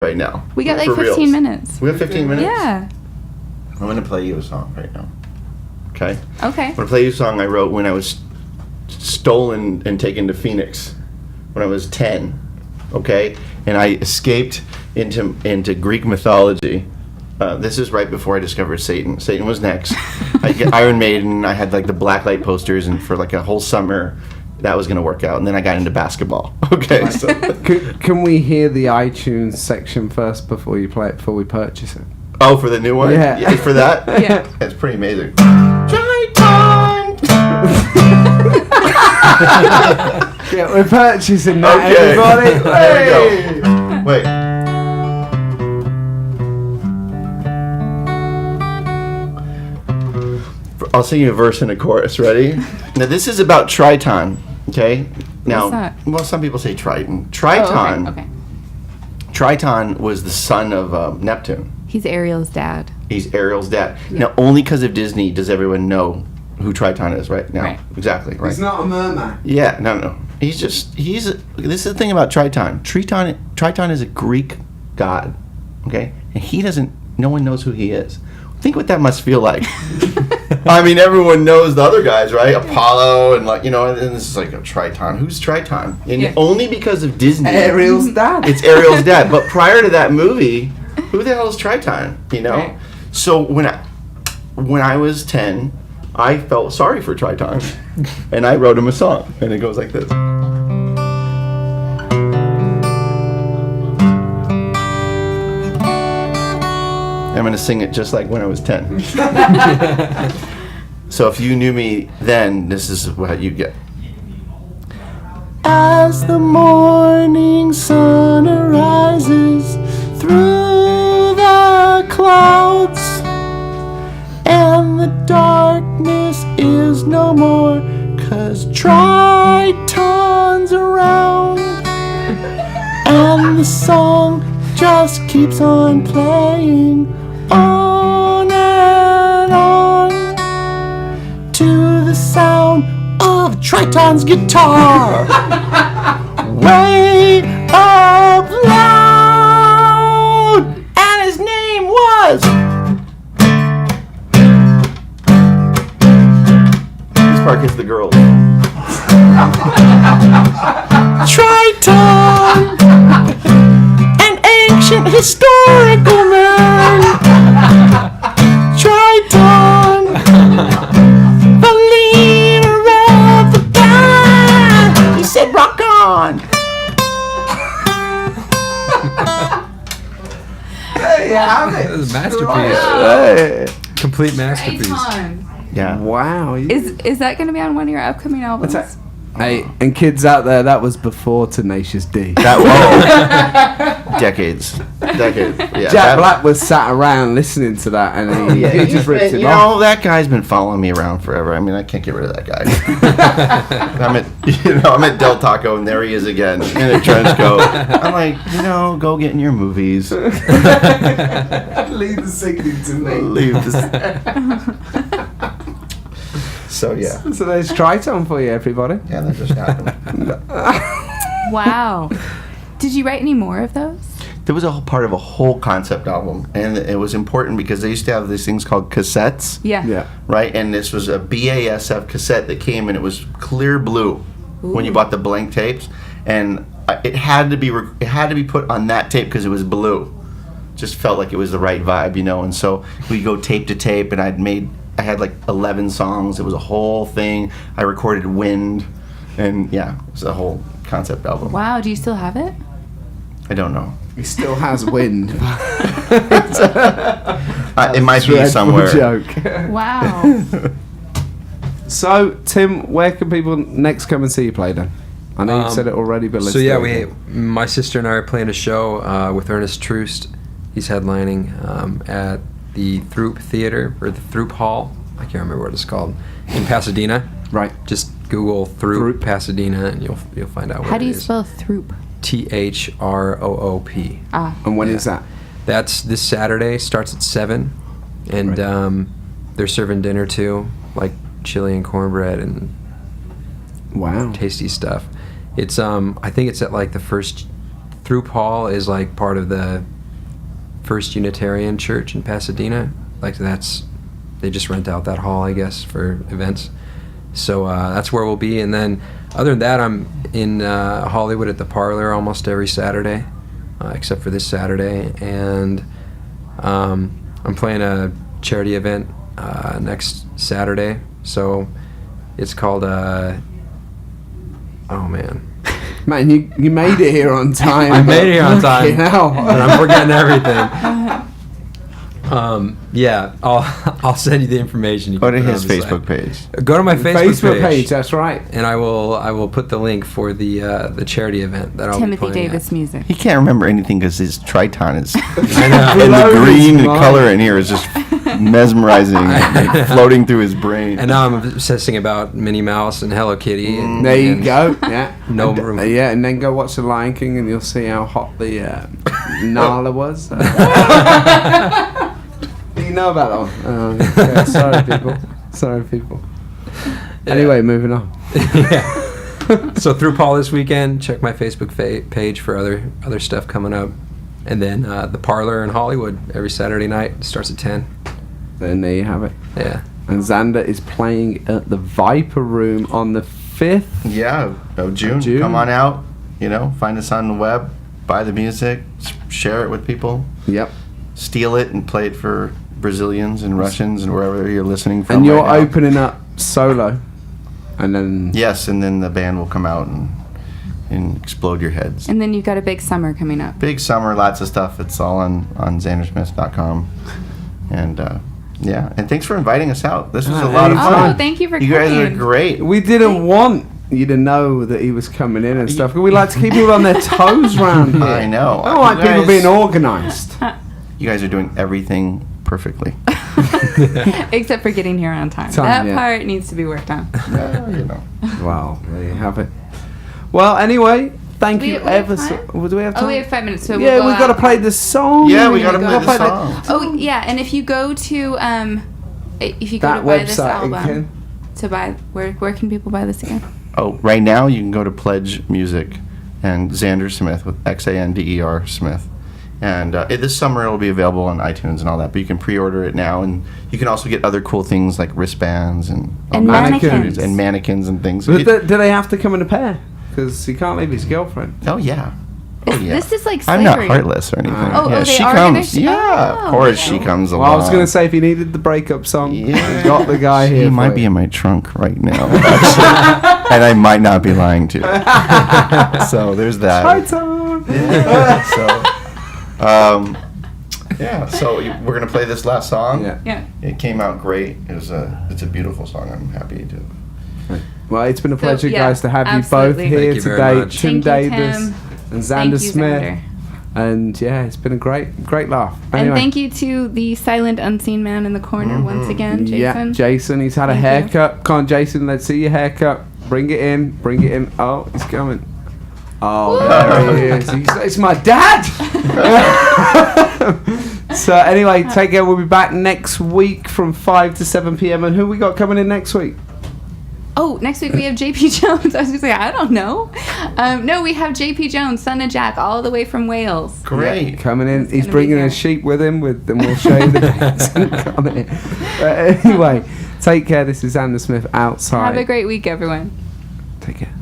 right now. We got like For 15 reals. minutes. We have 15 minutes? Yeah. I'm going to play you a song right now. Okay? Okay. I'm going to play you a song I wrote when I was stolen and taken to Phoenix when I was 10. Okay? And I escaped into Greek mythology. This is right before I discovered Satan. Satan was next. I get Iron Maiden. I had like the blacklight posters, and for like a whole summer, that was going to work out. And then I got into basketball. Okay, so Can we hear the iTunes section first before you play it, before we purchase it? oh, for the new one, Yeah. for that, Yeah. it's pretty amazing. Triton! Yeah, we're purchasing that, Okay. everybody. There we go. Wait. I'll sing you a verse and a chorus. Ready? Now this is about Triton. Okay. Now, What's that? well, some people say Triton. Triton. Oh, okay. Triton was the son of Neptune. He's Ariel's dad. He's Ariel's dad. Now, only because of Disney does everyone know who Triton is right now. Right. Exactly. Right. He's not a merman. Yeah, no. This is the thing about Triton. Triton is a Greek god, okay? And no one knows who he is. Think what that must feel like. I mean, everyone knows the other guys, right? Apollo and and this is like a Triton. Who's Triton? And only because of Disney. Ariel's dad. It's Ariel's dad. But prior to that movie, who the hell is Triton? Right. So when I was 10, I felt sorry for Triton, and I wrote him a song, and it goes like this. I'm going to sing it just like when I was 10. So if you knew me then, this is what you get. As the morning sun arises through the clouds, and the darkness is no more, 'cause Triton's around, and the song just keeps on playing on and on to the sound of Triton's guitar. Way up loud, and his name was. This part gets the girls. Triton, an ancient historical man. Triton, the leader of the band. He said, "Rock on." Yeah, That was a masterpiece. Hey. Complete masterpiece. Yeah. Wow. Is that going to be on one of your upcoming albums? What's that? Hey, and kids out there, that was before Tenacious D. That decades. Yeah. Jack Black was sat around listening to that, and he just ripped him you off. know, that guy's been following me around forever. I mean, I can't get rid of that guy. I'm at Del Taco, and there he is again in a trench coat. I'm like, go get in your movies. Leave the singing to me. Leave this. So yeah, So there's Triton for you, everybody. yeah, that just happened. Wow. Did you write any more of those? There was a whole part of a whole concept album, and it was important because they used to have these things called cassettes. Yeah. Yeah. Right, and this was a BASF cassette that came, and it was clear blue when you bought the blank tapes, and it had to be put on that tape because it was blue. Just felt like it was the right vibe, And so we'd go tape to tape, and I had like 11 songs. It was a whole thing. I recorded Wind, and yeah, it was a whole concept album. Wow. Do you still have it? I don't know. He still has wind. It might be Dreadful somewhere. joke. Wow. So, Tim, where can people next come and see you play then? I know you said it already, but let's So yeah, do it again. my sister and I are playing a show with Ernest Troost. He's headlining at the Throop Theater, or the Throop Hall. I can't remember what it's called, in Pasadena. Right. Just Google Throop Throop. Pasadena, and you'll find out what How do it you is. spell Throop? THROOP. Ah. And when is that? That's this Saturday. Starts at 7, and Right. they're serving dinner too, like chili and cornbread and Wow. tasty stuff. It's I think it's at like the first Throop Hall is like part of the First Unitarian Church in Pasadena. Like they just rent out that hall, I guess, for events. So that's where we'll be. And then other than that, I'm in Hollywood at the Parlor almost every Saturday, except for this Saturday. And I'm playing a charity event next Saturday. So it's called, oh man. Man, you made it here on time. I made it here on time. Fucking hell. And I'm forgetting everything. Yeah, I'll send you the information. You Go can to put his on the Facebook site. page. Go to my Facebook page. That's right. and I will put the link for the charity event that I'll be Timothy playing Davis at. music. He can't remember anything because his Triton is I know. and the Blows green his mind. color in here is just mesmerizing, like, floating through his brain. And now I'm obsessing about Minnie Mouse and Hello Kitty. And, There you and go. Yeah. No and, room. Yeah, and then go watch The Lion King, and you'll see how hot the Nala was. You know about that one? Yeah, sorry, people. Anyway, moving on. Yeah. So through Paul this weekend, check my Facebook page for other stuff coming up. And then the Parlor in Hollywood every Saturday night. Starts at 10. Then there you have it. Yeah. And Xander is playing at the Viper Room on the 5th. Yeah, June. June. Come on out. Find us on the web, buy the music, share it with people, Yep. steal it and play it for Brazilians and Russians and wherever you're listening from. And you're right now. opening up solo. And then... Yes, and then the band will come out and explode your heads. And then you've got a big summer coming up. Big summer, lots of stuff. It's all on XanderSmith.com. And yeah, and thanks for inviting us out. This was a lot of Oh, fun. Oh, thank you for You guys are coming. great. We didn't want you to know that he was coming in and stuff. We like to keep people on their toes round here. I know. I don't like You people guys- being organised. You guys are doing everything perfectly. Except for getting here on time. Time, That yeah. part needs to be worked on. Well. Well, there you have it. Well, anyway, thank you We have ever so. time? Well, do we have time? Oh, we have 5 minutes. So yeah, we'll we've go got to out. play the song. Yeah, we gotta We've play the the- song. Oh, yeah. And if you go to, if you go That to buy this website album, again. to buy, where can people buy this again? Oh, right now you can go to Pledge Music and Xander Smith with XANDER Smith. And this summer it'll be available on iTunes and all that, but you can pre-order it now, and you can also get other cool things like wristbands and And mannequins. and mannequins and things. But do they have to come in a pair? Because he can't leave his girlfriend. Oh yeah. Oh yeah. This is like I'm not slavery. heartless or anything. Oh, yeah, they she are gonna comes. sh- Yeah, oh, of course okay. she comes along. Well, I was going to say if he needed the breakup song, Yeah. he's got the guy She here. for might be you. in my trunk right now, actually. And I might not be lying to you. So there's that. Titan. Yeah. So we're gonna play this last song. Yeah. Yeah. It came out great. It's a beautiful song. I'm happy to. Well, it's been a pleasure, yeah, guys, to have absolutely. you both here Thank you very today. much. Tim Thank you, Davis Tim. and Thank Xander you, Smith. Xander. And yeah, it's been a great laugh. And Anyway. thank you to the silent, unseen man in the corner once again, Jason. Yeah, Jason, he's had a Thank you. haircut. Come on, Jason, let's see your haircut. Bring it in. Oh, he's coming. Oh, there he is. It's my dad! So anyway, take care. We'll be back next week from 5 to 7 p.m. And who we got coming in next week? Oh, next week we have JP Jones. I was going to say, I don't know. No, we have JP Jones, son of Jack, all the way from Wales. Great. Coming in. It's He's gonna bringing be a good. sheep with him, and we'll show you the dance and come in. Anyway, take care. This is Xander Smith outside. Have a great week, everyone. Take care.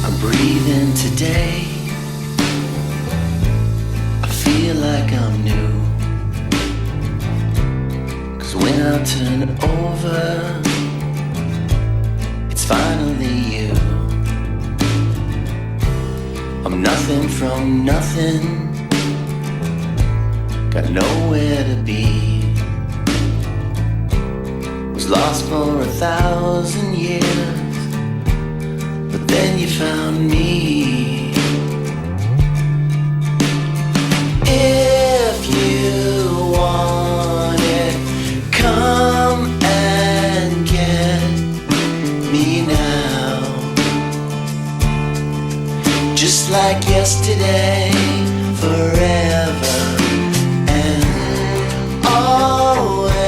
I'm breathing today. I feel like I'm new. 'Cause when I turn over, it's finally you. I'm nothing from nothing. Got nowhere to be. Was lost for 1,000 years. But then you found me. If you want it, come and get me now. yesterday, forever and always.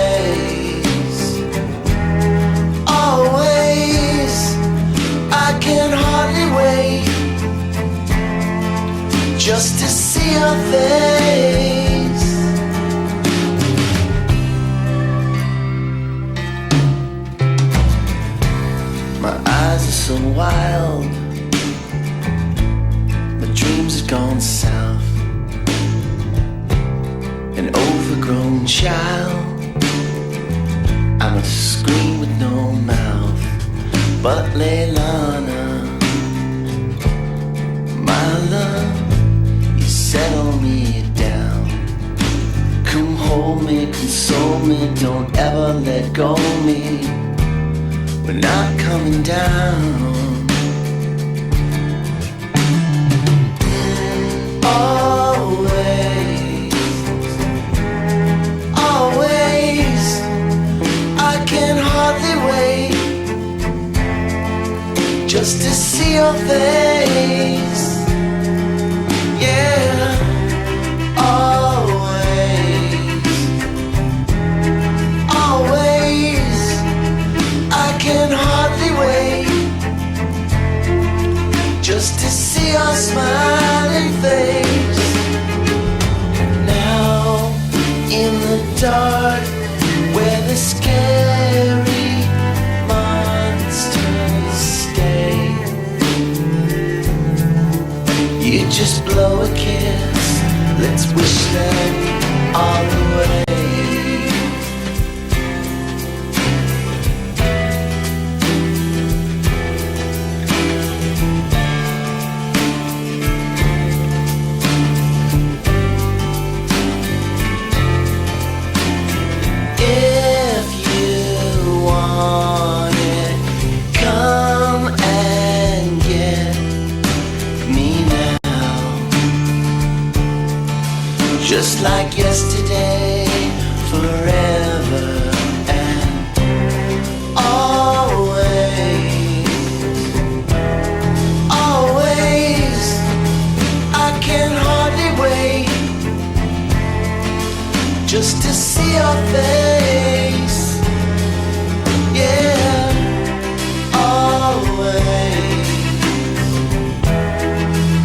Always, I can hardly wait just to see your face. My eyes are so wild, my dreams have gone south. An overgrown child, I'm a scream with no mouth. But Leilana, my love, you settle me down. Come hold me, console me, don't ever let go of me. We're not coming down. Always, always, I can hardly wait just to see your face. Yeah, always, always, I can hardly wait just to see your smiling face. Now in the dark where the scary monsters stay, you just blow a kiss, let's wish them all away. If you want it, come and get me now. Just like yesterday, forever and always. Always, I can hardly wait just to see your face. Yeah, always,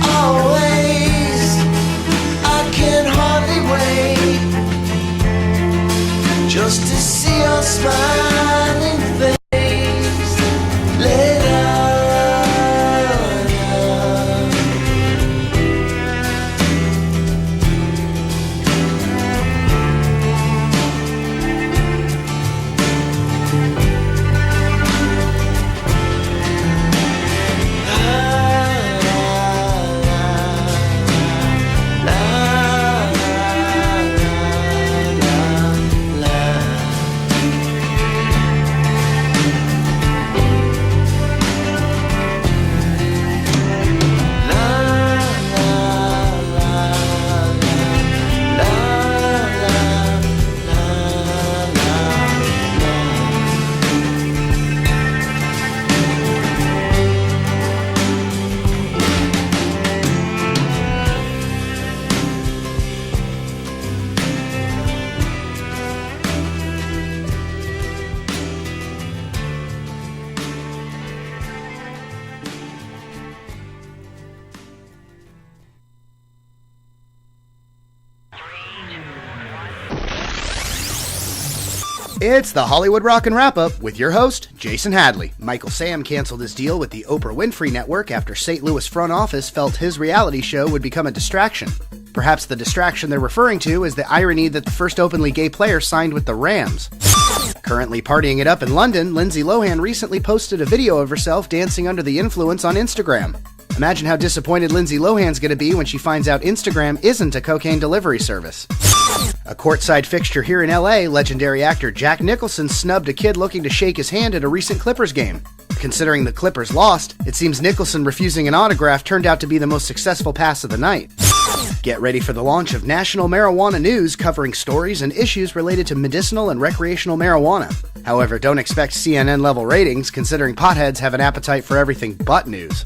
always, I can hardly wait just to see your smiling face. Later. It's the Hollywood Rockin' Wrap-Up with your host, Jason Hadley. Michael Sam canceled his deal with the Oprah Winfrey Network after St. Louis front office felt his reality show would become a distraction. Perhaps the distraction they're referring to is the irony that the first openly gay player signed with the Rams. Currently partying it up in London, Lindsay Lohan recently posted a video of herself dancing under the influence on Instagram. Imagine how disappointed Lindsay Lohan's going to be when she finds out Instagram isn't a cocaine delivery service. A courtside fixture here in LA, legendary actor Jack Nicholson snubbed a kid looking to shake his hand at a recent Clippers game. Considering the Clippers lost, it seems Nicholson refusing an autograph turned out to be the most successful pass of the night. Get ready for the launch of National Marijuana News covering stories and issues related to medicinal and recreational marijuana. However, don't expect CNN-level ratings considering potheads have an appetite for everything but news.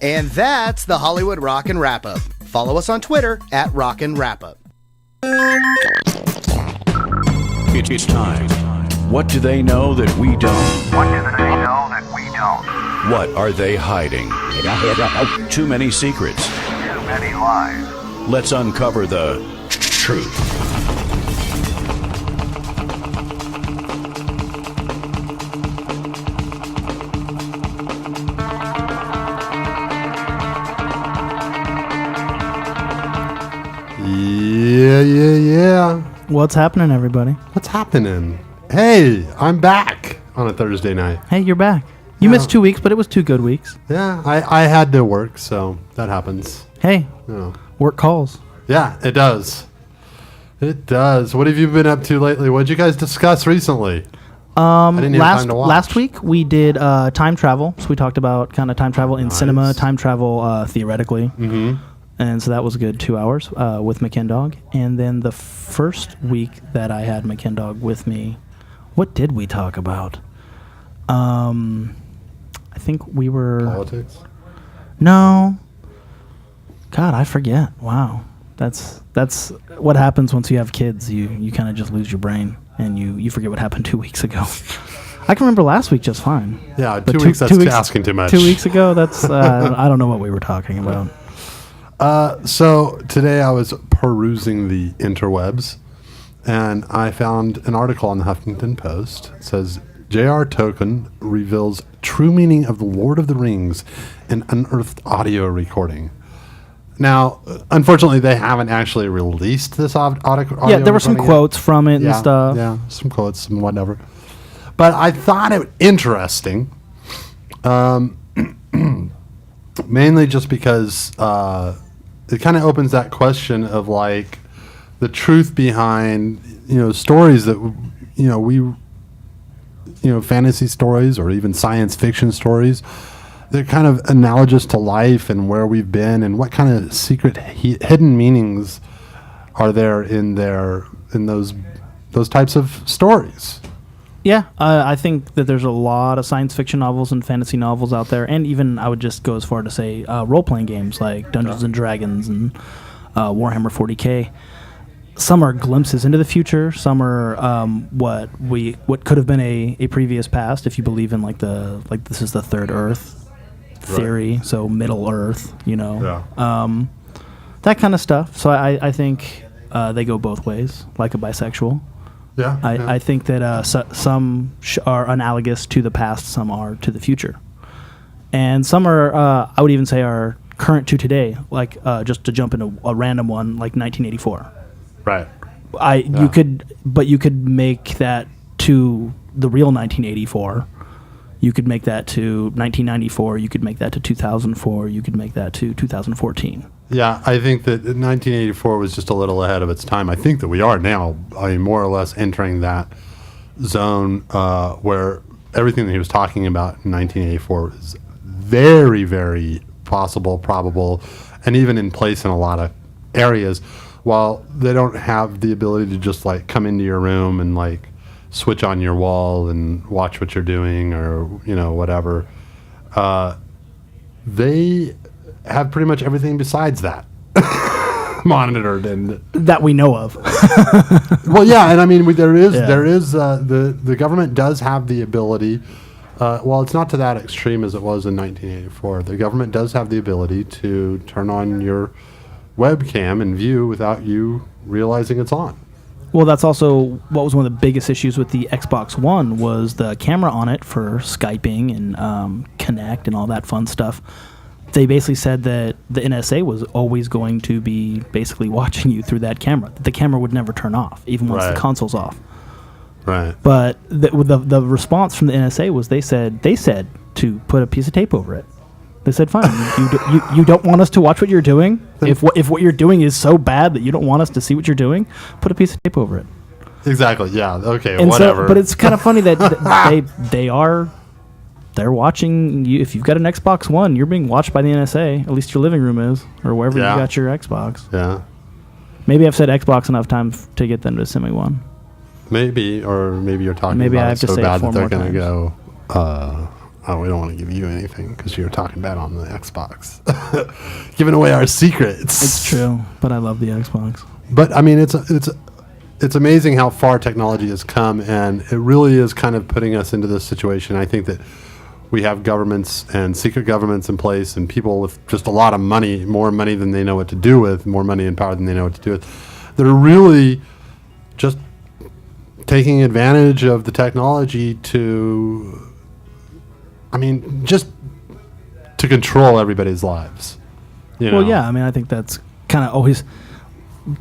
And that's the Hollywood Rockin' Wrap-Up. Follow us on Twitter at Rockin' Wrap-Up. It's time. What do they know that we don't? What are they hiding? Too many secrets. Too many lies. Let's uncover the truth. Yeah. What's happening, everybody? What's happening? Hey, I'm back on a Thursday night. Hey, you're back. You missed 2 weeks, but it was 2 good weeks. Yeah, I had to work, so that happens. Hey, work calls. Yeah, it does. It does. What have you been up to lately? What did you guys discuss recently? I didn't have time to watch. Last week we did time travel. So we talked about kind of time travel in cinema, time travel theoretically. Mm-hmm. And so that was a good 2 hours with McKendog. And then the first week that I had McKendog with me, what did we talk about? I think we were... Politics? No. God, I forget. Wow. That's what happens once you have kids. You kind of just lose your brain and you forget what happened 2 weeks ago. I can remember last week just fine. Yeah, but 2 weeks, that's asking too much. 2 weeks ago, that's... I don't know what we were talking about. So today I was perusing the interwebs, and I found an article on the Huffington Post. It says, J.R. Tolkien reveals true meaning of The Lord of the Rings in unearthed audio recording. Now, unfortunately, they haven't actually released this audio. Yeah, there were some quotes from it and stuff. Yeah, some quotes and whatever. But I thought it interesting, mainly just because it kind of opens that question of like the truth behind stories that fantasy stories or even science fiction stories. They're kind of analogous to life and where we've been and what kind of secret hidden meanings are there in those types of stories. Yeah, I think that there's a lot of science fiction novels and fantasy novels out there, and even I would just go as far to say role-playing games like Dungeons and Dragons and Warhammer 40K. Some are glimpses into the future. Some are what could have been a previous past, if you believe in like this is the third Earth theory, so Middle Earth, that kind of stuff. So I think they go both ways, like a bisexual. Yeah, I think that some are analogous to the past, some are to the future, and some are I would even say are current to today. Like just to jump into a random one, like 1984. Right. You could make that to the real 1984. You could make that to 1994. You could make that to 2004. You could make that to 2014. Yeah, I think that 1984 was just a little ahead of its time. I think that we are now, more or less entering that zone where everything that he was talking about in 1984 is very, very possible, probable, and even in place in a lot of areas. While they don't have the ability to just like come into your room and like switch on your wall and watch what you're doing or whatever, they have pretty much everything besides that monitored and that we know of. Well, yeah, and I mean there is the government does have the ability. Well, it's not to that extreme as it was in 1984. The government does have the ability to turn on your webcam and view without you realizing it's on. Well, that's also what was one of the biggest issues with the Xbox One was the camera on it for Skyping and Kinect and all that fun stuff. They basically said that the NSA was always going to be basically watching you through that camera. The camera would never turn off, even once the console's off. Right. But the response from the NSA was they said to put a piece of tape over it. They said, "Fine, you don't want us to watch what you're doing. If what you're doing is so bad that you don't want us to see what you're doing, put a piece of tape over it." Exactly. Yeah. Okay. And whatever. But it's kind of funny that they're watching you. If you've got an Xbox One, you're being watched by the NSA. At least your living room is, or wherever you got your Xbox. Yeah. Maybe I've said Xbox enough times to get them to send me one. Maybe, or maybe you're talking maybe about I have it to so say bad it 4 that they're more going to go, oh, we don't want to give you anything because you're talking bad on the Xbox, giving away our secrets. It's true, but I love the Xbox. But I mean, it's amazing how far technology has come, and it really is kind of putting us into this situation. I think that we have governments and secret governments in place, and people with just a lot of money, more money than they know what to do with, more money and power than they know what to do with, that are really just taking advantage of the technology to, I mean, just to control everybody's lives. You know? Well, yeah, I mean, I think that's kind of always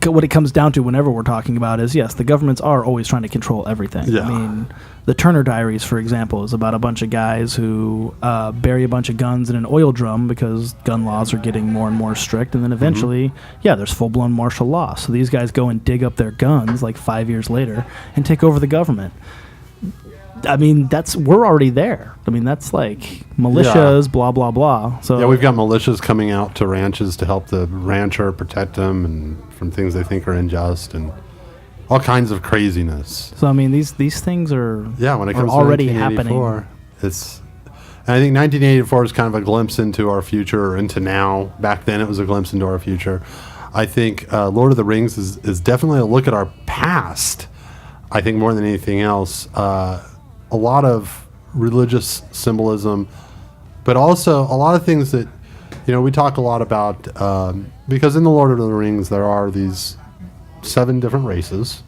what it comes down to whenever we're talking about is, yes, the governments are always trying to control everything. Yeah. I mean, the Turner Diaries, for example, is about a bunch of guys who bury a bunch of guns in an oil drum because gun laws are getting more and more strict. And then eventually, there's full-blown martial law. So these guys go and dig up their guns like 5 years later and take over the government. I mean, we're already there. I mean, that's like militias, blah, blah, blah. So yeah, we've got militias coming out to ranches to help the rancher protect them and from things they think are unjust and all kinds of craziness. So I mean, these things are when it are comes already to 1984, happening. I think 1984 is kind of a glimpse into our future, or into now. Back then, it was a glimpse into our future. I think Lord of the Rings is definitely a look at our past. I think more than anything else, a lot of religious symbolism, but also a lot of things that, we talk a lot about, because in the Lord of the Rings there are these 7 different races.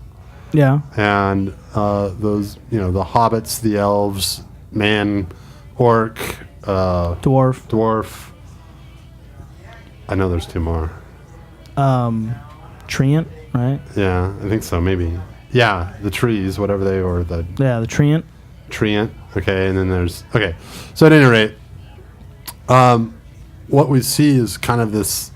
Yeah. And those, the hobbits, the elves, man, orc, dwarf. I know there's 2 more. Treant, right? Yeah, I think so, maybe. Yeah, the trees, whatever they were. The treant. Treant, okay, and then there's... Okay, so at any rate, what we see is kind of this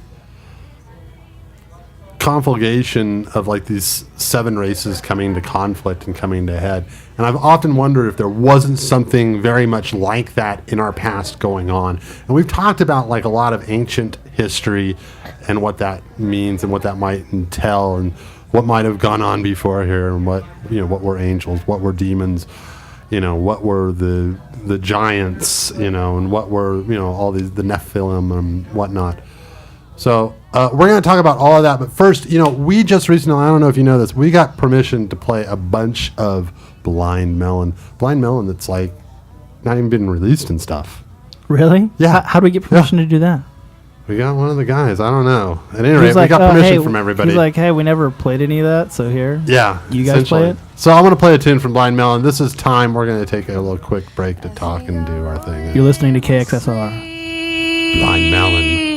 conflagration of like these 7 races coming to conflict and coming to head. And I've often wondered if there wasn't something very much like that in our past going on. And we've talked about like a lot of ancient history and what that means and what that might entail and what might have gone on before here and what were angels, what were demons, what were the giants, and what were, all these, the Nephilim and whatnot. So we're going to talk about all of that. But first, we just recently, I don't know if you know this, we got permission to play a bunch of Blind Melon. Blind Melon that's like not even been released and stuff. Really? Yeah. How do we get permission to do that? We got one of the guys. I don't know. At any rate, we got permission from everybody. He's like, hey, we never played any of that, so here. Yeah. You guys play it? So I'm going to play a tune from Blind Melon. This is Time. We're going to take a little quick break to talk and do our thing. You're listening to KXSR. Blind Melon.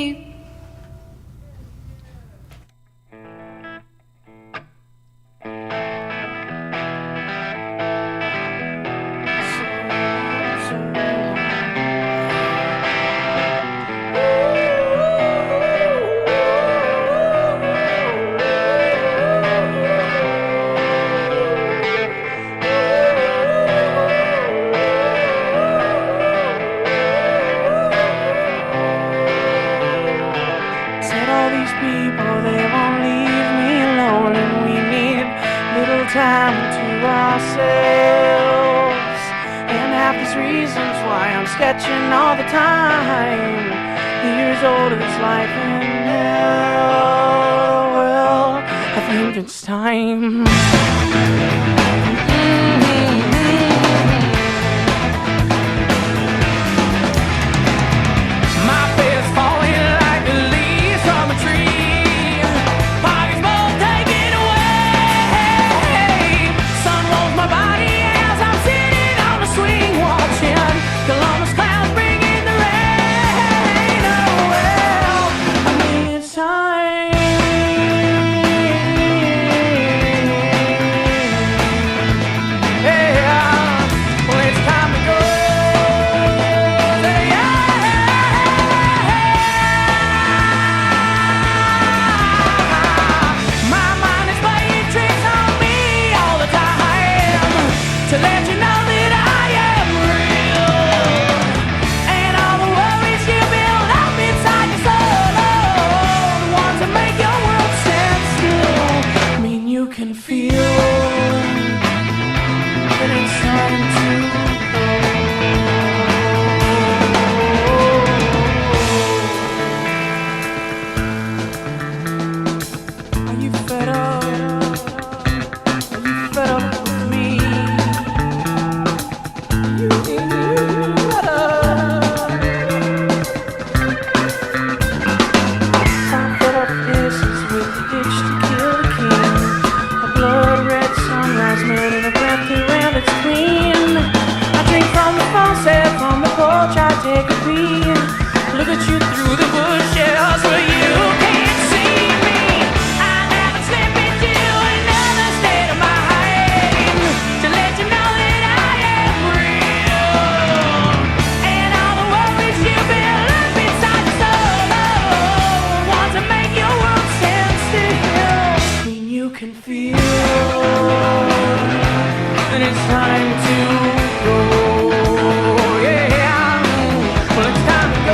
ditch to kill the king. A blood-red sunrise moon and a breath around its queen. I drink from the faucet, from the porch I take a pee. Look at you through the bushes where you can't see me. I never slip into another state of mind to let you know that I am real. And all the worries you build up inside your soul want to make your world stand still. When you can feel that it's time to go. Yeah, well it's time to go.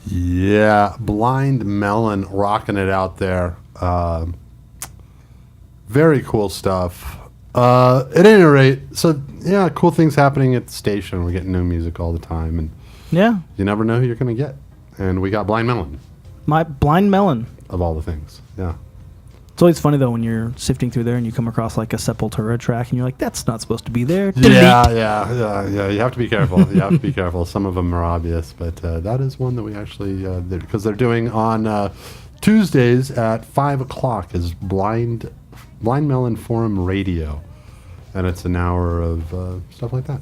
Yeah, Blind Melon rocking it out there. Very cool stuff. At any rate, so yeah, cool things happening at the station. We're getting new music all the time, and Yeah, you never know who you're going to get. And we got Blind Melon, my Blind Melon. of all the things. Yeah. It's always funny though when you're sifting through there and you come across like a Sepultura track and you're like, that's not supposed to be there. Yeah. You have to be careful. You have to be careful. Some of them are obvious, but that is one that we actually, because they're doing on Tuesdays at 5 o'clock is Blind Melon Forum Radio, and it's an hour of stuff like that.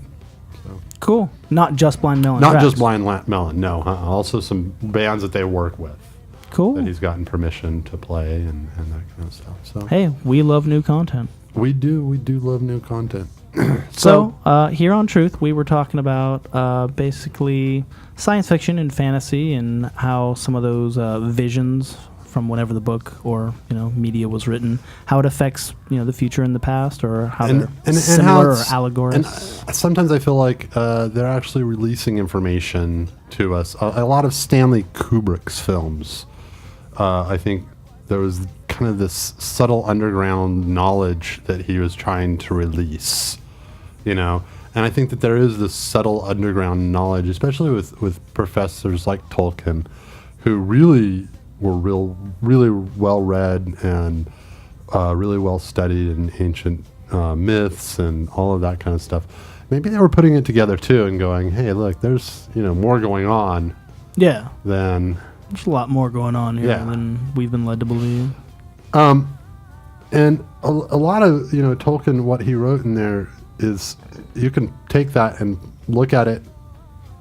So Cool. Not just Blind Melon. not tracks. just Blind Melon, no. Also some bands that they work with that Cool. he's gotten permission to play and that kind of stuff. So Hey, we love new content. we do love new content. So, here on Truth, we were talking about basically science fiction and fantasy and how some of those visions from whenever the book or media was written, how it affects the future and the past, or how they're similar or allegories. And sometimes I feel like they're actually releasing information to us. A lot of Stanley Kubrick's films, I think there was kind of this subtle underground knowledge that he was trying to release, you know. And I think that there is this subtle underground knowledge, especially with professors like Tolkien, who really were really well read and really well studied in ancient myths and all of that kind of stuff. Maybe they were putting it together too and going, hey, look, there's more going on Yeah. than There's a lot more going on here Yeah. than we've been led to believe. And a lot of Tolkien, what he wrote in there is, you can take that and look at it,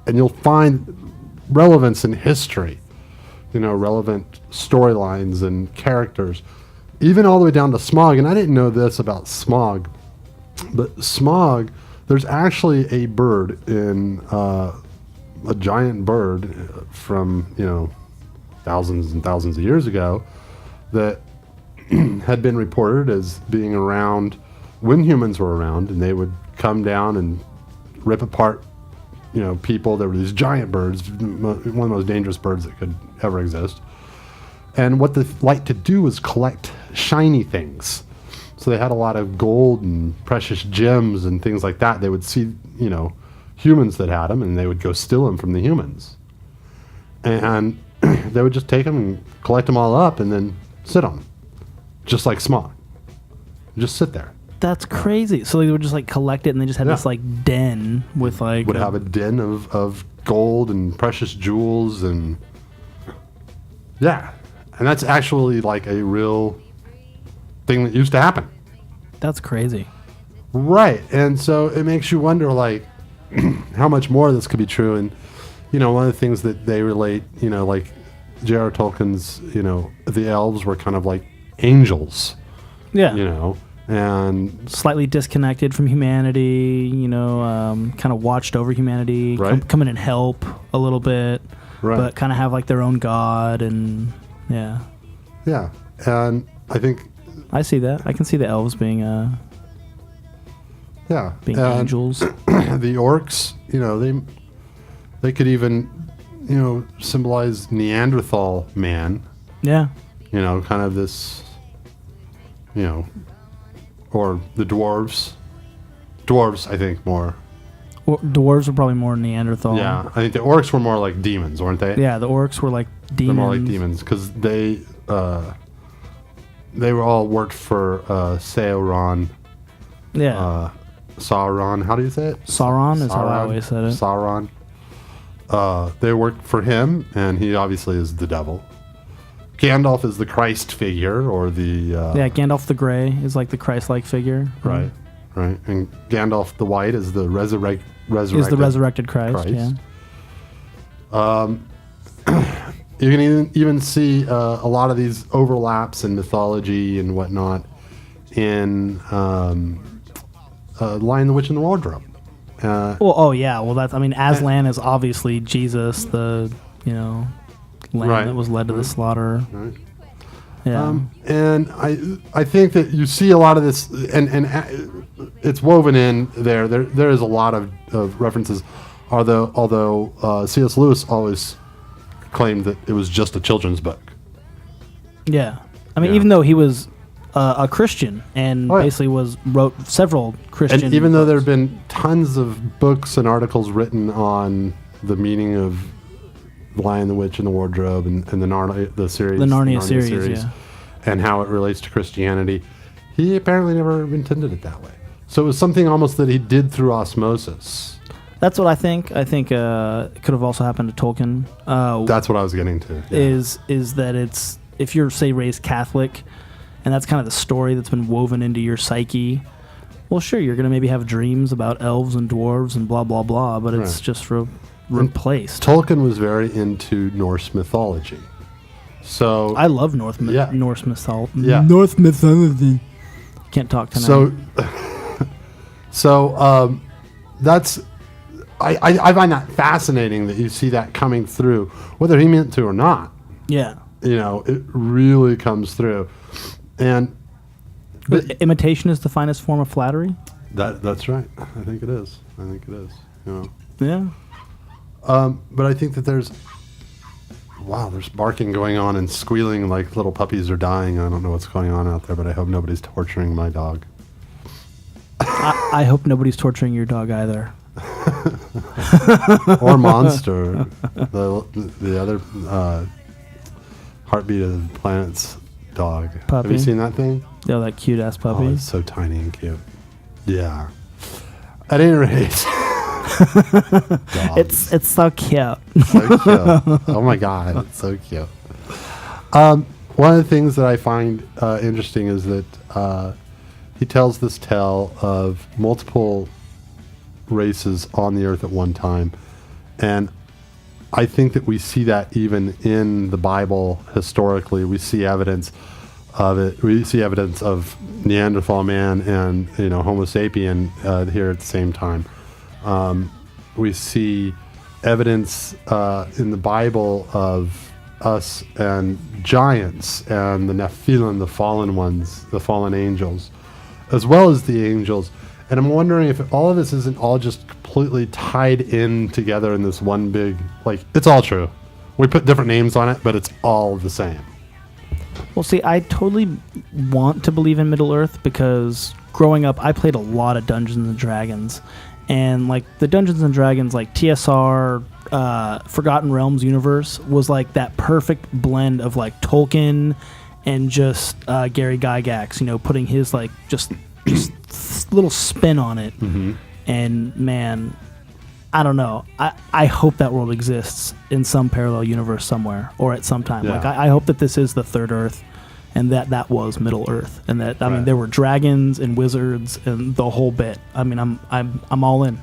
and you'll find relevance in history, relevant storylines and characters, even all the way down to Smaug. And I didn't know this about Smaug, but Smaug, there's actually a bird in a giant bird from thousands and thousands of years ago that had been reported as being around when humans were around, and they would come down and rip apart people. There were these giant birds, one of the most dangerous birds that could ever exist. And what they liked to do was collect shiny things. So they had a lot of gold and precious gems and things like that. They would see humans that had them, and they would go steal them from the humans, and they would just take them and collect them all up and then sit on them, just like Smaug. Just sit there. That's crazy. So they would just collect it, and they just had Yeah. this den with Would have a den of gold and precious jewels, and and that's actually a real thing that used to happen. That's crazy. Right. And so it makes you wonder how much more of this could be true. And one of the things that they relate, J.R. Tolkien's, the elves were kind of like angels. Yeah. And slightly disconnected from humanity, kind of watched over humanity, Right. come in and help a little bit, Right. but kind of have their own god, and yeah. Yeah. And I think, I see that. I can see the elves being being angels. The orcs, they could even, symbolize Neanderthal man. Yeah. Kind of this, or the dwarves. Dwarves, I think, more. Or dwarves were probably more Neanderthal. Yeah, I think the orcs were more like demons, weren't they? Yeah, the orcs were like demons. They're more like demons because they were all worked for Sauron. Yeah. Sauron, how do you say it? Sauron is how I always said it. Sauron. They worked for him, and he obviously is the devil. Gandalf is the Christ figure, or the... yeah, Gandalf the Grey is like the Christ-like figure. Right, right. And Gandalf the White is the resurrected Is the resurrected Christ, yeah. You can even see a lot of these overlaps in mythology and whatnot in Lion, the Witch, and the Wardrobe. Well, that's... I mean, Aslan is obviously Jesus, the, lamb Right. that was led to the slaughter. Right. Yeah. And I think that you see a lot of this, and it's woven in there. There is a lot of references, although C.S. Lewis always claimed that it was just a children's book. Yeah. I mean, Yeah. even though he was a Christian and Oh, yeah. basically wrote several Christian... And even though there have been tons of books and articles written on the meaning of Lion, the Witch, and the Wardrobe, and the Narnia series, yeah. and how it relates to Christianity, he apparently never intended it that way. So it was something almost that he did through osmosis. That's what I think. I think it could have also happened to Tolkien. That's what I was getting to. Yeah. Is that it's, if you're, say, raised Catholic, and that's kind of the story that's been woven into your psyche, well, sure, you're going to maybe have dreams about elves and dwarves and blah, blah, blah, but it's Right. just replaced. Tolkien was very into Norse mythology. So I love Norse Yeah. mythology. Yeah. Norse mythology. Can't talk tonight. So that's... I find that fascinating that you see that coming through, whether he meant to or not. Yeah. It really comes through. And But imitation is the finest form of flattery? that's right. I think it is. Yeah. But I think that there's wow, there's barking going on and squealing like little puppies are dying. I don't know what's going on out there, but I hope nobody's torturing my dog. I hope nobody's torturing your dog either. Or Monster, the other Heartbeat of the Planet's dog. Puppy. Have you seen that thing? Yeah, that cute ass puppy. Oh, it's so tiny and cute. Yeah. At any rate, It's so cute. so cute. Oh my god, it's so cute. One of the things that I find interesting is that he tells this tale of multiple races on the earth at one time, and I think that we see that even in the Bible historically. We see evidence of it. We see evidence of Neanderthal man and Homo sapien here at the same time. We see evidence in the Bible of us and giants and the Nephilim, the fallen ones, the fallen angels, as well as the angels. And I'm wondering if all of this isn't all just completely tied in together in this one big, it's all true. We put different names on it, but it's all the same. Well, see, I totally want to believe in Middle Earth because growing up, I played a lot of Dungeons and Dragons. And, the Dungeons and Dragons, TSR, Forgotten Realms universe was, that perfect blend of, Tolkien and just Gary Gygax, putting his, just little spin on it. Mm-hmm. And, man, I don't know. I hope that world exists in some parallel universe somewhere or at some time. Yeah. I hope that this is the third Earth and that was Middle Earth. And that, I mean, Right. there were dragons and wizards and the whole bit. I mean, I'm all in.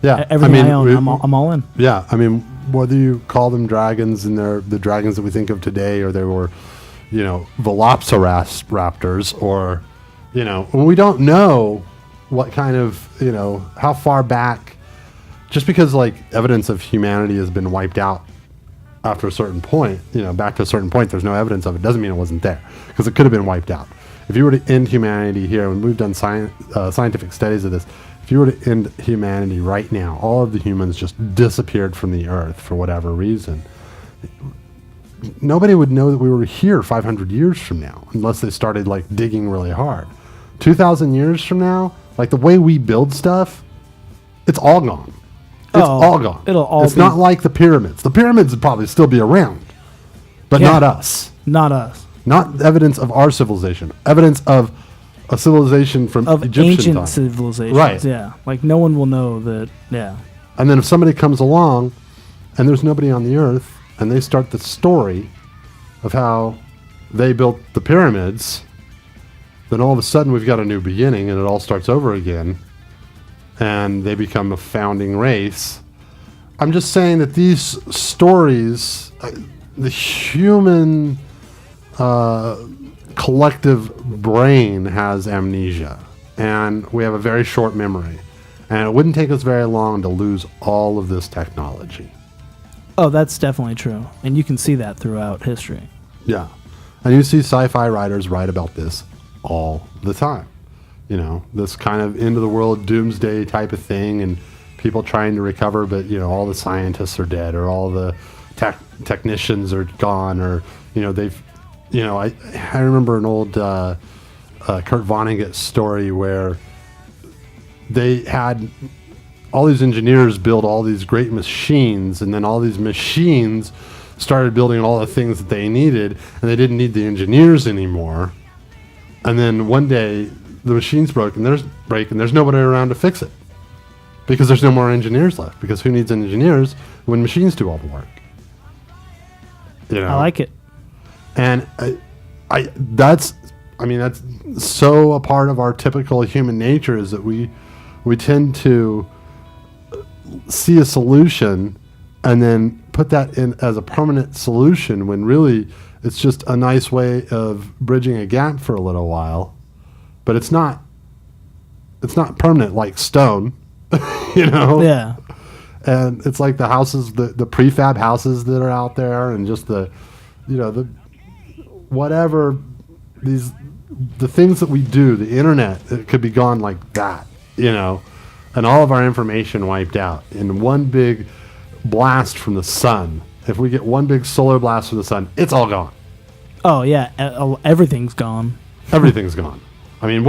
Yeah. Everything I own, I'm all in. Yeah. I mean, whether you call them dragons and they're the dragons that we think of today, or they were, velociraptors, or, we don't know what kind of, how far back, just because evidence of humanity has been wiped out after a certain point, back to a certain point, there's no evidence of it, doesn't mean it wasn't there, because it could have been wiped out. If you were to end humanity here, and we've done scientific studies of this, if you were to end humanity right now, all of the humans just disappeared from the earth for whatever reason, nobody would know that we were here 500 years from now, unless they started digging really hard. 2,000 years from now, the way we build stuff, it's all gone. It's all gone. It'll all It's be- not like the pyramids. The pyramids would probably still be around, but Yeah. not us. Not us. Not evidence of our civilization. Evidence of a civilization from Of Egyptian ancient time. civilizations. Right. Yeah. No one will know that. Yeah. And then if somebody comes along and there's nobody on the earth and they start the story of how they built the pyramids, then all of a sudden we've got a new beginning and it all starts over again and they become a founding race. I'm just saying that these stories, the human collective brain has amnesia, and we have a very short memory, and it wouldn't take us very long to lose all of this technology. Oh, that's definitely true. And you can see that throughout history. Yeah. And you see sci-fi writers write about this all the time. This kind of end of the world doomsday type of thing, and people trying to recover, but all the scientists are dead, or all the technicians are gone, or they've I remember an old Kurt Vonnegut story where they had all these engineers build all these great machines, and then all these machines started building all the things that they needed, and they didn't need the engineers anymore. And then one day the machines broke, and there's nobody around to fix it, because there's no more engineers left, because who needs engineers when machines do all the work? I like it. And that's so a part of our typical human nature, is that we tend to see a solution and then put that in as a permanent solution, when really it's just a nice way of bridging a gap for a little while, but it's not permanent like stone. Yeah. And it's like the houses, the prefab houses that are out there, and just the whatever, the things that we do, the internet, it could be gone like that, and all of our information wiped out in one big blast from the sun. if we get one big solar blast from the sun, it's all gone. Oh yeah, everything's gone. Everything's gone. I mean,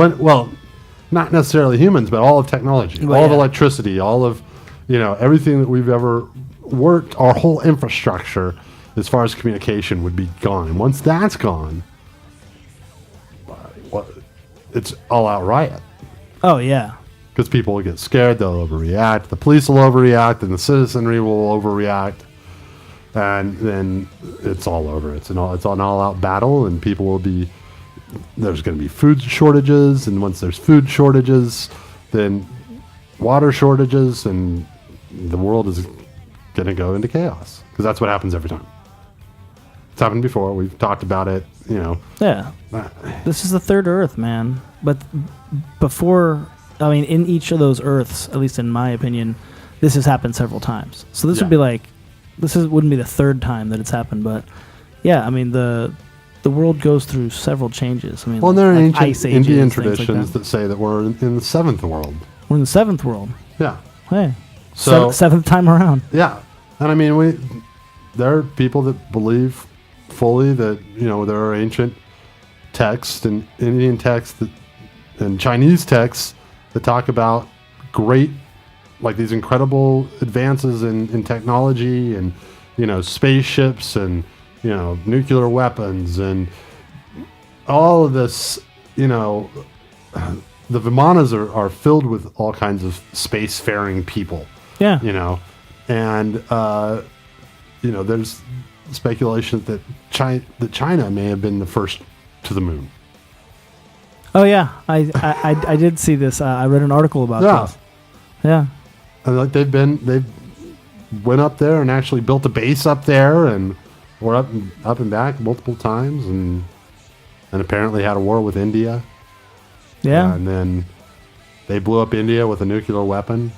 not necessarily humans, but all of technology, Well, all of yeah. electricity, all of, everything that we've ever worked, our whole infrastructure as far as communication would be gone. And once that's gone, it's all out riot. Oh yeah. Because people will get scared, they'll overreact, the police will overreact, and the citizenry will overreact, and then it's all over. It's an all-out battle, and people will be. There's going to be food shortages, and once there's food shortages, then water shortages, and the world is going to go into chaos. Because that's what happens every time. It's happened before. We've talked about it. Yeah. This is the third Earth, man. But before. I mean, in each of those Earths, at least in my opinion, this has happened several times. So this would be like, wouldn't be the third time that it's happened, but yeah, I mean the world goes through several changes. I mean, well, there are like ancient ice ages, Indian things like traditions that say that we're in the seventh world. We're in the seventh world. Yeah. Hey, So seventh time around. Yeah, and I mean there are people that believe fully that there are ancient texts and Indian texts and Chinese texts that talk about these incredible advances in technology and, spaceships and, nuclear weapons and all of this, the Vimanas are filled with all kinds of spacefaring people. Yeah. And, there's speculation that China may have been the first to the moon. Oh yeah, I did see this. I read an article about this. Yeah. And they went up there and actually built a base up there and were up and back multiple times and apparently had a war with India. Yeah. And then they blew up India with a nuclear weapon.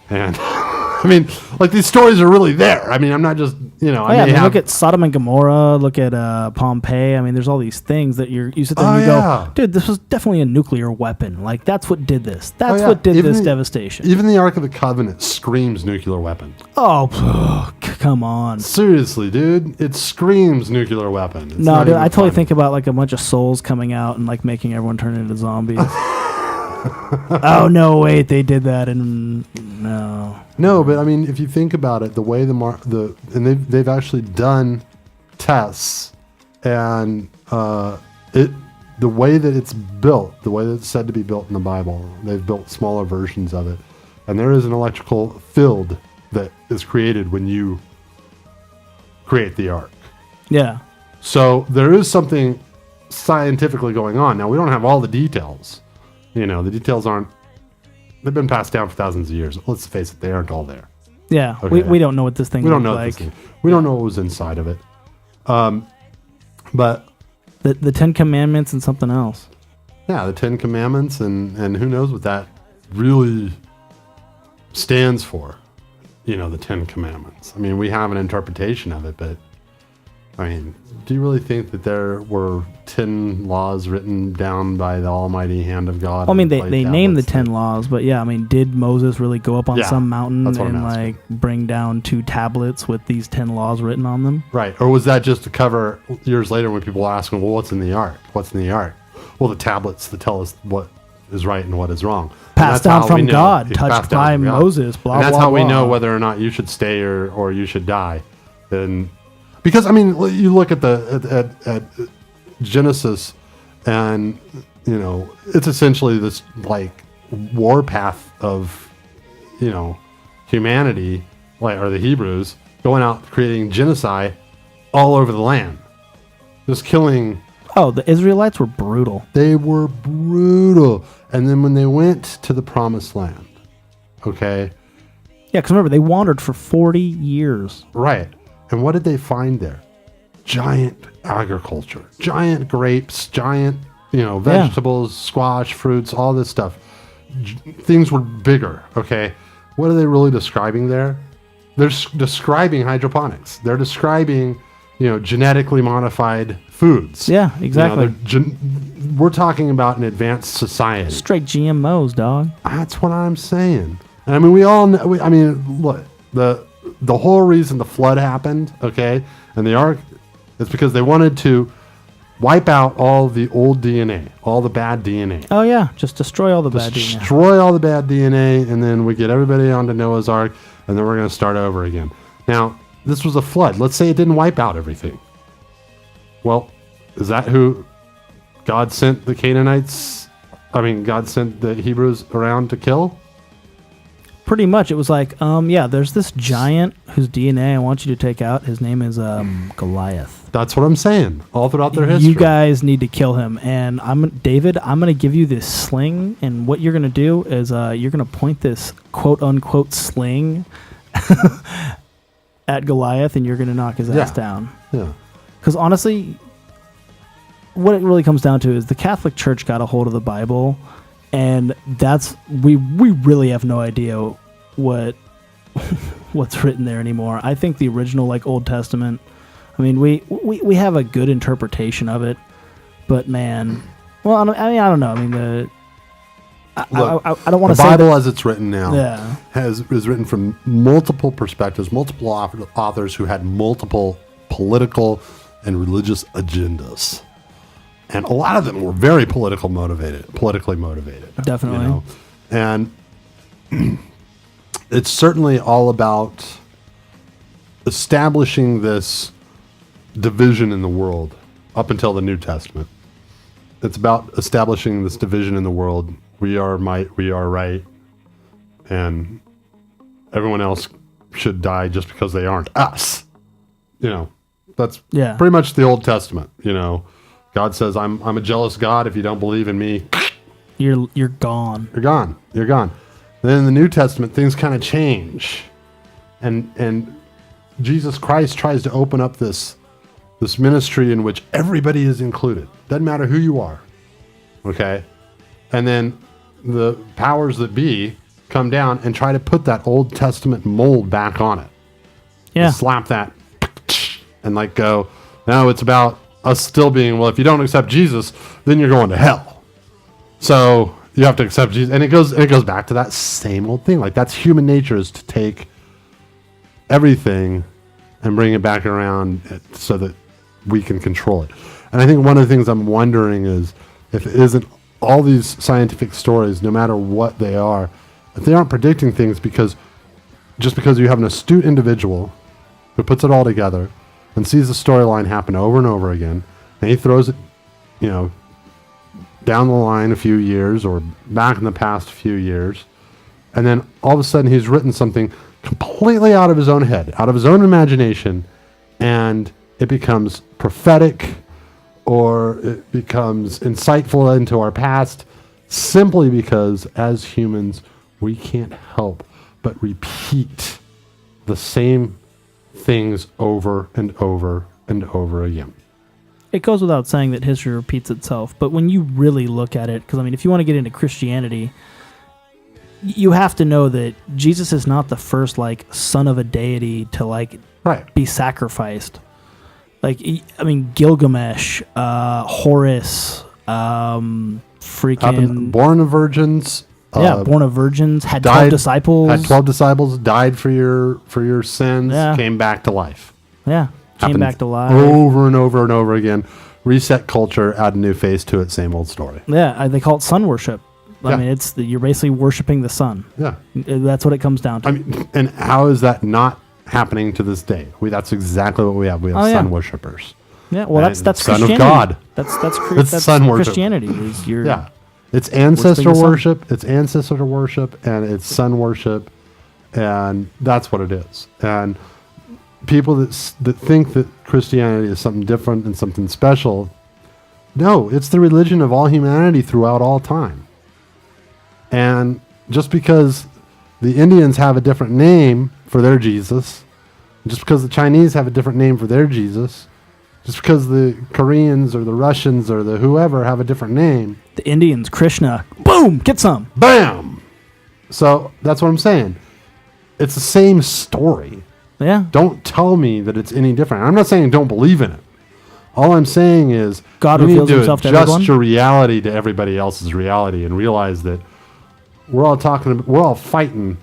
And I mean, these stories are really there. I mean, I'm not just, look at Sodom and Gomorrah, look at Pompeii. I mean, there's all these things that you sit there and you go, dude, this was definitely a nuclear weapon. Like, that's what did this. That's what did this devastation. Even the Ark of the Covenant screams nuclear weapon. Oh, come on. Seriously, dude. It screams nuclear weapon. It's No, dude, I totally funny. think about a bunch of souls coming out and making everyone turn into zombies. Oh, no, wait, they did that and no. No, but I mean, if you think about it, the way they've actually done tests, and the way that it's built, the way that it's said to be built in the Bible, they've built smaller versions of it, and there is an electrical field that is created when you create the ark. Yeah. So there is something scientifically going on. Now we don't have all the details. The details aren't. They've been passed down for thousands of years. Let's face it, they aren't all there. Yeah, Okay. we don't know what this thing We don't looked know like. this thing. We don't know what was inside of it. But The Ten Commandments and something else. yeah, the Ten Commandments and who knows what that really stands for. The Ten Commandments. I mean, we have an interpretation of it, but I mean, do you really think that there were 10 laws written down by the almighty hand of God? Well, I mean, on they clay named the tablets? 10 laws, but yeah, I mean, did Moses really go up on Yeah, some mountain that's what I'm and asking. bring down 2 tablets with these 10 laws written on them? Right. Or was that just to cover years later when people ask him, well, what's in the ark? What's in the ark? Well, the tablets that tell us what is right and what is wrong. And Passed that's down how from we know. God, It's touched passed down by from God. Moses, blah, and that's blah, how we blah. know whether or not you should stay or you should die. And because I mean, you look at at Genesis, and it's essentially this warpath of humanity, or the Hebrews going out creating genocide all over the land, just killing. Oh, the Israelites were brutal. They were brutal. And then when they went to the promised land, okay? Yeah, because remember, they wandered for 40 years. Right. And what did they find there? Giant agriculture, giant grapes, giant, vegetables, squash, fruits, all this stuff. Things were bigger, okay? What are they really describing there? They're describing hydroponics. They're describing, genetically modified foods. Yeah, exactly. We're talking about an advanced society. Straight GMOs, dog. That's what I'm saying. And I mean, we all know. Look, the whole reason the flood happened, okay, and the ark, is because they wanted to wipe out all the old DNA, all the bad DNA. Oh yeah, just destroy all the bad DNA. Destroy all the bad DNA, and then we get everybody onto Noah's Ark, and then we're going to start over again. Now, this was a flood. Let's say it didn't wipe out everything. Well, is that who God sent the Canaanites? I mean, God sent the Hebrews around to kill? Pretty much, it was like, yeah, there's this giant whose DNA I want you to take out. His name is Goliath. That's what I'm saying. All throughout their history. You guys need to kill him. And David, I'm going to give you this sling. And what you're going to do is you're going to point this quote unquote sling at Goliath, and you're going to knock his ass down. Yeah. Because honestly, what it really comes down to is the Catholic Church got a hold of the Bible, and we really have no idea what's written there anymore. I think the original Old Testament, I mean, we have a good interpretation of it, but man, well, I don't know. I mean, I don't want to say the Bible as it's written now Yeah. is written from multiple perspectives, multiple authors who had multiple political and religious agendas. And a lot of them were very politically motivated. Definitely. You know? And it's certainly all about establishing this division in the world up until the New Testament. It's about establishing this division in the world. We are might, we are right. And everyone else should die just because they aren't us. You know, that's pretty much the Old Testament, you know. God says, I'm a jealous God. If you don't believe in me, you're gone. You're gone. You're gone. And then in the New Testament, things kind of change. And Jesus Christ tries to open up this ministry in which everybody is included. Doesn't matter who you are. Okay? And then the powers that be come down and try to put that Old Testament mold back on it. Yeah. And slap that and go, no, it's about us still being, well, if you don't accept Jesus, then you're going to hell. So you have to accept Jesus. And it goes back to that same old thing. That's human nature, is to take everything and bring it back around so that we can control it. And I think one of the things I'm wondering is if it isn't all these scientific stories, no matter what they are, if they aren't predicting things just because you have an astute individual who puts it all together and sees the storyline happen over and over again, and he throws it, down the line a few years or back in the past a few years, and then all of a sudden he's written something completely out of his own head, out of his own imagination, and it becomes prophetic or it becomes insightful into our past, simply because as humans we can't help but repeat the same things over and over and over again. It goes without saying that history repeats itself, but when you really look at it, because if you want to get into Christianity, you have to know that Jesus is not the first son of a deity to be sacrificed. Gilgamesh, Horus, freaking born of virgins. Born of virgins, had 12 disciples. Had 12 disciples, died for your sins, came back to life. Yeah, came back to life. Over and over and over again. Reset culture, add a new face to it, same old story. Yeah, they call it sun worship. I mean, you're basically worshiping the sun. Yeah. That's what it comes down to. And how is that not happening to this day? That's exactly what we have. We have sun worshipers. Yeah, well, that's Son Christianity. of God. That's sun worship. Christianity. It's ancestor worship. It's ancestor worship, and it's sun worship, and that's what it is. And people that think that Christianity is something different and something special, no, it's the religion of all humanity throughout all time. And just because the Indians have a different name for their Jesus, just because the Chinese have a different name for their Jesus, just because the Koreans or the Russians or the whoever have a different name. The Indians, Krishna, boom, get some. Bam! So that's what I'm saying. It's the same story. Yeah. Don't tell me that it's any different. I'm not saying don't believe in it. All I'm saying is God you reveals need to himself to everyone. adjust your reality to everybody else's reality and realize that we're all fighting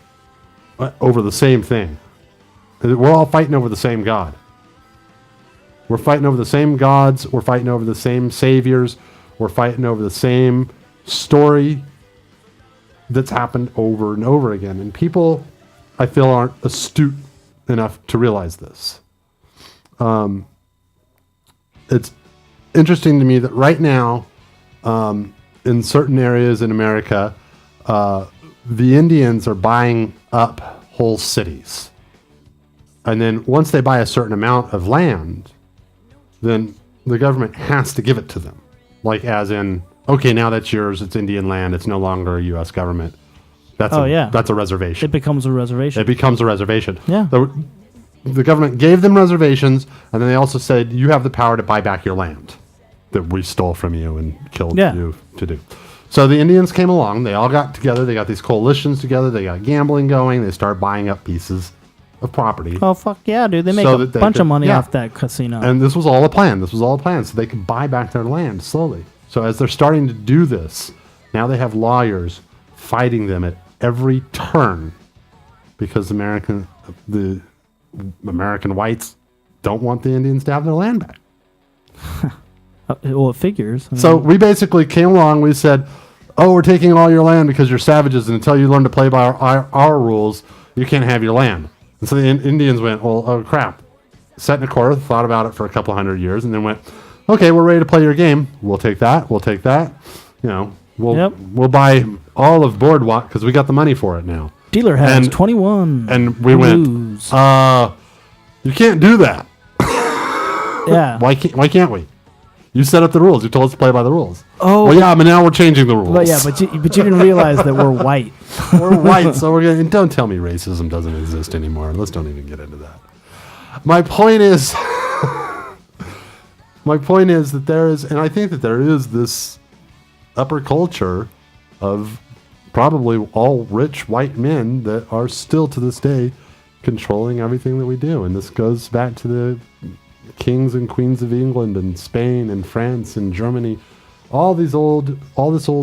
over the same thing. We're all fighting over the same God. We're fighting over the same gods. We're fighting over the same saviors. We're fighting over the same story that's happened over and over again. And people, I feel, aren't astute enough to realize this. It's interesting to me that right now, in certain areas in America, the Indians are buying up whole cities. And then once they buy a certain amount of land, then the government has to give it to them. Like as in, okay, now that's yours. It's Indian land. It's no longer a U.S. government. That's that's a reservation. It becomes a reservation. It becomes a reservation. Yeah. The government gave them reservations, and then they also said, you have the power to buy back your land that we stole from you and killed you to do. So the Indians came along. They all got together. They got these coalitions together. They got gambling going. They started buying up pieces of property. Oh, fuck yeah, dude. They make So a that they bunch could- of money yeah. off that casino. And this was all a plan. This was all a plan. So they could buy back their land slowly. So as they're starting to do this, now they have lawyers fighting them at every turn because the American whites don't want the Indians to have their land back. Well, it figures. I So mean, we basically came along. We said, oh, we're taking all your land because you're savages. And until you learn to play by our rules, you can't have your land. And so the Indians went, well, oh, crap. Sat in a corner, thought about it for a couple hundred years, and then went, okay, we're ready to play your game. We'll take that. We'll take that. You know, we'll buy all of Boardwalk because we got the money for it now. dealer has and- 21. And we blues. went, you can't do that. Yeah. Why can't we? You set up the rules. You told us to play by the rules. Oh. Well, yeah, but now we're changing the rules. But yeah, but you didn't realize that we're white. We're white, so we're gonna. And don't tell me racism doesn't exist anymore. Let's don't even get into that. My point is, that there is, and I think that there is this upper culture of probably all rich white men that are still to this day controlling everything that we do, and this goes back to the kings and queens of England and Spain and France and Germany, all this old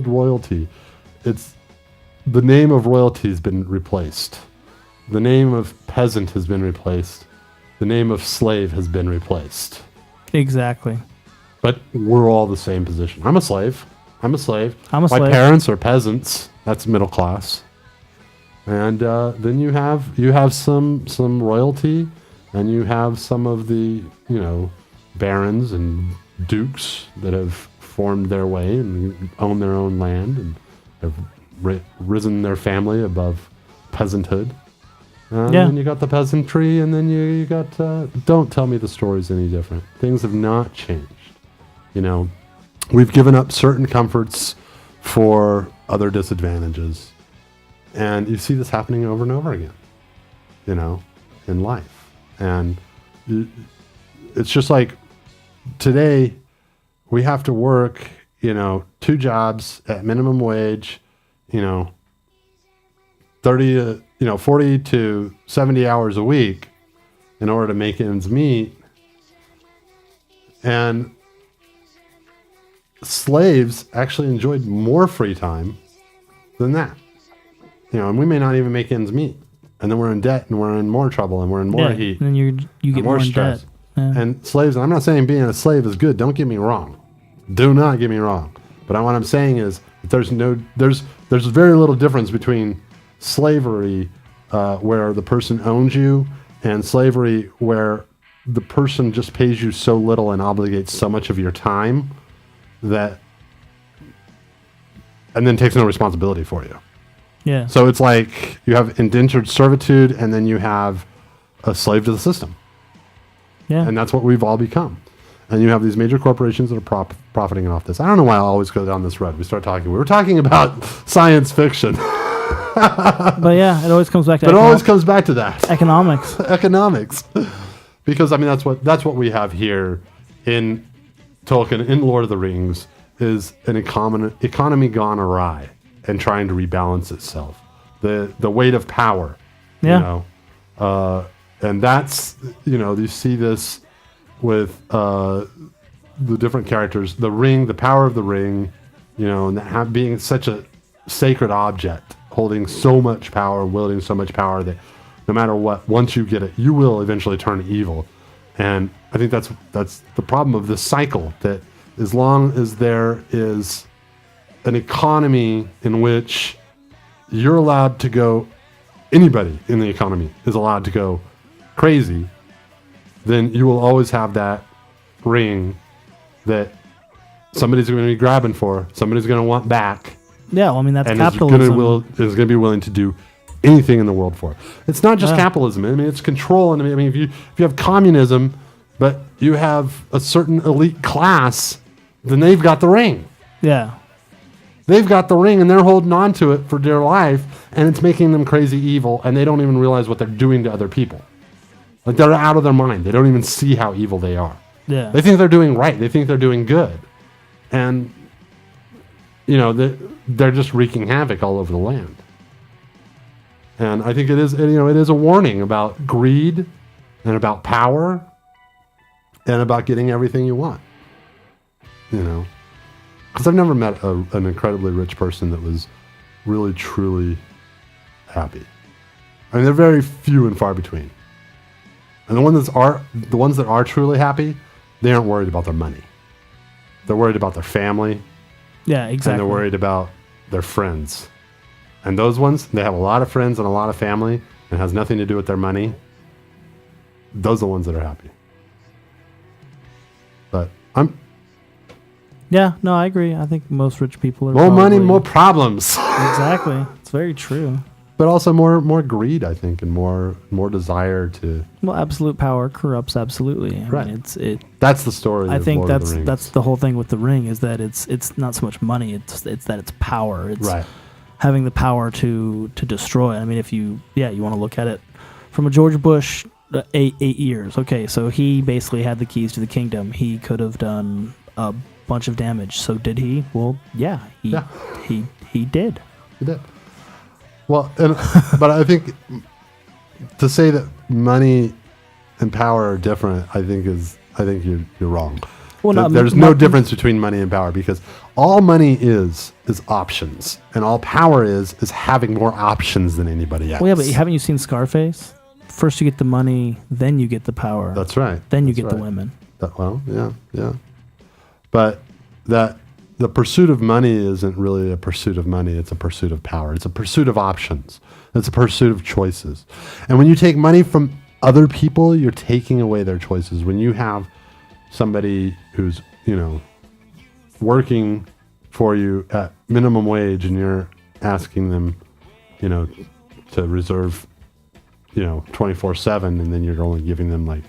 royalty. It's the name of royalty has been replaced. The name of peasant has been replaced. The name of slave has been replaced. Exactly. But we're all the same position. I'm a slave. I'm a My slave. parents are peasants. That's middle class. And then you have some royalty, and you have some of the barons and dukes that have formed their way and own their own land and have risen their family above peasanthood. And then you got the peasantry, and then you got. Don't tell me the story's any different. Things have not changed. We've given up certain comforts for other disadvantages, and you see this happening over and over again. In life, and it's just like today we have to work. 2 jobs at minimum wage. 40 to 70 hours a week in order to make ends meet. And slaves actually enjoyed more free time than that. And we may not even make ends meet. And then we're in debt, and we're in more trouble, and we're in more heat. And then you get more in stress. debt. Yeah. And slaves, I'm not saying being a slave is good. Don't get me wrong. Do not get me wrong. But what I'm saying is that there's very little difference between slavery where the person owns you and slavery where the person just pays you so little and obligates so much of your time and then takes no responsibility for you. Yeah. So it's like you have indentured servitude, and then you have a slave to the system. Yeah. And that's what we've all become. And you have these major corporations that are profiting off this. I don't know why I always go down this road. We were talking about science fiction. But yeah, it always comes back to But it always comes back to that. economics. Economics. Because that's what we have here in Tolkien, in Lord of the Rings, is an economy gone awry and trying to rebalance itself. The weight of power. Yeah. And that's you see this with the different characters. The ring, the power of the ring, and that being such a sacred object, holding so much power, wielding so much power that no matter what. Once you get it, you will eventually turn evil. And I think that's the problem of this cycle, that as long as there is an economy in which you're allowed to go, anybody in the economy is allowed to go crazy, then you will always have that ring that somebody's going to be grabbing for, somebody's going to want back, Yeah, well, I mean, that's and capitalism. is going to be willing to do anything in the world for it. It's not just Yeah. capitalism. I mean, it's control. And I mean, if you have communism, but you have a certain elite class, then they've got the ring. Yeah. They've got the ring, and they're holding on to it for dear life, and it's making them crazy evil, and they don't even realize what they're doing to other people. Like, they're out of their mind. They don't even see how evil they are. Yeah. They think they're doing right. They think they're doing good. And, you know, they're just wreaking havoc all over the land. And I think it is a warning about greed and about power and about getting everything you want. You know, because I've never met an incredibly rich person that was really, truly happy. I mean, they're very few and far between. And the ones that are truly happy, they aren't worried about their money. They're worried about their family. Yeah, exactly. And they're worried about their friends. And those ones, they have a lot of friends and a lot of family, and it has nothing to do with their money. Those are the ones that are happy. But Yeah, no, I agree. I think most rich people are more money, probably- more problems. Exactly. It's very true. But also more greed, I think, and more desire to. Well, absolute power corrupts absolutely. I Right. mean, That's the story. I of think Lord of the Rings. that's the whole thing with the ring, is that it's not so much money, it's that it's power. It's Right. having the power to destroy. I mean, if you want to look at it from a George Bush 8 years. Okay, so he basically had the keys to the kingdom. He could have done a bunch of damage. So did he? Well, yeah, he did. He did. Well, but I think to say that money and power are different, I think you're wrong. Well, no, There's no difference between money and power, because all money is options, and all power is having more options than anybody else. Well, yeah, but haven't you seen Scarface? First you get the money, then you get the power. That's right. Then you That's get the right. women. Yeah. But the pursuit of money isn't really a pursuit of money. It's a pursuit of power. It's a pursuit of options. It's a pursuit of choices. And when you take money from other people, you're taking away their choices. When you have somebody who's, working for you at minimum wage, and you're asking them, to reserve, 24/7, and then you're only giving them like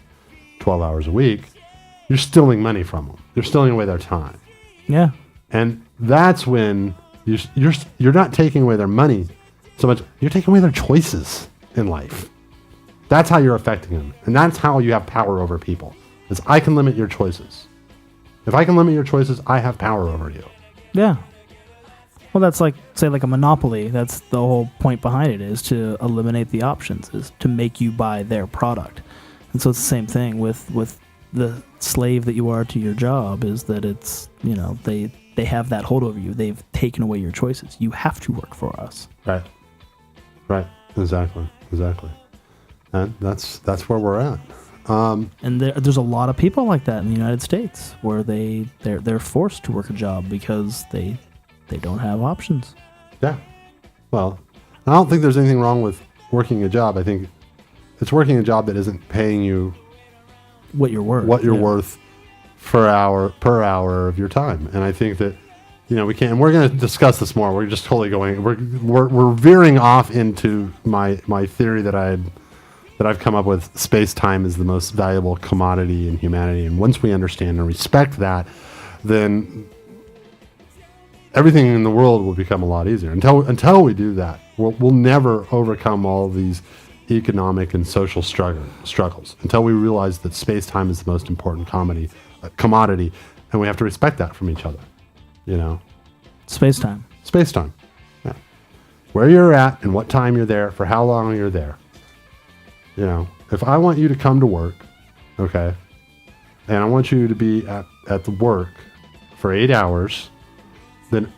12 hours a week, you're stealing money from them. You're stealing away their time. Yeah. And that's when you're not taking away their money so much, you're taking away their choices in life. That's how you're affecting them. And that's how you have power over people. Is I can limit your choices. If I can limit your choices, I have power over you. Yeah. Well, that's like a monopoly. That's the whole point behind it, is to eliminate the options, is to make you buy their product. And so it's the same thing with the slave that you are to your job, is that it's, they have that hold over you. They've taken away your choices. You have to work for us. Right. Exactly. And that's where we're at. And there's a lot of people like that in the United States, where they're forced to work a job because they don't have options. Yeah. Well, I don't think there's anything wrong with working a job. I think it's working a job that isn't paying you what you're worth. Worth per hour of your time. And I think that, we can't, and we're going to discuss this more. We're just totally we're veering off into my theory that I've come up with. Space-time is the most valuable commodity in humanity. And once we understand and respect that, then everything in the world will become a lot easier. Until we do that, we'll never overcome all these economic and social struggles until we realize that space-time is the most important commodity, and we have to respect that from each other. Space-time. Yeah. Where you're at and what time you're there, for how long you're there. If I want you to come to work, okay, and I want you to be at the work for 8 hours, then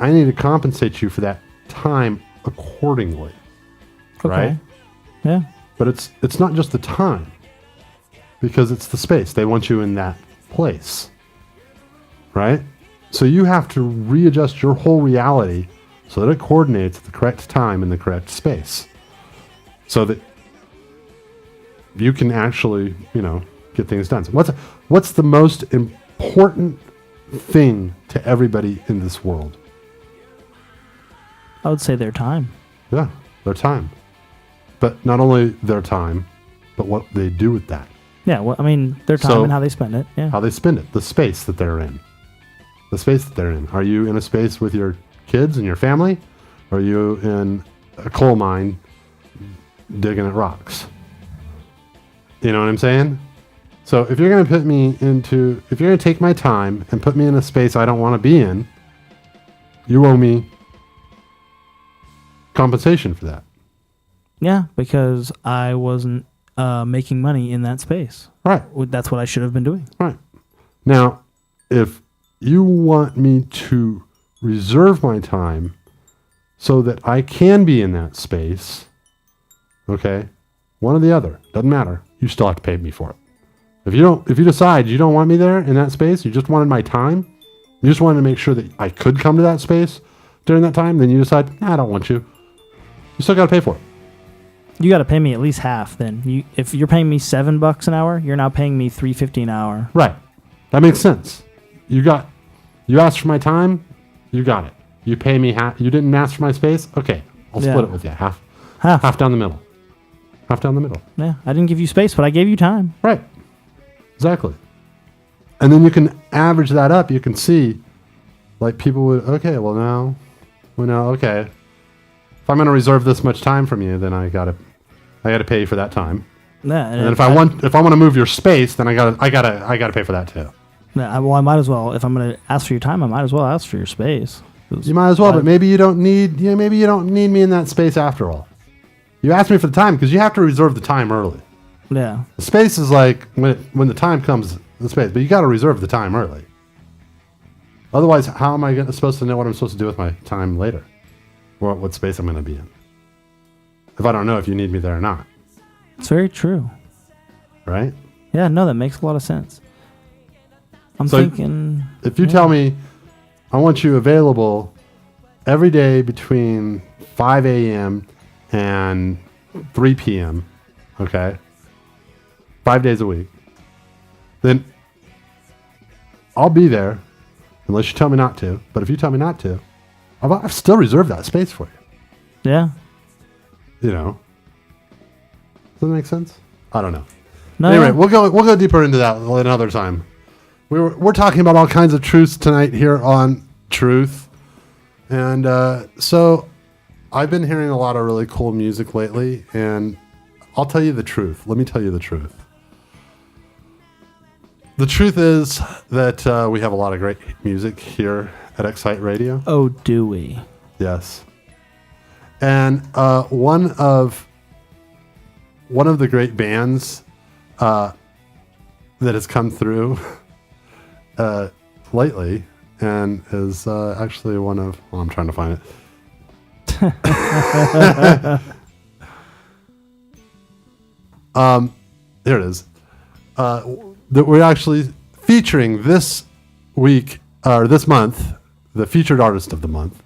I need to compensate you for that time accordingly. Okay. Right? Yeah. But it's not just the time, because it's the space. They want you in that place, right? So you have to readjust your whole reality so that it coordinates at the correct time in the correct space, so that you can actually, get things done. So what's the most important thing to everybody in this world? I would say their time. Yeah, their time. But not only their time, but what they do with that. Yeah, well, I mean, their time So, and how they spend it. Yeah. How they spend it, the space that they're in. The space that they're in. Are you in a space with your kids and your family? Or are you in a coal mine digging at rocks? You know what I'm saying? So if you're going to take my time and put me in a space I don't want to be in, you owe me compensation for that. Yeah, because I wasn't making money in that space. Right. That's what I should have been doing. Right. Now, if you want me to reserve my time so that I can be in that space, okay, one or the other, doesn't matter. You still have to pay me for it. If you decide you don't want me there in that space, you just wanted my time, you just wanted to make sure that I could come to that space during that time, then you decide, I don't want you. You still got to pay for it. You got to pay me at least half. Then, if you're paying me $7 an hour, you're now paying me $3.50 an hour. Right. That makes sense. You asked for my time, you got it. You pay me half. You didn't ask for my space. Okay, I'll split it with you. Half down the middle. Half down the middle. Yeah, I didn't give you space, but I gave you time. Right. Exactly. And then you can average that up. You can see, like, people would, okay, well now, okay. If I'm going to reserve this much time from you, then I gotta pay you for that time. Yeah, and then if I want to move your space, then I gotta pay for that too. Yeah, well, I might as well. If I'm going to ask for your time, I might as well ask for your space. You might as well, but maybe you don't need me in that space after all. You asked me for the time because you have to reserve the time early. Yeah. The space is like when the time comes, the space, but you got to reserve the time early. Otherwise, how am I supposed to know what I'm supposed to do with my time later? Or what space I'm going to be in? If I don't know if you need me there or not. It's very true. Right? Yeah, no, that makes a lot of sense. I'm thinking... If you tell me I want you available every day between 5 a.m. and 3 p.m., okay? 5 days a week. Then I'll be there unless you tell me not to. But if you tell me not to, I've still reserved that space for you. Yeah. Does that make sense? I don't know. No. Anyway, we'll go deeper into that another time. We're talking about all kinds of truths tonight here on Truth. And so I've been hearing a lot of really cool music lately, and I'll tell you the truth. Let me tell you the truth. The truth is that we have a lot of great music here at Excite Radio. Oh, do we? Yes. And one of the great bands that has come through lately and is actually one of... Well, I'm trying to find it. There it is. That we're actually featuring this week, or this month, the featured artist of the month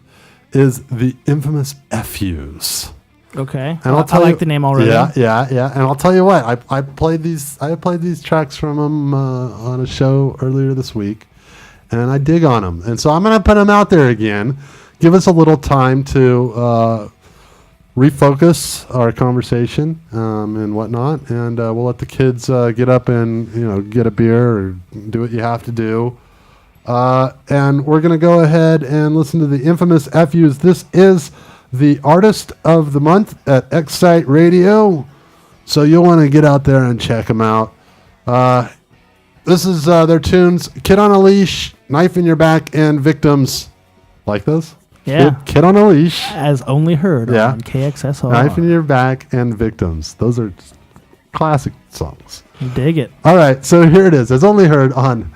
is the infamous FUs. Okay. And I like the name already. Yeah. And I'll tell you what, I played these tracks from them on a show earlier this week, and I dig on them. And so I'm going to put them out there again. Give us a little time to refocus our conversation and whatnot, and we'll let the kids get up and get a beer or do what you have to do. And we're going to go ahead and listen to the infamous FUs. This is the artist of the month at Excite Radio, so you'll want to get out there and check them out. This is their tunes: Kid on a Leash, Knife in Your Back, and Victims. Like those? Yeah. Kid on a Leash. As only heard on KXSR. Knife in Your Back and Victims. Those are classic songs. Dig it. All right, so here it is. As only heard on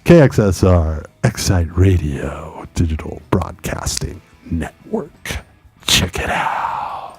KXSR, Excite Radio, Digital Broadcasting Network. Check it out.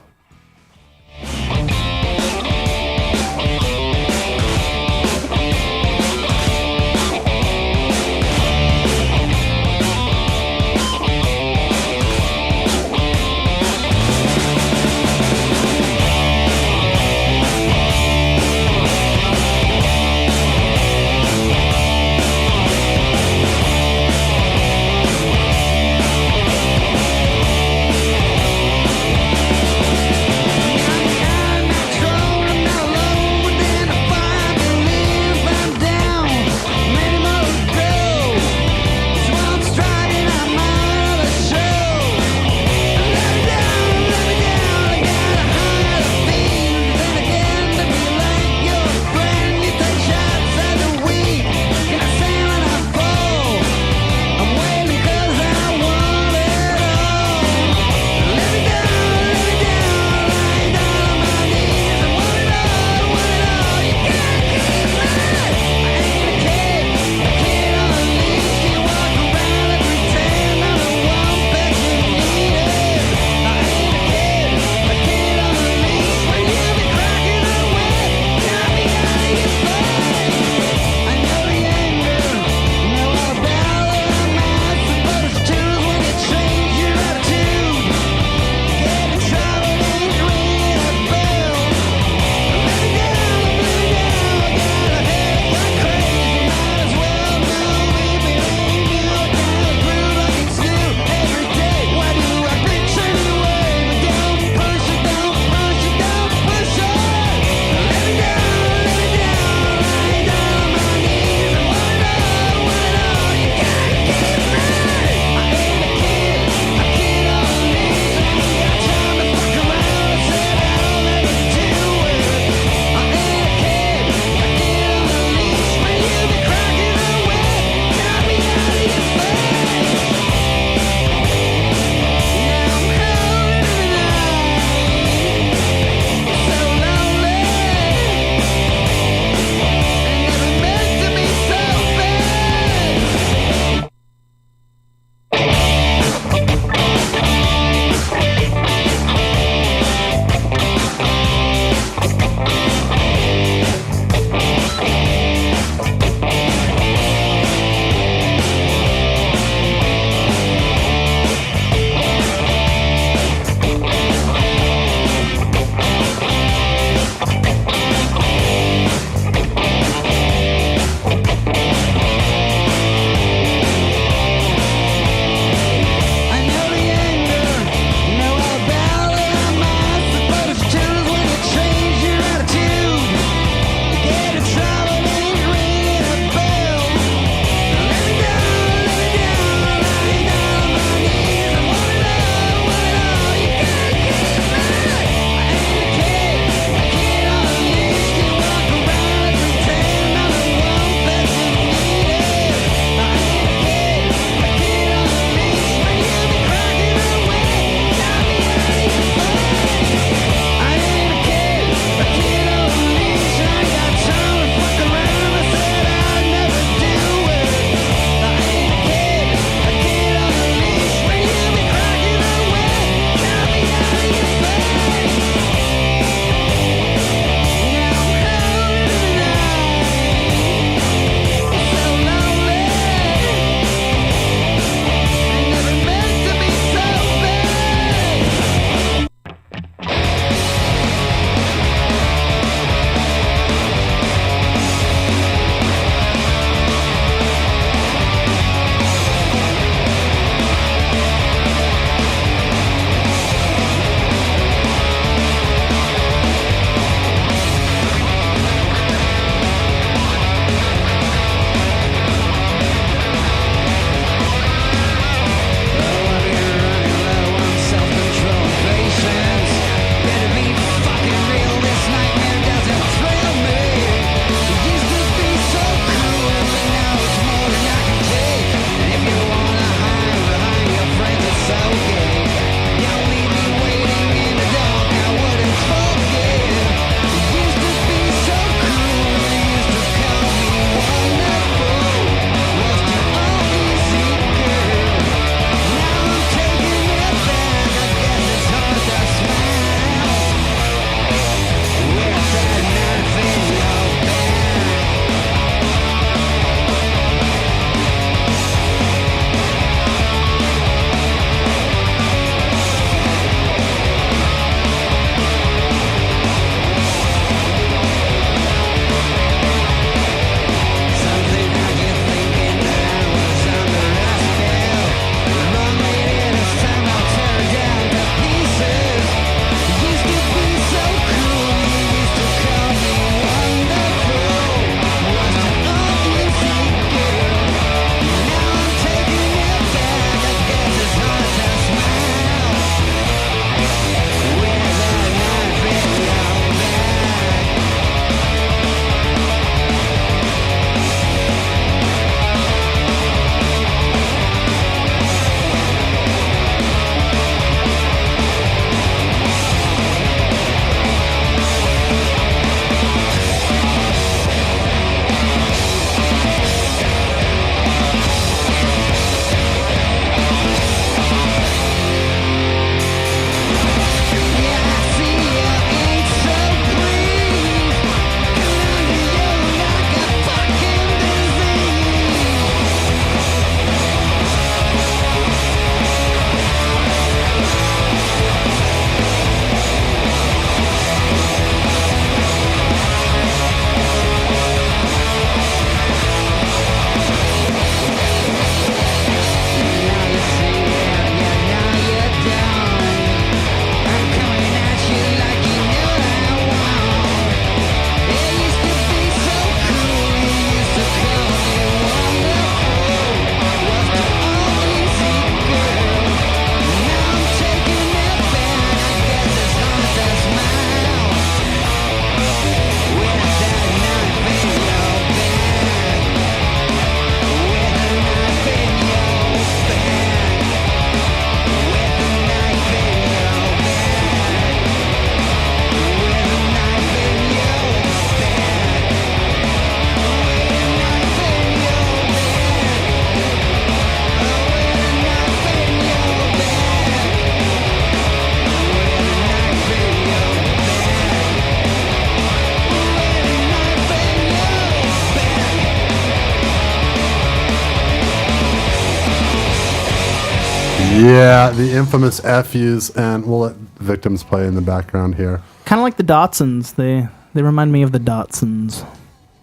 Yeah, the infamous FUs, and we'll let victims play in the background here. Kind of like the Datsuns. They remind me of the Datsuns.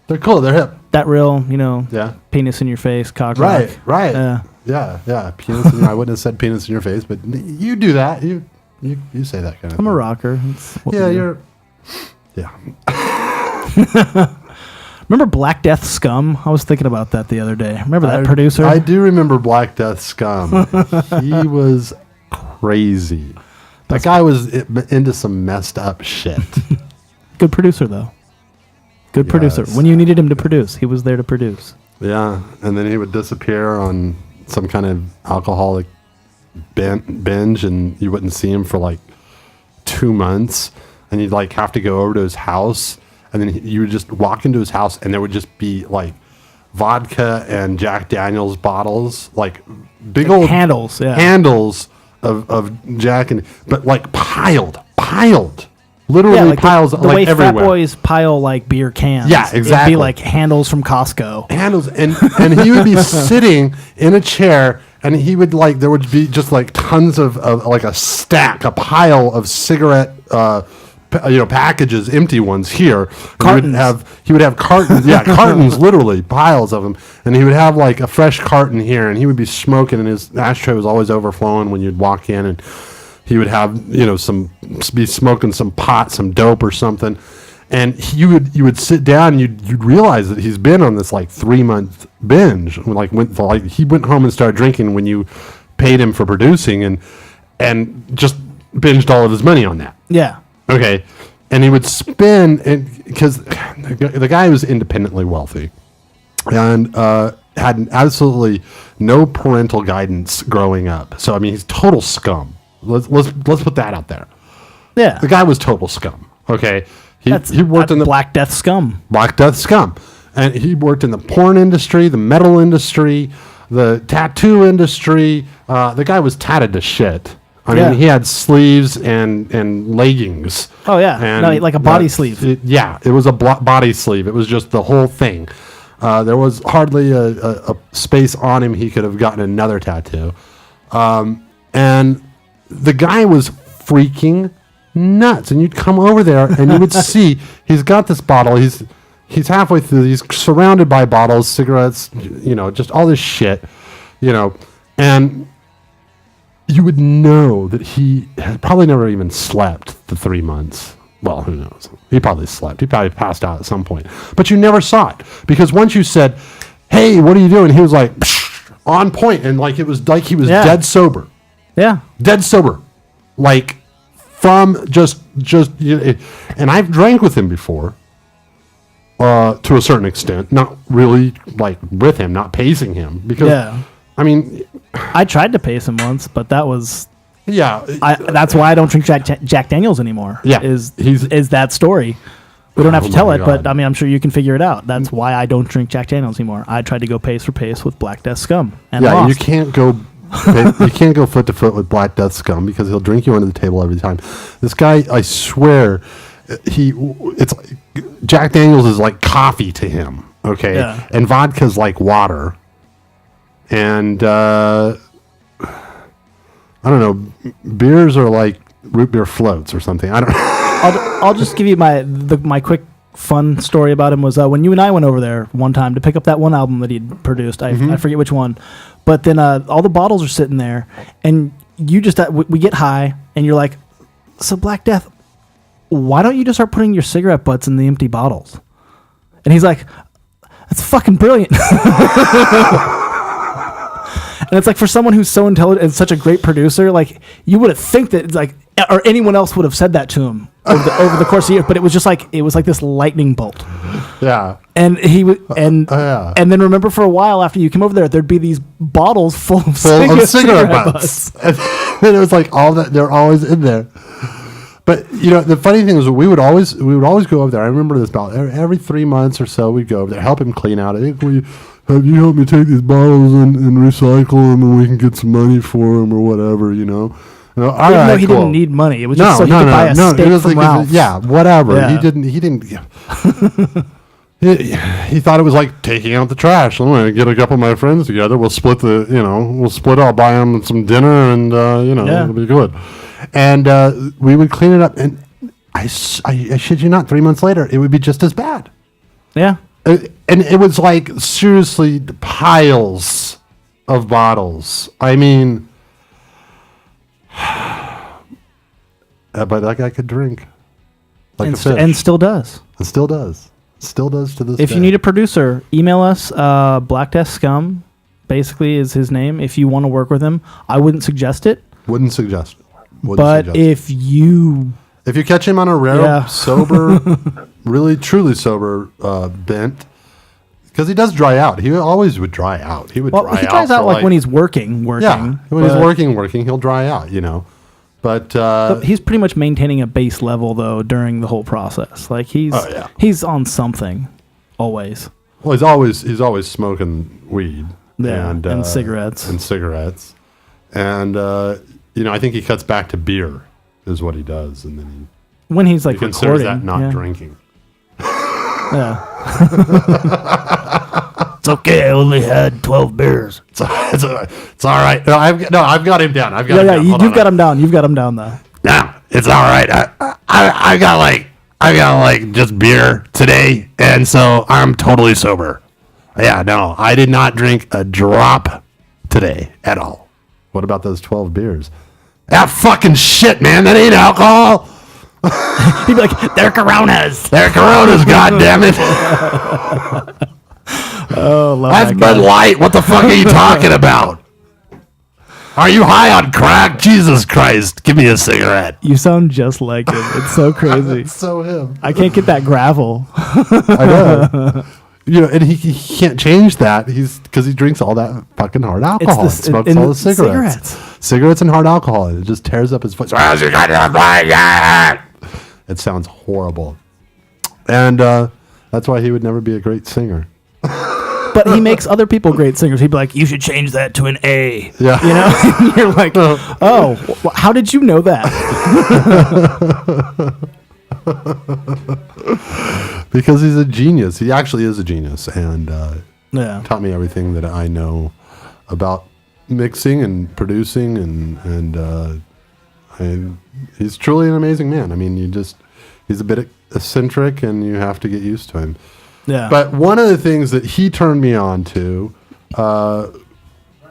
They're cool. They're hip. That real, Yeah. penis in your face, cock Right. rock. Right. Yeah. Yeah. Penis. I wouldn't have said penis in your face, but you do that. You say that kind of. I'm a thing. rocker. It's what Yeah, we do. you're. Yeah. Remember Black Death Scum? I was thinking about that the other day. Remember that producer? I do remember Black Death Scum. He was crazy. That guy was into some messed up shit. Good producer, though. Good producer. Yes. When you needed him to produce, he was there to produce. Yeah, and then he would disappear on some kind of alcoholic binge, and you wouldn't see him for like 2 months, and you'd like have to go over to his house, and then you would just walk into his house, and there would just be like vodka and Jack Daniels bottles, like big Like old handles, yeah. handles of Jack, but like piled, literally Yeah, like piles, the like way everywhere. Fat Boys pile like beer cans. Yeah, It'd exactly. be like handles from Costco. Handles, and he would be sitting in a chair, and he would like, there would be just like tons of like a pile of cigarette packages, empty ones here. Cartons. He would have cartons, cartons, literally piles of them, and he would have like a fresh carton here, and he would be smoking, and his ashtray was always overflowing when you'd walk in, and he would have be smoking some pot, some dope or something, and you would sit down, and you'd realize that he's been on this like 3-month binge. He went home and started drinking when you paid him for producing, and just binged all of his money on that. Yeah. Okay, and he would spend, because the guy was independently wealthy, and had absolutely no parental guidance growing up. So I mean, he's total scum. Let's put that out there. Yeah. The guy was total scum. Okay, he worked that's in the Black Death Scum. Black Death Scum, and he worked in the porn industry, the metal industry, the tattoo industry. The guy was tatted to shit. I mean, he had sleeves and leggings. Oh, yeah. And No, like a body sleeve. It was a body sleeve. It was just the whole thing. There was hardly a space on him he could have gotten another tattoo. And the guy was freaking nuts. And you'd come over there and you would see he's got this bottle. He's halfway through. He's surrounded by bottles, cigarettes, just all this shit, and you would know that he had probably never even slept the 3 months. Well, who knows? He probably slept. He probably passed out at some point. But you never saw it. Because once you said, hey, what are you doing? He was like, on point. And like it was like he was dead sober. Yeah. Dead sober. Like from just and I've drank with him before. To a certain extent. Not really like with him, not pacing him. Because, I mean, I tried to pace him once, but that was that's why I don't drink Jack Daniels anymore. Yeah, is that story? We don't have to tell it, but I mean, I'm sure you can figure it out. That's why I don't drink Jack Daniels anymore. I tried to go pace for pace with Black Death Scum, and lost. You can't go foot to foot with Black Death Scum because he'll drink you under the table every time. This guy, I swear, it's Jack Daniels is like coffee to him. Okay, and vodka's like water. And I don't know, beers are like root beer floats or something. I don't. I'll just give you my quick fun story about him was when you and I went over there one time to pick up that one album that he'd produced. I forget which one, but then all the bottles are sitting there, and you just we get high, and you're like, so Black Death, why don't you just start putting your cigarette butts in the empty bottles? And he's like, that's fucking brilliant. And it's like, for someone who's so intelligent and such a great producer, like, you wouldn't think that it's like, or anyone else would have said that to him over the course of years, but it was just like, it was like this lightning bolt. Yeah. And he would, and then remember, for a while after you came over there, there'd be these bottles full of cigarette butts. And it was like all that, they're always in there. But the funny thing is, we would always go over there. I remember this about every 3 months or so. We'd go over there, help him clean out. Have you help me take these bottles and recycle them, and we can get some money for them or whatever, Even though he didn't need money, it was just so he could buy a steak from Ralph's. Yeah, whatever. Yeah. He didn't. he thought it was like taking out the trash. I'm gonna get a couple of my friends together. We'll split I'll buy them some dinner, and it'll be good. And we would clean it up, and I shit you not, 3 months later, it would be just as bad. Yeah. And it was like seriously piles of bottles. I mean, but that guy could drink like a fish, and still does. It still does. Still does to this If day. you need a producer, email us. Black Death Scum, basically, is his name. If you want to work with him, I wouldn't suggest it. Wouldn't suggest it. But if you catch him on a rare, sober, really truly sober bent, because he does dry out. He always would dry out. He would dry out. He dries out like when he's working. Yeah, when he's working, he'll dry out. But he's pretty much maintaining a base level though during the whole process. Like he's on something, always. Well, he's always smoking weed. Yeah, and cigarettes. And I think he cuts back to beer, is what he does, and then when he's like he considers recording, that not drinking. Yeah. It's okay. I only had 12 beers. It's all right. No, I've got him down. I've got him down. You've got him down. You've got him down though. No, it's all right. I got like just beer today, and so I'm totally sober. Yeah, no, I did not drink a drop today at all. What about those 12 beers? That fucking shit, man. That ain't alcohol. He'd be like, they're Coronas. They're Coronas, goddammit. Oh, love that's that Bud guy. Light. What the fuck are you talking about? Are you high on crack? Jesus Christ. Give me a cigarette. You sound just like him. It's so crazy. It's so him. I can't get that gravel. I know. And he can't change that. Because he drinks all that fucking hard alcohol. It's the- smokes and all the cigarettes. Cigarettes and hard alcohol. And it just tears up his voice. It sounds horrible. And that's why he would never be a great singer. But he makes other people great singers. He'd be like, you should change that to an A. Yeah. You're like, how did you know that? Because he's a genius. He actually is a genius. And Yeah. taught me everything that I know about mixing and producing. And he's truly an amazing man. I mean, he's a bit eccentric, and you have to get used to him. Yeah. But one of the things that he turned me on to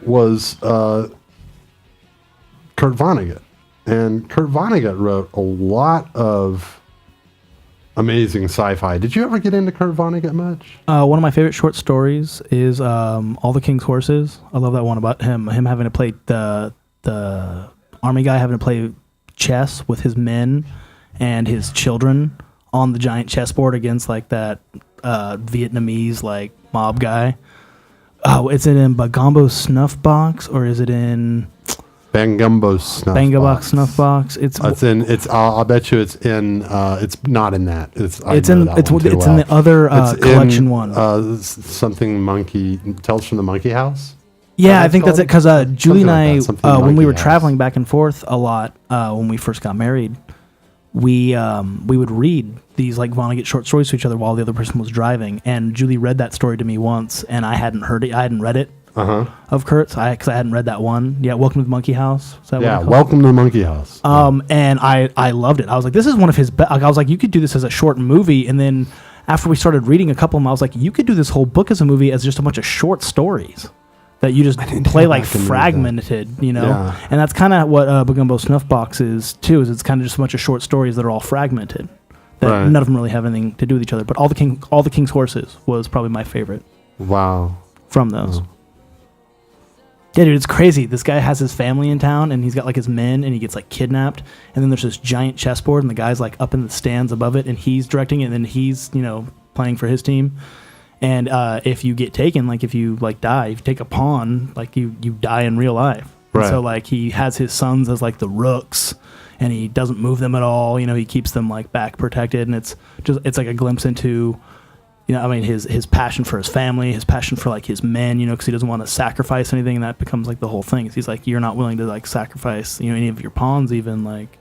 was Kurt Vonnegut. And Kurt Vonnegut wrote a lot of amazing sci-fi. Did you ever get into Kurt Vonnegut much? One of my favorite short stories is All the King's Horses. I love that one about him having to play the army guy having to play chess with his men and his children on the giant chessboard against like that Vietnamese like mob guy. Oh, is it in Bagombo Snuff Box or is it in Bangumbo Snuff Bangumbo Box. Snuff Box? I'll bet you it's in. It's not in that. It's in the other collection one. Something monkey Tales from the Monkey House. Yeah, I think that's it. Because Julie and I, when we were Monkey House. traveling back and forth a lot when we first got married, we would read these like Vonnegut short stories to each other while the other person was driving. And Julie read that story to me once, and I hadn't heard it. I hadn't read it of Kurt's because I hadn't read that one. Yeah, Welcome to the Monkey House. Is that what it's called? Welcome to the Monkey House. And I loved it. I was like, this is one of his best. I was like, you could do this as a short movie. And then after we started reading a couple of them, I was like, you could do this whole book as a movie as just a bunch of short stories that you just play like fragmented, Yeah. And that's kind of what Bagumbo Snuff Box is too. Is it's kind of just a bunch of short stories that are all fragmented, that Right. none of them really have anything to do with each other. But All the King's Horses was probably my favorite Wow. from those. Yeah, dude, it's crazy. This guy has his family in town, and he's got like his men, and he gets like kidnapped. And then there's this giant chessboard, and the guy's like up in the stands above it, and he's directing it, and then he's playing for his team. And if you get taken, like if you like die, if you take a pawn, like you die in real life. And Right. so like he has his sons as like the rooks, and he doesn't move them at all. He keeps them like back protected, and it's like a glimpse into. His passion for his family, his passion for like his men, because he doesn't want to sacrifice anything, and that becomes like the whole thing. He's like, you're not willing to like sacrifice, any of your pawns, even like,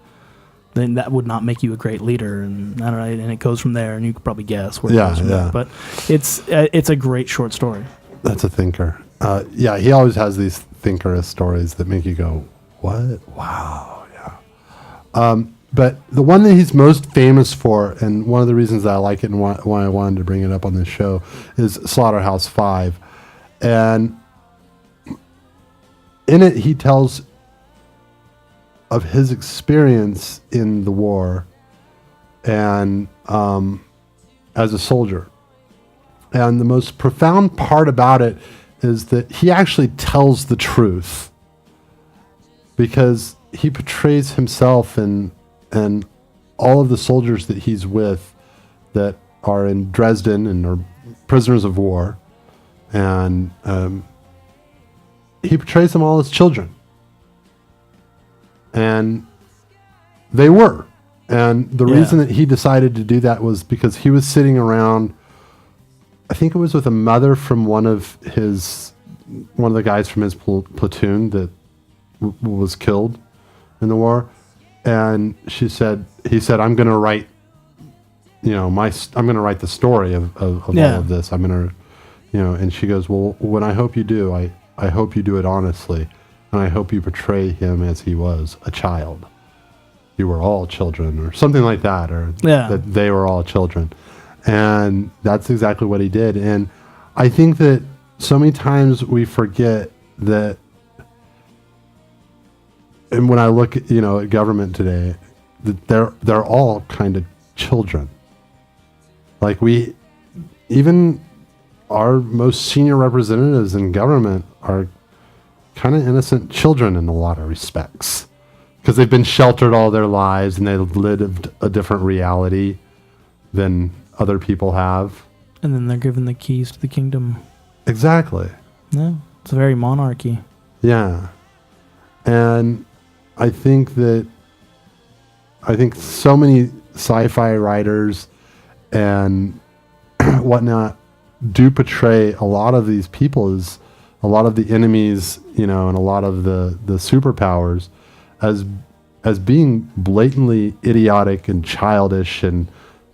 then that would not make you a great leader. And I don't know, and it goes from there, and you could probably guess where Yeah, it goes from yeah. there. But it's a great short story. That's a thinker. Yeah, he always has these thinkerist stories that make you go, what? Wow, yeah. But the one that he's most famous for, and one of the reasons that I like it and why I wanted to bring it up on this show, is Slaughterhouse-5. And in it, he tells of his experience in the war and as a soldier. And the most profound part about it is that he actually tells the truth, because he portrays himself and all of the soldiers that he's with that are in Dresden and are prisoners of war, and he portrays them all as children. And they were. And the reason that he decided to do that was because he was sitting around, I think it was with a mother from one of the guys from his platoon that was killed in the war. And he said, I'm going to write, I'm going to write the story of all of this. I'm going to, and she goes, well, when I hope you do, I hope you do it honestly. And I hope you portray him as he was, a child. You were all children, or something like that, or that they were all children. And that's exactly what he did. And I think that so many times we forget that, and when I look at, at government today, that they're all kind of children. Like even our most senior representatives in government are kind of innocent children in a lot of respects, because they've been sheltered all their lives and they've lived a different reality than other people have. And then they're given the keys to the kingdom. Exactly. Yeah, it's a very monarchy. Yeah. And I think so many sci-fi writers and whatnot do portray a lot of these people as a lot of the enemies, and a lot of the superpowers as being blatantly idiotic and childish and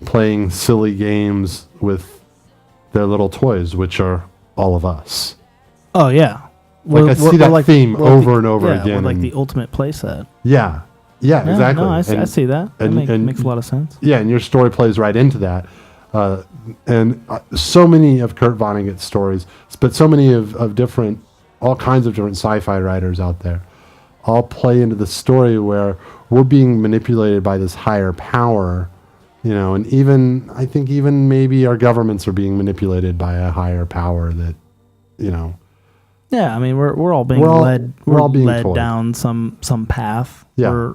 playing silly games with their little toys, which are all of us. Oh yeah, I see that theme over and over again. We're like the ultimate playset. Yeah, exactly. No, I see that. That makes a lot of sense. Yeah, and your story plays right into that. And so many of Kurt Vonnegut's stories, but so many of all kinds of different sci-fi writers out there, all play into the story where we're being manipulated by this higher power, and I think even maybe our governments are being manipulated by a higher power that, Yeah, I mean we're all being led. We're all being led down some path. Yeah.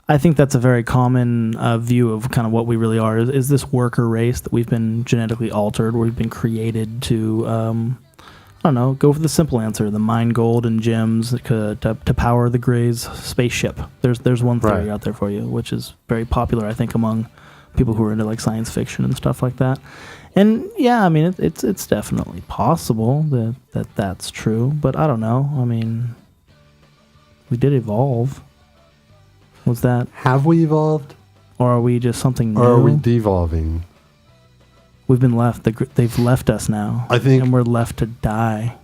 I think that's a very common view of kind of what we really are. Is this worker race that we've been genetically altered, where we've been created to, I don't know, go for the simple answer, the mine gold and gems to power the Grey's spaceship. There's one theory out there for you, which is very popular, I think, among people who are into like science fiction and stuff like that. And yeah, I mean, it's definitely possible that's true, but I don't know. I mean, we did evolve. Was that? Have we evolved? Or are we just something new? Or are we devolving? We've been left. They've left us now. I think. And we're left to die.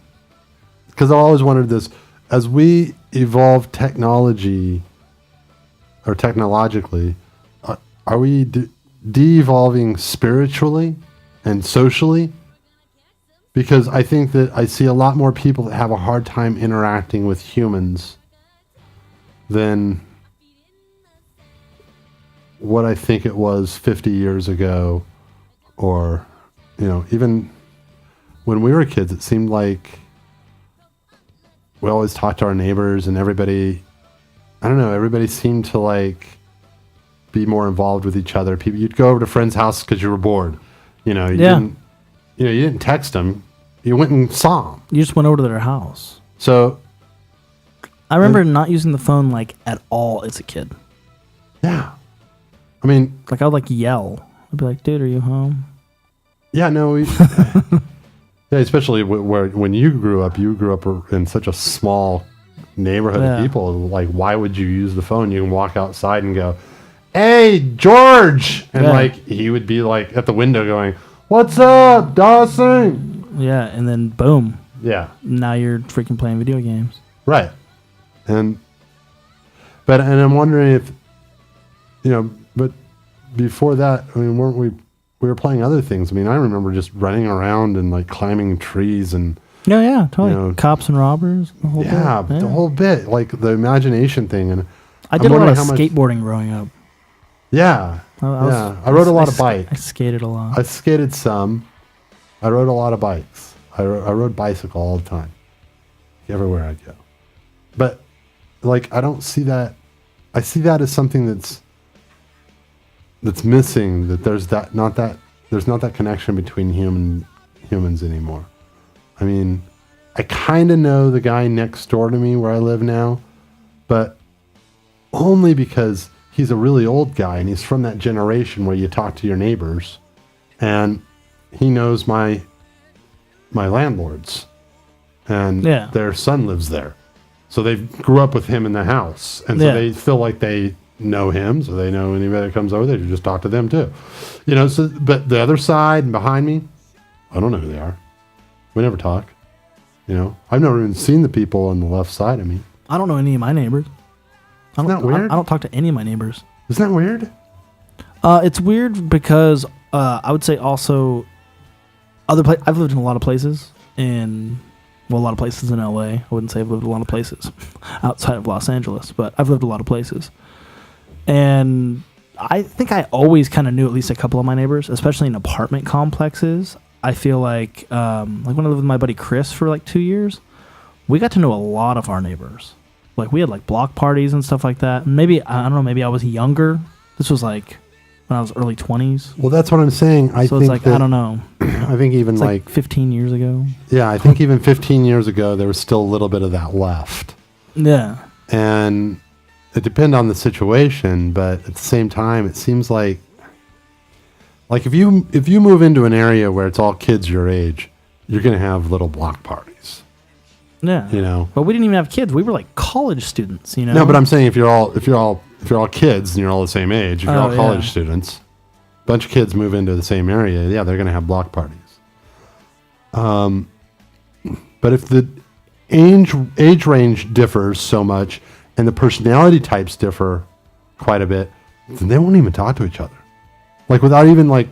Because I always wondered this. As we evolve technology, or technologically, are we de-evolving spiritually and socially? Because I think that I see a lot more people that have a hard time interacting with humans than what I think it was 50 years ago, or, even when we were kids, it seemed like we always talked to our neighbors and everybody, everybody seemed to like be more involved with each other. You'd go over to a friend's house because you were bored. You didn't text them. You went and saw them. You just went over to their house. So I remember not using the phone like at all as a kid. Yeah. I mean, like I would yell. I'd be like, "Dude, are you home?" Yeah, no. Yeah, especially when you grew up in such a small neighborhood of people. Like, why would you use the phone? You can walk outside and go, "Hey, George," and Yeah. like he would be like at the window going, "What's up, Dawson?" Yeah, and then boom, Yeah, now you're freaking playing video games. right. And I'm wondering if, but before that, I mean, weren't we were playing other things? I mean, I remember just running around and like climbing trees and Yeah, totally. Cops and robbers. The whole bit. the whole bit, like the imagination thing. And I I'm did a lot wondering of how much- skateboarding growing up. Yeah, I rode a lot of bikes. I skated a lot. I skated some. I rode a lot of bikes. I rode bicycle all the time, everywhere I'd go. But like, I don't see that. I see that as something that's missing. That there's not that connection between humans anymore. I mean, I kind of know the guy next door to me where I live now, but only because he's a really old guy and he's from that generation where you talk to your neighbors, and he knows my landlords, and their son lives there, so they grew up with him in the house, and so they feel like they know him, so they know anybody that comes over there, you just talk to them too, So, but the other side and behind me, I don't know who they are. We never talk. I've never even seen the people on the left side of me. I don't know any of my neighbors. Isn't that weird? I don't talk to any of my neighbors. Isn't that weird? It's weird because I would say also I've lived in a lot of places a lot of places in LA. I wouldn't say I've lived a lot of places outside of Los Angeles, but I've lived a lot of places. And I think I always kind of knew at least a couple of my neighbors, especially in apartment complexes. I feel like when I lived with my buddy Chris for like 2 years, we got to know a lot of our neighbors. Like we had like block parties and stuff like that. And maybe, I don't know, maybe I was younger. This was like when I was early 20s. Well, that's what I'm saying. I think it's like, I don't know. I think even It's like 15 years ago. Yeah, I think even 15 years ago, there was still a little bit of that left. Yeah. And it depends on the situation, but at the same time, it seems like if you move into an area where it's all kids your age, you're going to have little block parties. Yeah. But we didn't even have kids. We were like college students, No, but I'm saying if you're all kids and you're all the same age, if you're all college students, a bunch of kids move into the same area, they're going to have block parties. But if the age range differs so much and the personality types differ quite a bit, then they won't even talk to each other. Like without even like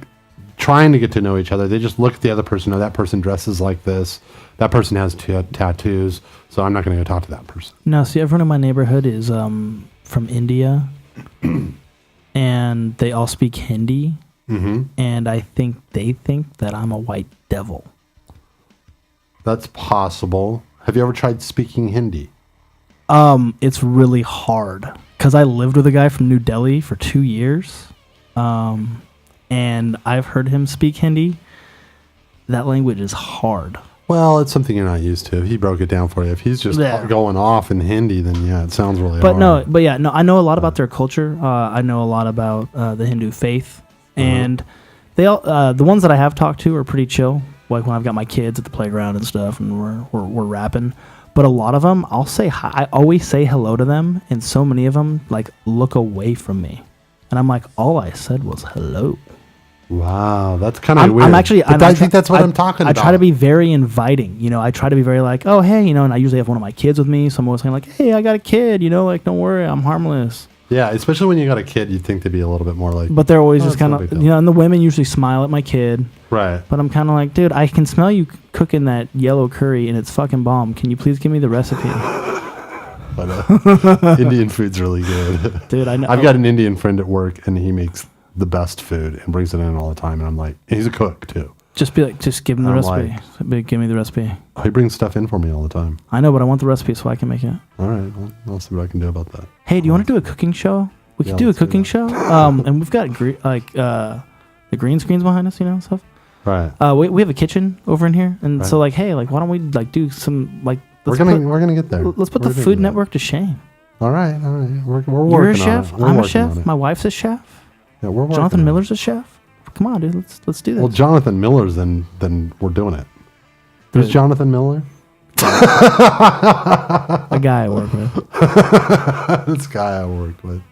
trying to get to know each other, they just look at the other person. Oh, that person dresses like this. That person has tattoos, so I'm not going to go talk to that person. No, see, everyone in my neighborhood is from India, and they all speak Hindi, and I think they think that I'm a white devil. That's possible. Have you ever tried speaking Hindi? It's really hard because I lived with a guy from New Delhi for 2 years, and I've heard him speak Hindi. That language is hard. Well, it's something you're not used to. If he broke it down for you, if he's just going off in Hindi, then it sounds really hard. I know a lot about their culture. I know a lot about the Hindu faith, and they all the ones that I have talked to are pretty chill. Like when I've got my kids at the playground and stuff, and we're rapping. But a lot of them, I'll say hi. I always say hello to them, and so many of them like look away from me, and I'm like, all I said was hello. Wow, that's kind of weird. I think that's what I'm talking about. I try to be very inviting. I try to be very like, oh, hey, and I usually have one of my kids with me, so I'm always saying like, hey, I got a kid, like, don't worry, I'm harmless. Yeah, especially when you got a kid, you'd think they'd be a little bit more like. But they're always just kind of, and the women usually smile at my kid. Right. But I'm kind of like, dude, I can smell you cooking that yellow curry, and it's fucking bomb. Can you please give me the recipe? But Indian food's really good. Dude, I know. I've got an Indian friend at work, and he makes the best food and brings it in all the time. And I'm like, and he's a cook too. Just give him the recipe. Give me the recipe. Oh, he brings stuff in for me all the time. I know, but I want the recipe so I can make it. All right, well, I'll see what I can do about that. Hey, do you want to do a cooking show? We could do a cooking show. And we've got the green screens behind us, stuff. Right. We have a kitchen over in here, and so hey, why don't we do some we're gonna get there. Let's put the Food Network to shame. All right. We're working You're a chef. on it. I'm a chef. My wife's a chef. Yeah, we're working Jonathan on Miller's a chef. Come on, dude. Let's do this. Well, Jonathan Miller's, then we're doing it. There's Jonathan Miller. A guy I work with. This guy I worked with.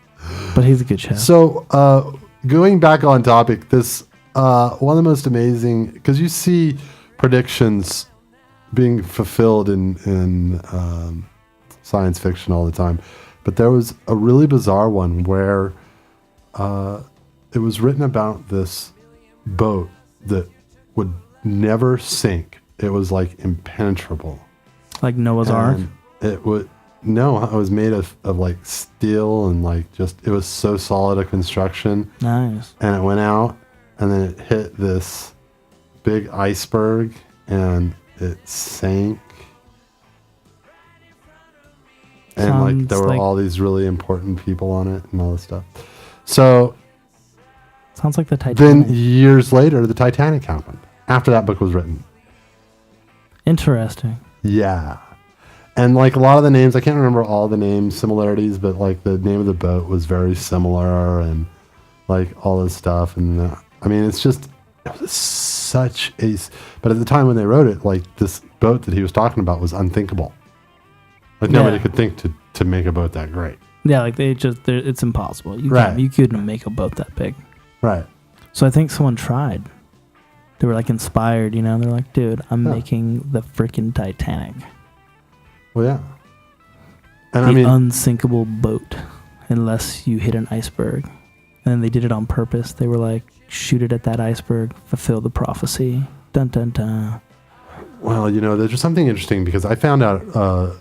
But he's a good chef. So, going back on topic, this one of the most amazing, because you see predictions being fulfilled in science fiction all the time, but there was a really bizarre one where it was written about this boat that would never sink. It was like impenetrable. Like Noah's Ark? It would. No, it was made of like steel and like it was so solid a construction. Nice. And it went out and then it hit this big iceberg and it sank. And like there were all these really important people on it and all this stuff. So sounds like the Titanic. Then years later, the Titanic happened after that book was written. Interesting. Yeah. And like a lot of the names, I can't remember all the names similarities, but like the name of the boat was very similar and like all this stuff. And I mean, it's just, it was such a, but at the time when they wrote it, like this boat that he was talking about was unthinkable. Like nobody could think to make a boat that great. Yeah, like it's impossible. You couldn't make a boat that big. Right. So I think someone tried. They were like inspired, you know? They're like, dude, I'm making the freaking Titanic. Well, yeah. And the I mean, unsinkable boat, unless you hit an iceberg. And they did it on purpose. They were like, shoot it at that iceberg, fulfill the prophecy. Dun dun dun. Well, you know, there's something interesting because I found out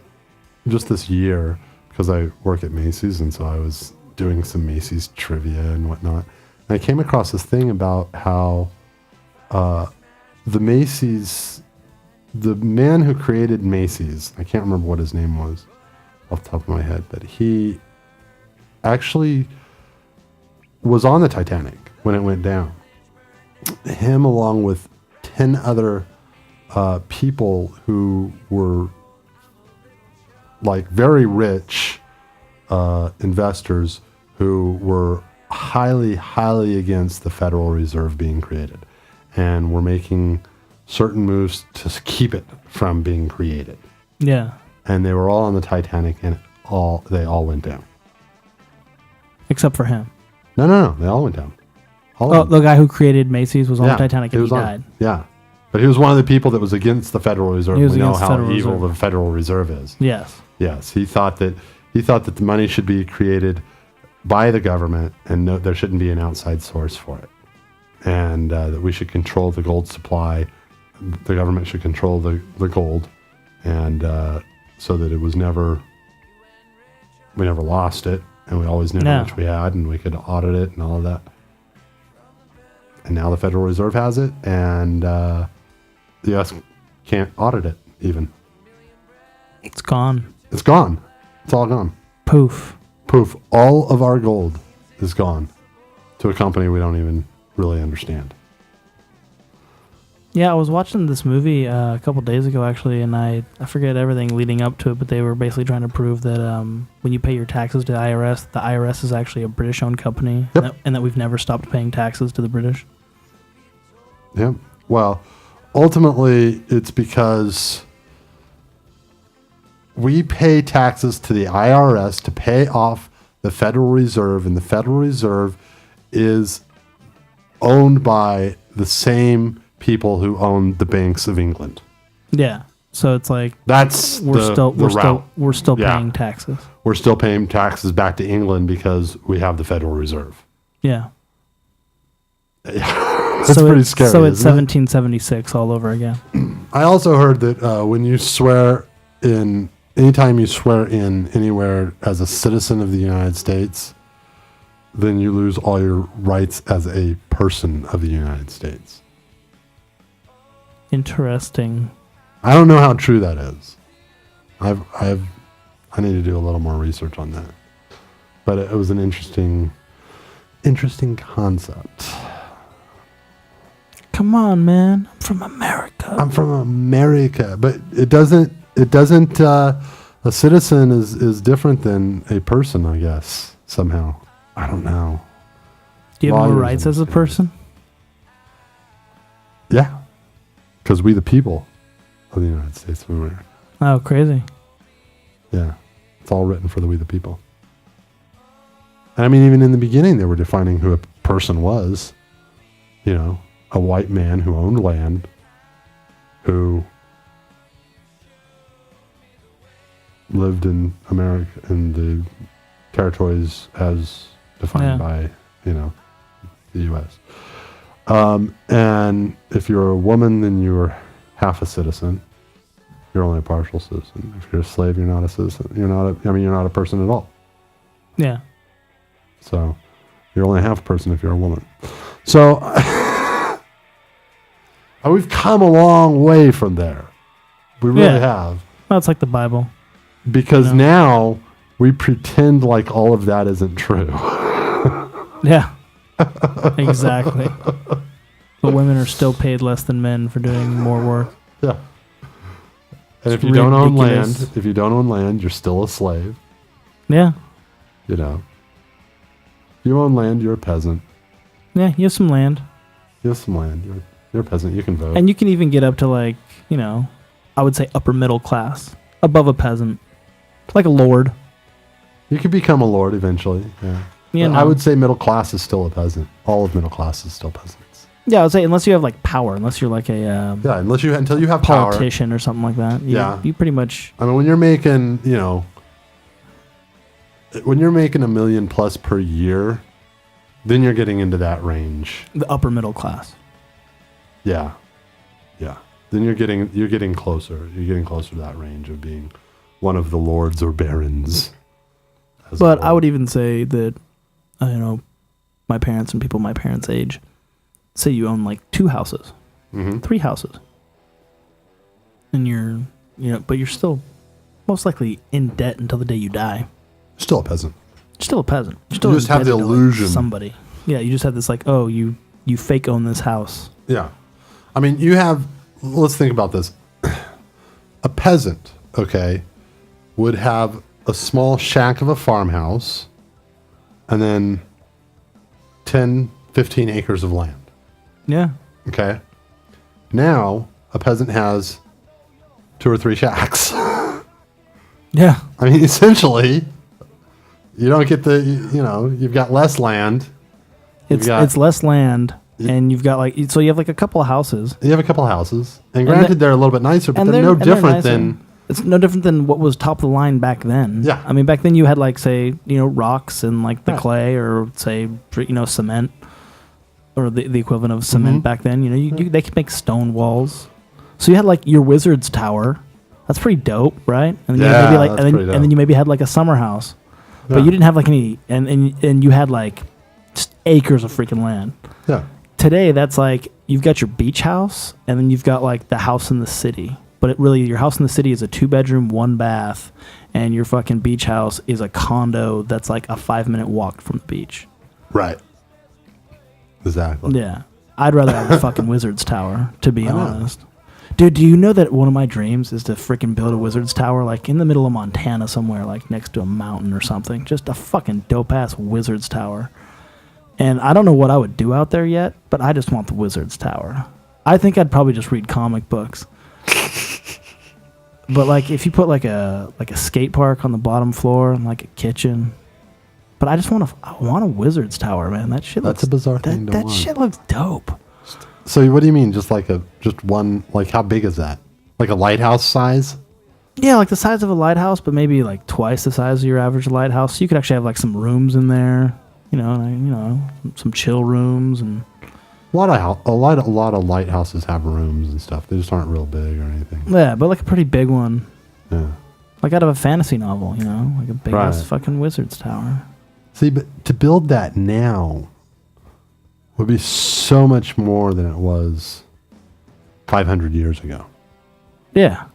just this year, because I work at Macy's, and so I was doing some Macy's trivia and whatnot. And I came across this thing about how the man who created Macy's, I can't remember what his name was off the top of my head, but he actually was on the Titanic when it went down. Him along with 10 other people who were like very rich investors who were highly, highly against the Federal Reserve being created and were making certain moves to keep it from being created. Yeah. And they were all on the Titanic and they all went down. Except for him. No, they all went down. The guy who created Macy's was on the Titanic and he died. Yeah. But he was one of the people that was against the Federal Reserve. He was we know against the how Federal evil Reserve. the Federal Reserve is. Yes. Yes. He thought that the money should be created by the government and there shouldn't be an outside source for it. And that we should control the gold supply. The government should control the gold. And so that we never lost it. And we always knew how much we had and we could audit it and all of that. And now the Federal Reserve has it and the U.S. can't audit it even. It's gone. It's gone. It's all gone. Poof. Poof. All of our gold is gone to a company we don't even really understand. Yeah, I was watching this movie a couple days ago, actually, and I forget everything leading up to it, but they were basically trying to prove that when you pay your taxes to the IRS is actually a British-owned company, and that we've never stopped paying taxes to the British. Yep. Well, ultimately, it's because we pay taxes to the IRS to pay off the Federal Reserve, and the Federal Reserve is owned by the same people who own the banks of England. Yeah. So it's like we're still paying taxes. We're still paying taxes back to England because we have the Federal Reserve. Yeah. That's pretty scary. So it's 1776 all over again. I also heard that when you swear in, anytime you swear in anywhere as a citizen of the United States, then you lose all your rights as a person of the United States. Interesting. I don't know how true that is. I need to do a little more research on that. But it was an interesting concept. Come on, man. I'm from America. I'm from America, but it doesn't a citizen is different than a person, I guess, somehow. I don't know. Do you have more rights as a person? Yeah. Because we the people of the United States of America. Oh, crazy. Yeah. It's all written for the we the people. And I mean, even in the beginning, they were defining who a person was. You know, a white man who owned land, who lived in America, in the territories as defined by, you know, the U.S. And if you're a woman, then you're half a citizen. You're only a partial citizen. If you're a slave, you're not a citizen. You're not a person at all. Yeah. So you're only half a person if you're a woman. So we've come a long way from there. We really have. Well, it's like the Bible. Because now we pretend like all of that isn't true. Yeah. Exactly. But women are still paid less than men for doing more work. Yeah. And It's if you don't own ridiculous. land, you're still a slave. Yeah. You know. If you own land, you're a peasant. Yeah, you have some land. You have some land. You're a peasant. You can vote. And you can even get up to like, you know, I would say upper middle class. Above a peasant. Like a lord. You could become a lord eventually. Yeah. You But know. I would say middle class is still a peasant. All of middle class is still peasants. Yeah, I would say unless you have like power, unless you're like a Yeah, until you have power. politician or something like that. You pretty much. I mean, when you're making, you know, when you're making $1 million plus per year, then you're getting into that range. The upper middle class. Yeah. Yeah. Then you're getting closer. You're getting closer to that range of being one of the lords or barons. But I would even say that, you know, my parents and people my parents' age, say you own like 2 houses, 3 houses, and but you're still most likely in debt until the day you die. Still a peasant. Still a peasant. You're still You just have the indebted to, like, illusion. somebody. Yeah, you just have this like, oh, you fake own this house. Yeah. I mean, let's think about this. A peasant, okay, would have a small shack of a farmhouse and then 10, 15 acres of land. Yeah. Okay. Now, a peasant has 2 or 3 shacks. Yeah. I mean, essentially, you don't get you've got less land. It's less land, and you've got so you have like a couple of houses. You have a couple of houses. And granted, they're a little bit nicer, but they're no different than... It's no different than what was top of the line back then. Yeah. I mean, back then you had like, say, rocks and like the clay, or say, cement, or the equivalent of cement back then. They could make stone walls. So you had like your wizard's tower. That's pretty dope, right? And then and then you maybe had like a summer house, but you didn't have like any, and you had like just acres of freaking land. Yeah. Today, that's like you've got your beach house, and then you've got like the house in the city. But your house in the city is a 2-bedroom, 1 bath, and your fucking beach house is a condo that's like a 5-minute walk from the beach. Right. Exactly. Yeah. I'd rather have a fucking wizard's tower, to be honest. Dude, do you know that one of my dreams is to freaking build a wizard's tower like in the middle of Montana somewhere, like next to a mountain or something? Just a fucking dope-ass wizard's tower. And I don't know what I would do out there yet, but I just want the wizard's tower. I think I'd probably just read comic books. But like if you put like a skate park on the bottom floor and like a kitchen, but I want a wizard's tower, man. That shit looks a bizarre thing to that want. shit looks dope. So what do you mean? Just one? Like how big is that? Like a lighthouse size? Yeah, like the size of a lighthouse, but maybe like twice the size of your average lighthouse. So you could actually have like some rooms in there, some chill rooms and. A lot of lighthouses have rooms and stuff. They just aren't real big or anything. Yeah, but like a pretty big one. Yeah. Like out of a fantasy novel, like a big ass Right. fucking wizard's tower. See, but to build that now would be so much more than it was 500 years ago. Yeah.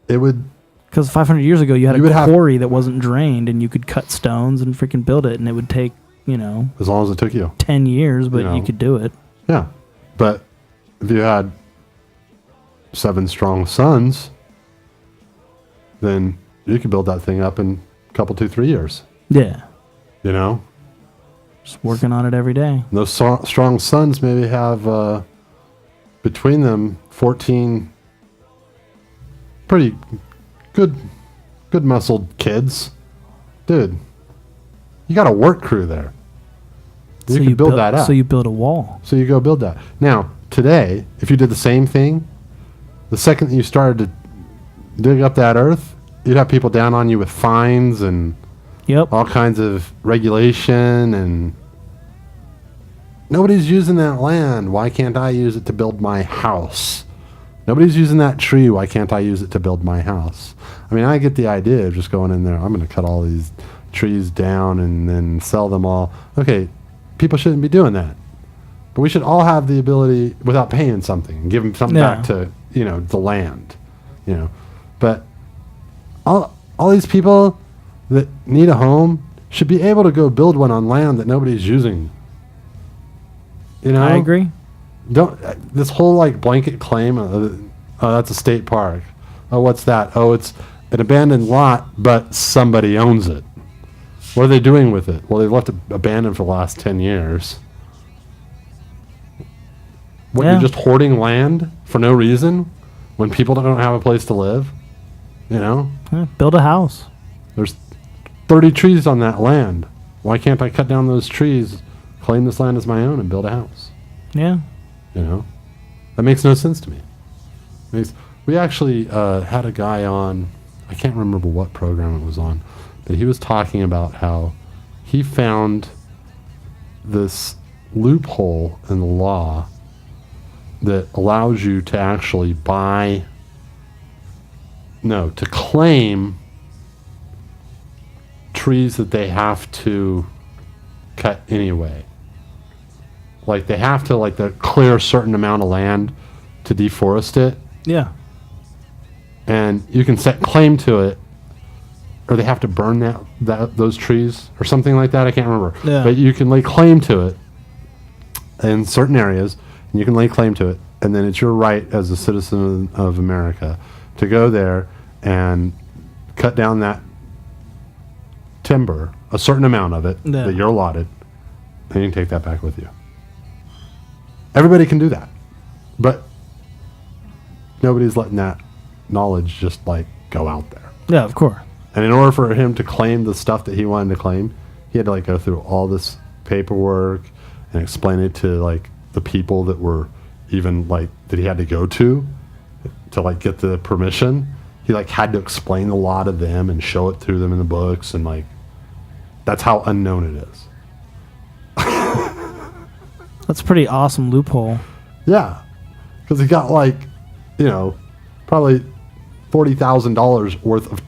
It would... Because 500 years ago, you had would a have- quarry that wasn't drained, and you could cut stones and freaking build it, and it would take, As long as it took you. 10 years, but You know. you could do it. Yeah. But if you had 7 strong sons, then you could build that thing up in a couple, 2-3 years. Yeah. Just working on it every day. And those strong sons maybe have between them 14 pretty good muscled kids. Dude, You got a work crew there. You So can build that up. So you build a wall. So you go build that. Now, today, if you did the same thing, the second that you started to dig up that earth, you'd have people down on you with fines and Yep. all kinds of regulation, and nobody's using that land. Why can't I use it to build my house? Nobody's using that tree. Why can't I use it to build my house? I mean, I get the idea of just going in there. I'm going to cut all these trees down and then sell them all. Okay, people shouldn't be doing that. But we should all have the ability, without paying something, and give them something Yeah. back to, the land, But all these people that need a home should be able to go build one on land that nobody's using. I agree. Don't this whole like blanket claim. Oh, that's a state park. Oh, what's that? Oh, it's an abandoned lot, but somebody owns it. What are they doing with it? Well, they've left it abandoned for the last 10 years. What, Yeah. you're just hoarding land for no reason when people don't have a place to live? Build a house. There's 30 trees on that land. Why can't I cut down those trees, claim this land as my own, and build a house? Yeah. That makes no sense to me. We actually had a guy on, I can't remember what program it was on, but he was talking about how he found this loophole in the law that allows you to actually to claim trees that they have to cut anyway. Like they have to clear a certain amount of land to deforest it, Yeah. and you can set claim to it, or they have to burn those trees or something like that. I can't remember. Yeah. But you can lay claim to it in certain areas, and you can lay claim to it, and then it's your right as a citizen of America to go there and cut down that timber, a certain amount of it Yeah. that you're allotted, and you can take that back with you. Everybody can do that, but nobody's letting that knowledge just go out there. Yeah, of course. And in order for him to claim the stuff that he wanted to claim, he had to go through all this paperwork and explain it to the people that were even that he had to go to get the permission. He had to explain the law to them and show it to them in the books, and that's how unknown it is. That's a pretty awesome loophole. Yeah, because he got probably $40,000 worth of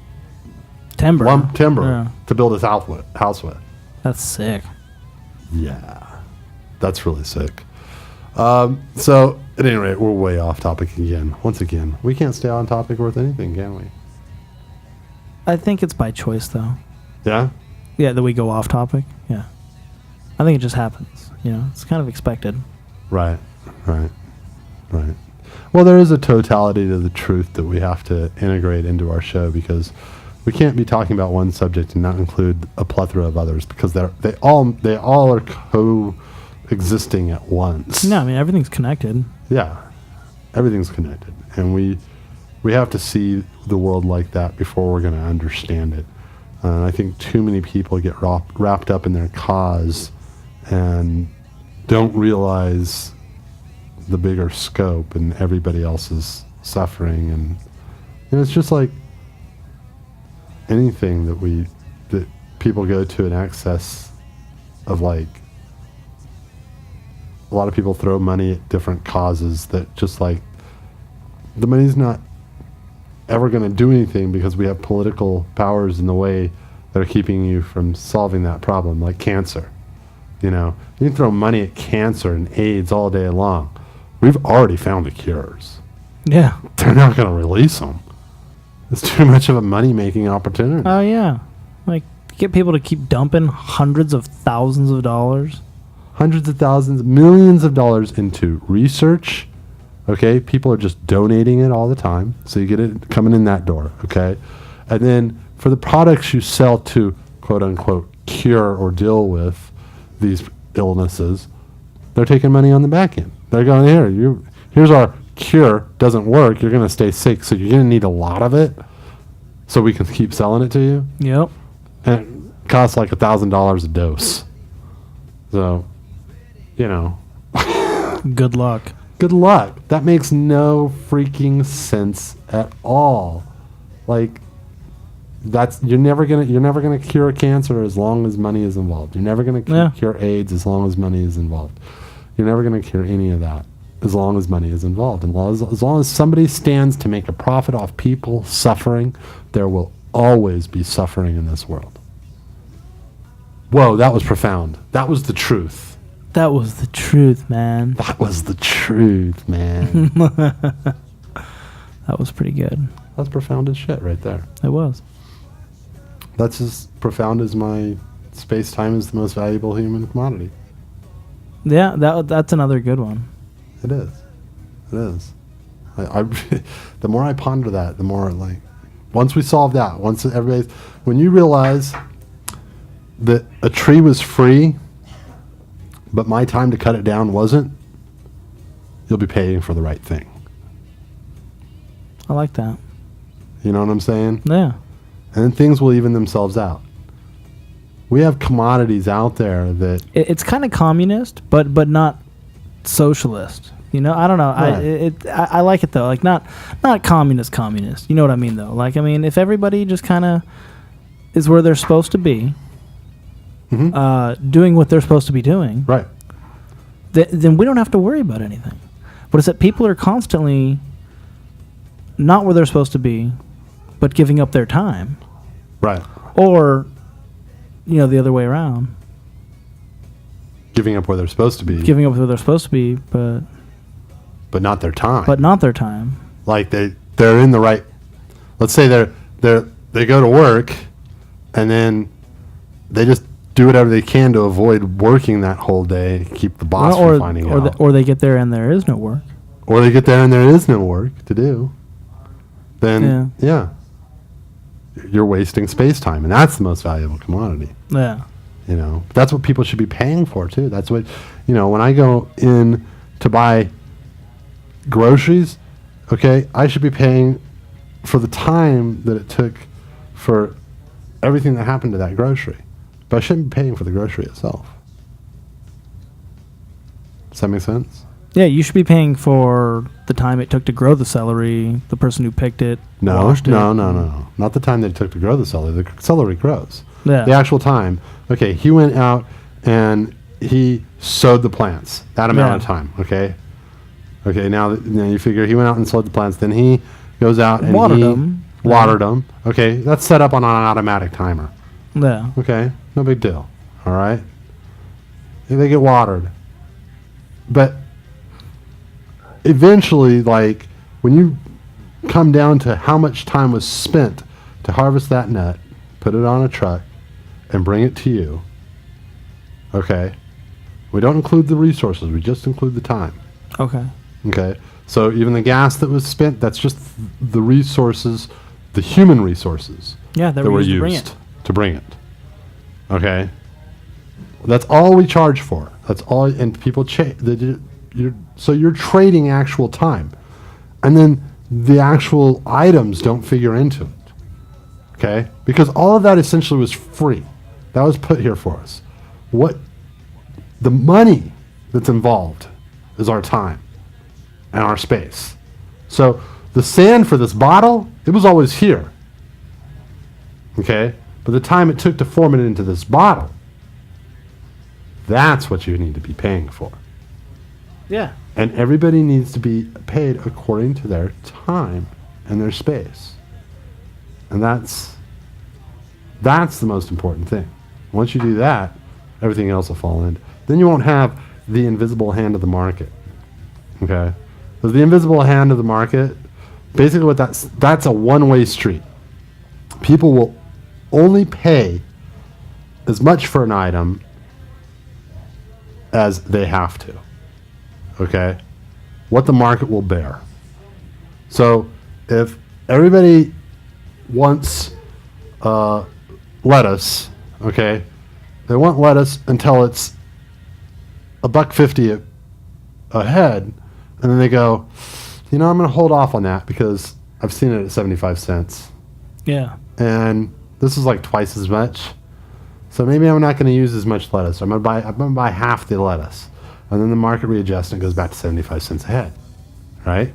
Timber. lump timber Yeah. to build his house with. That's sick. Yeah, that's really sick. So at any rate, we're way off topic again. Once again, we can't stay on topic worth anything, can we? I think it's by choice, though. Yeah. Yeah, that we go off topic. Yeah. I think it just happens. It's kind of expected. Right. Well, there is a totality to the truth that we have to integrate into our show, because we can't be talking about one subject and not include a plethora of others, because they all are coexisting at once. No, I mean, everything's connected. Yeah, everything's connected, and we have to see the world like that before we're going to understand it. I think too many people get wrapped up in their cause and don't realize the bigger scope and everybody else's suffering, and it's just like anything that people go to in excess of. A lot of people throw money at different causes that just the money's not ever going to do anything, because we have political powers in the way that are keeping you from solving that problem, like cancer. You can throw money at cancer and AIDS all day long. We've already found the cures. Yeah. They're not going to release them. It's too much of a money-making opportunity. Oh, yeah. Get people to keep dumping hundreds of thousands of dollars. Hundreds of thousands, millions of dollars into research. Okay, people are just donating it all the time, so you get it coming in that door. Okay, and then for the products you sell to quote unquote cure or deal with these illnesses, they're taking money on the back end. They're going, here's our cure, doesn't work, you're going to stay sick, so you're going to need a lot of it so we can keep selling it to you. Yep. And costs like $1,000 a dose. So, you know, Good luck. good luck. That makes no freaking sense at all. Like, you're never gonna cure cancer as long as money is involved. You're never gonna Yeah. cure AIDS as long as money is involved. You're never gonna cure any of that as long as money is involved. And as long as somebody stands to make a profit off people suffering, there will always be suffering in this world. Whoa, that was profound. That was the truth. That was the truth, man. That was the truth, man. That was pretty good. That's profound as shit right there. It was. That's as profound as my space-time is the most valuable human commodity. Yeah, that's another good one. It is. It is. I the more I ponder that, the more like, once we solve that, when you realize that a tree was free, but my time to cut it down wasn't, you'll be paying for the right thing. I like that. You know what I'm saying? Yeah. And then things will even themselves out. We have commodities out there that It's kind of communist, but not socialist. You know, I don't know. Right. I like it though. Like not communist. You know what I mean though? Like I mean, if everybody just kind of is where they're supposed to be, doing what they're supposed to be doing, right? Then we don't have to worry about anything. But it's that people are constantly not where they're supposed to be, but giving up their time, right? Or, you know, the other way around. Giving up where they're supposed to be. Giving up where they're supposed to be, but not their time. But not their time. Like they're in the right. Let's say they go to work, and then they just do whatever they can to avoid working that whole day to keep the boss from finding out. Or they get there and there is no work. Or they get there and there is no work to do. Then yeah, you're wasting space time, and that's the most valuable commodity. Yeah. You know, that's what people should be paying for too. That's what, you know, when I go in to buy groceries, okay, I should be paying for the time that it took for everything that happened to that grocery. But I shouldn't be paying for the grocery itself. Does that make sense? Yeah, you should be paying for the time it took to grow the celery, the person who picked it, washed it. No. Not the time that it took to grow the celery. The celery grows. Yeah. The actual time. Okay, he went out and he sowed the plants. That amount of time, okay? Okay, now you figure he went out and sowed the plants. Then he goes out and watered them. Watered them. Okay, that's set up on an automatic timer. Yeah. Okay, no big deal. All right? They get watered. But eventually, like, when you come down to how much time was spent to harvest that nut, put it on a truck, and bring it to you, okay? We don't include the resources. We just include the time. Okay. Okay? So even the gas that was spent, that's just the resources, the human resources that were used to bring it. Okay? That's all we charge for. That's all, and people so you're trading actual time. And then the actual items don't figure into it. Okay? Because all of that essentially was free. That was put here for us. What the money that's involved is our time and our space. So the sand for this bottle, it was always here. Okay? But the time it took to form it into this bottle, that's what you need to be paying for. Yeah. And everybody needs to be paid according to their time and their space. And that's the most important thing. Once you do that, everything else will fall in. Then you won't have the invisible hand of the market. Okay? So the invisible hand of the market, basically what that's a one-way street. People will only pay as much for an item as they have to. Okay? What the market will bear. So if everybody wants lettuce, okay, they want lettuce until it's $1.50 a head, and then they go, you know, I'm going to hold off on that because I've seen it at 75 cents. Yeah. And this is like twice as much. So maybe I'm not going to use as much lettuce. I'm going to buy half the lettuce. And then the market readjusts and it goes back to 75 cents a head. Right?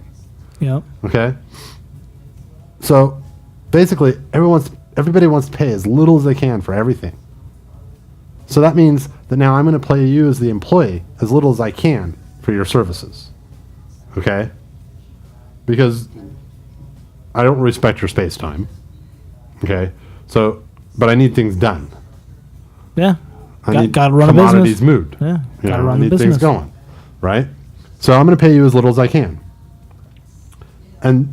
Yep. Okay? So basically, everybody wants to pay as little as they can for everything. So that means that now I'm going to pay you as the employee as little as I can for your services. Okay? Because I don't respect your space time. Okay? So, but I need things done. Yeah. I need gotta run a business. commodities moved. Yeah. You Gotta know, run I the need business. things going. Right? So I'm going to pay you as little as I can. And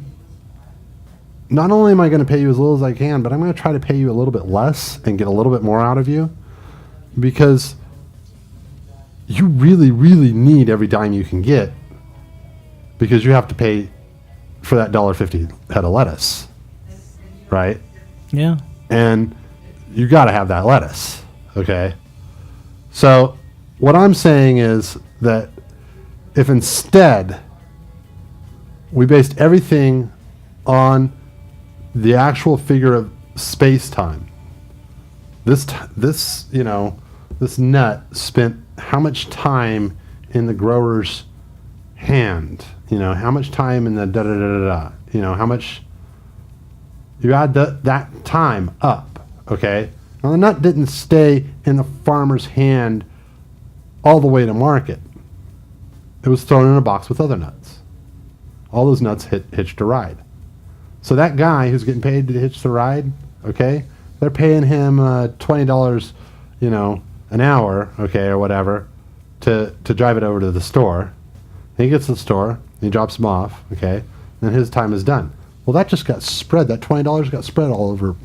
not only am I going to pay you as little as I can, but I'm going to try to pay you a little bit less and get a little bit more out of you, because you really, really need every dime you can get, because you have to pay for that $1.50 head of lettuce, right? Yeah. And you got to have that lettuce, okay? So what I'm saying is that if instead we based everything on the actual figure of space-time, this nut spent how much time in the grower's hand, how much time in the da-da-da-da-da, how much, you add that time up, okay? Now the nut didn't stay in the farmer's hand all the way to market. It was thrown in a box with other nuts. All those nuts hitched a ride. So that guy who's getting paid to hitch the ride, okay, they're paying him $20, an hour, okay, or whatever, to drive it over to the store. He gets to the store, he drops them off, okay, and his time is done. Well, that just got spread. That $20 got spread all over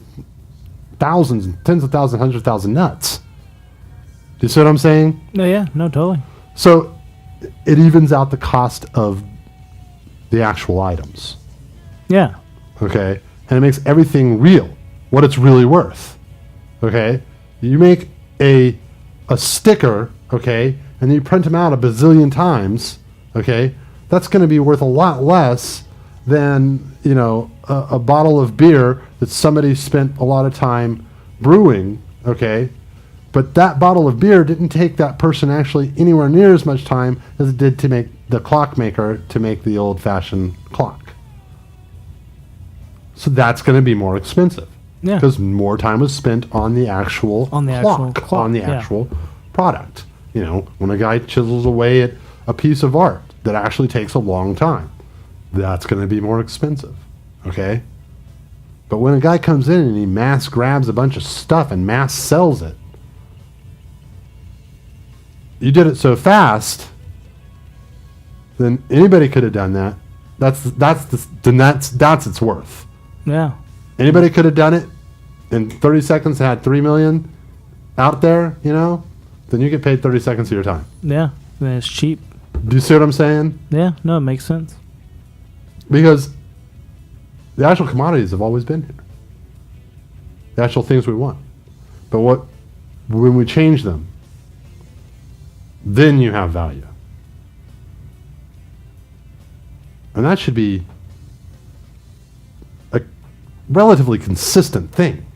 thousands, tens of thousands, hundreds of thousands nuts. Do you see what I'm saying? No, yeah, no, totally. So it evens out the cost of the actual items. Yeah. Okay? And it makes everything real, what it's really worth. Okay? You make a sticker, okay, and you print them out a bazillion times, okay? That's going to be worth a lot less than, a bottle of beer that somebody spent a lot of time brewing, okay? But that bottle of beer didn't take that person actually anywhere near as much time as it did to make the clockmaker to make the old-fashioned clock. So that's going to be more expensive. Yeah. Because more time was spent on the actual On the actual clock, on the yeah. actual product. When a guy chisels away at a piece of art that actually takes a long time, that's going to be more expensive. Okay? But when a guy comes in and he mass grabs a bunch of stuff and mass sells it, you did it so fast, then anybody could have done that. That's its worth. Yeah. Anybody could have done it in 30 seconds and had 3 million out there, then you get paid 30 seconds of your time. Yeah. And it's cheap. Do you see what I'm saying? Yeah. No, it makes sense. Because the actual commodities have always been here. The actual things we want. But when we change them, then you have value. And that should be a relatively consistent thing.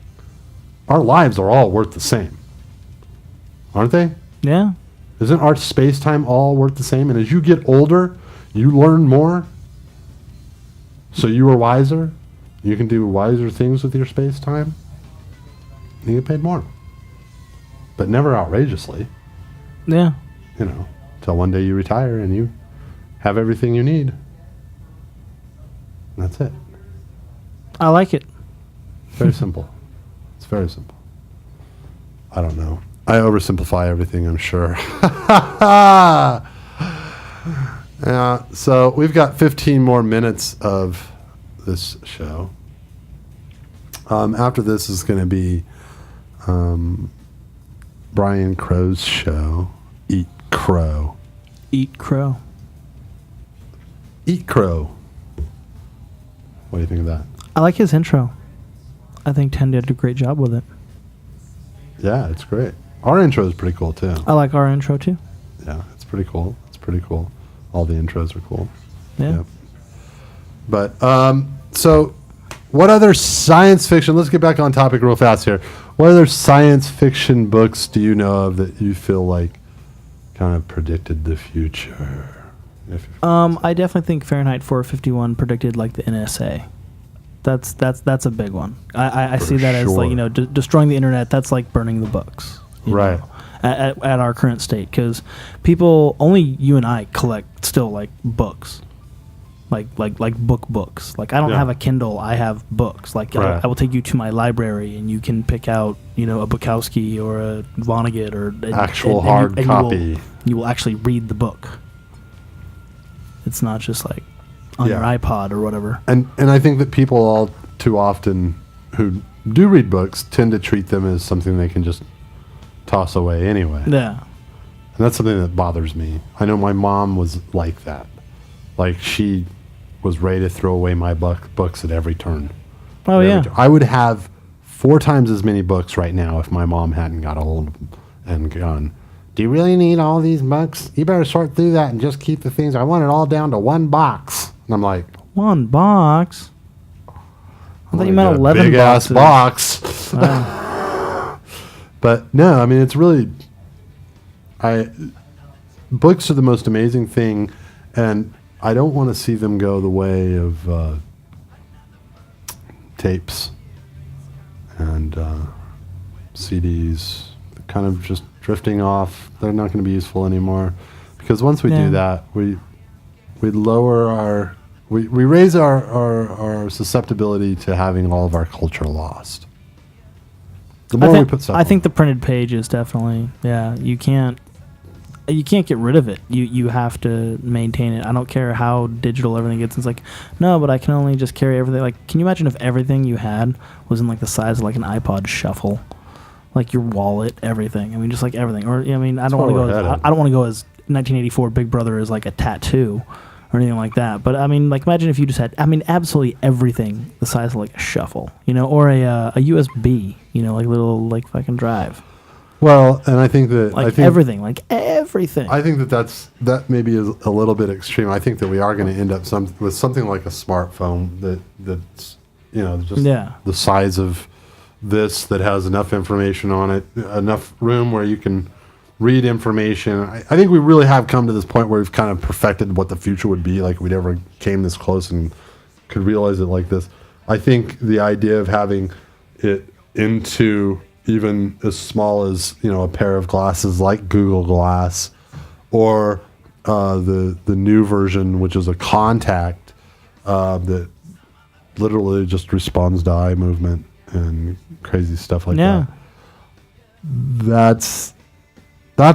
Our lives are all worth the same. Aren't they? Yeah. Isn't our space-time all worth the same? And as you get older, you learn more. So you are wiser. You can do wiser things with your space-time. You get paid more. But never outrageously. Yeah. Till one day you retire and you have everything you need. And that's it. I like it. Very simple. It's very simple. I don't know. I oversimplify everything, I'm sure. So we've got 15 more minutes of this show. After this is going to be Brian Crow's show, Eat Crow. Eat crow. Eat Crow. What do you think of that? I like his intro. I think Ten did a great job with it. Yeah, it's great. Our intro is pretty cool too. I like our intro too. Yeah, it's pretty cool. It's pretty cool. All the intros are cool. Yeah. But so what other science fiction? Let's get back on topic real fast here. What other science fiction books do you know of that you feel like kind of predicted the future? I definitely think Fahrenheit 451 predicted like the NSA. That's a big one. I see that as like, you know, destroying the internet. That's like burning the books, right? At our current state, because people, only you and I collect still like books, like books. Like I don't have a Kindle. I have books. Like I will take you to my library and you can pick out, you know, a Bukowski or a Vonnegut or actual hard copy. You will actually read the book. It's not just like on your iPod or whatever. And I think that people all too often who do read books tend to treat them as something they can just toss away anyway. Yeah. And that's something that bothers me. I know my mom was like that. Like she was ready to throw away my books at every turn. Oh, yeah. I would have 4 times as many books right now if my mom hadn't got a hold of them and gone, do you really need all these books? You better sort through that and just keep the things. I want it all down to one box. And I'm like, one box? I thought you meant 11 big boxes. Ass box. But no, I mean, it's really, books are the most amazing thing, and I don't want to see them go the way of tapes and CDs, kind of just drifting off. They're not going to be useful anymore, because once we do that, we lower our, we raise our susceptibility to having all of our culture lost. The more we put stuff I think the printed page is definitely, you can't get rid of it. You have to maintain it. I don't care how digital everything gets. It's like, no, but I can only just carry everything. Like, can you imagine if everything you had was in like the size of like an iPod Shuffle, like your wallet, everything? I mean, just like everything. Or I mean, I don't want to go as 1984 Big Brother as like a tattoo or anything like that. But I mean, like, imagine if you just had, I mean, absolutely everything the size of like a Shuffle, you know, or a USB, you know, like little like fucking drive. Well, and I think that everything. I think that maybe is a little bit extreme. I think that we are going to end up with something like a smartphone that's, you know, just the size of this, that has enough information on it, enough room where you can read information. I think we really have come to this point where we've kind of perfected what the future would be like. We never came this close and could realize it like this. I think the idea of having it into even as small as, you know, a pair of glasses like Google Glass, or the new version, which is a contact that literally just responds to eye movement and crazy stuff like that. That's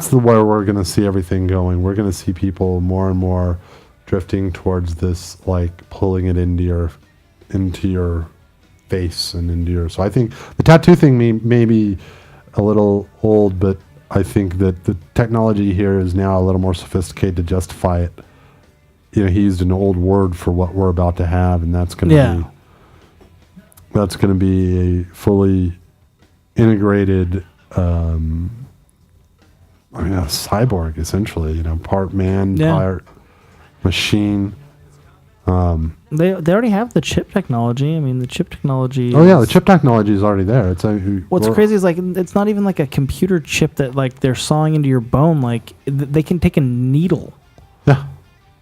the where we're going to see everything going. We're going to see people more and more drifting towards this, like pulling it into your face and into your. So I think the tattoo thing may be a little old, but I think that the technology here is now a little more sophisticated to justify it. You know, he used an old word for what we're about to have, and that's going to be a fully integrated. I mean, a cyborg, essentially, you know, part man, part machine. They already have the chip technology. I mean, the chip technology. Oh yeah, the chip technology is already there. What's crazy is like it's not even like a computer chip that like they're sawing into your bone. Like they can take a needle. Yeah.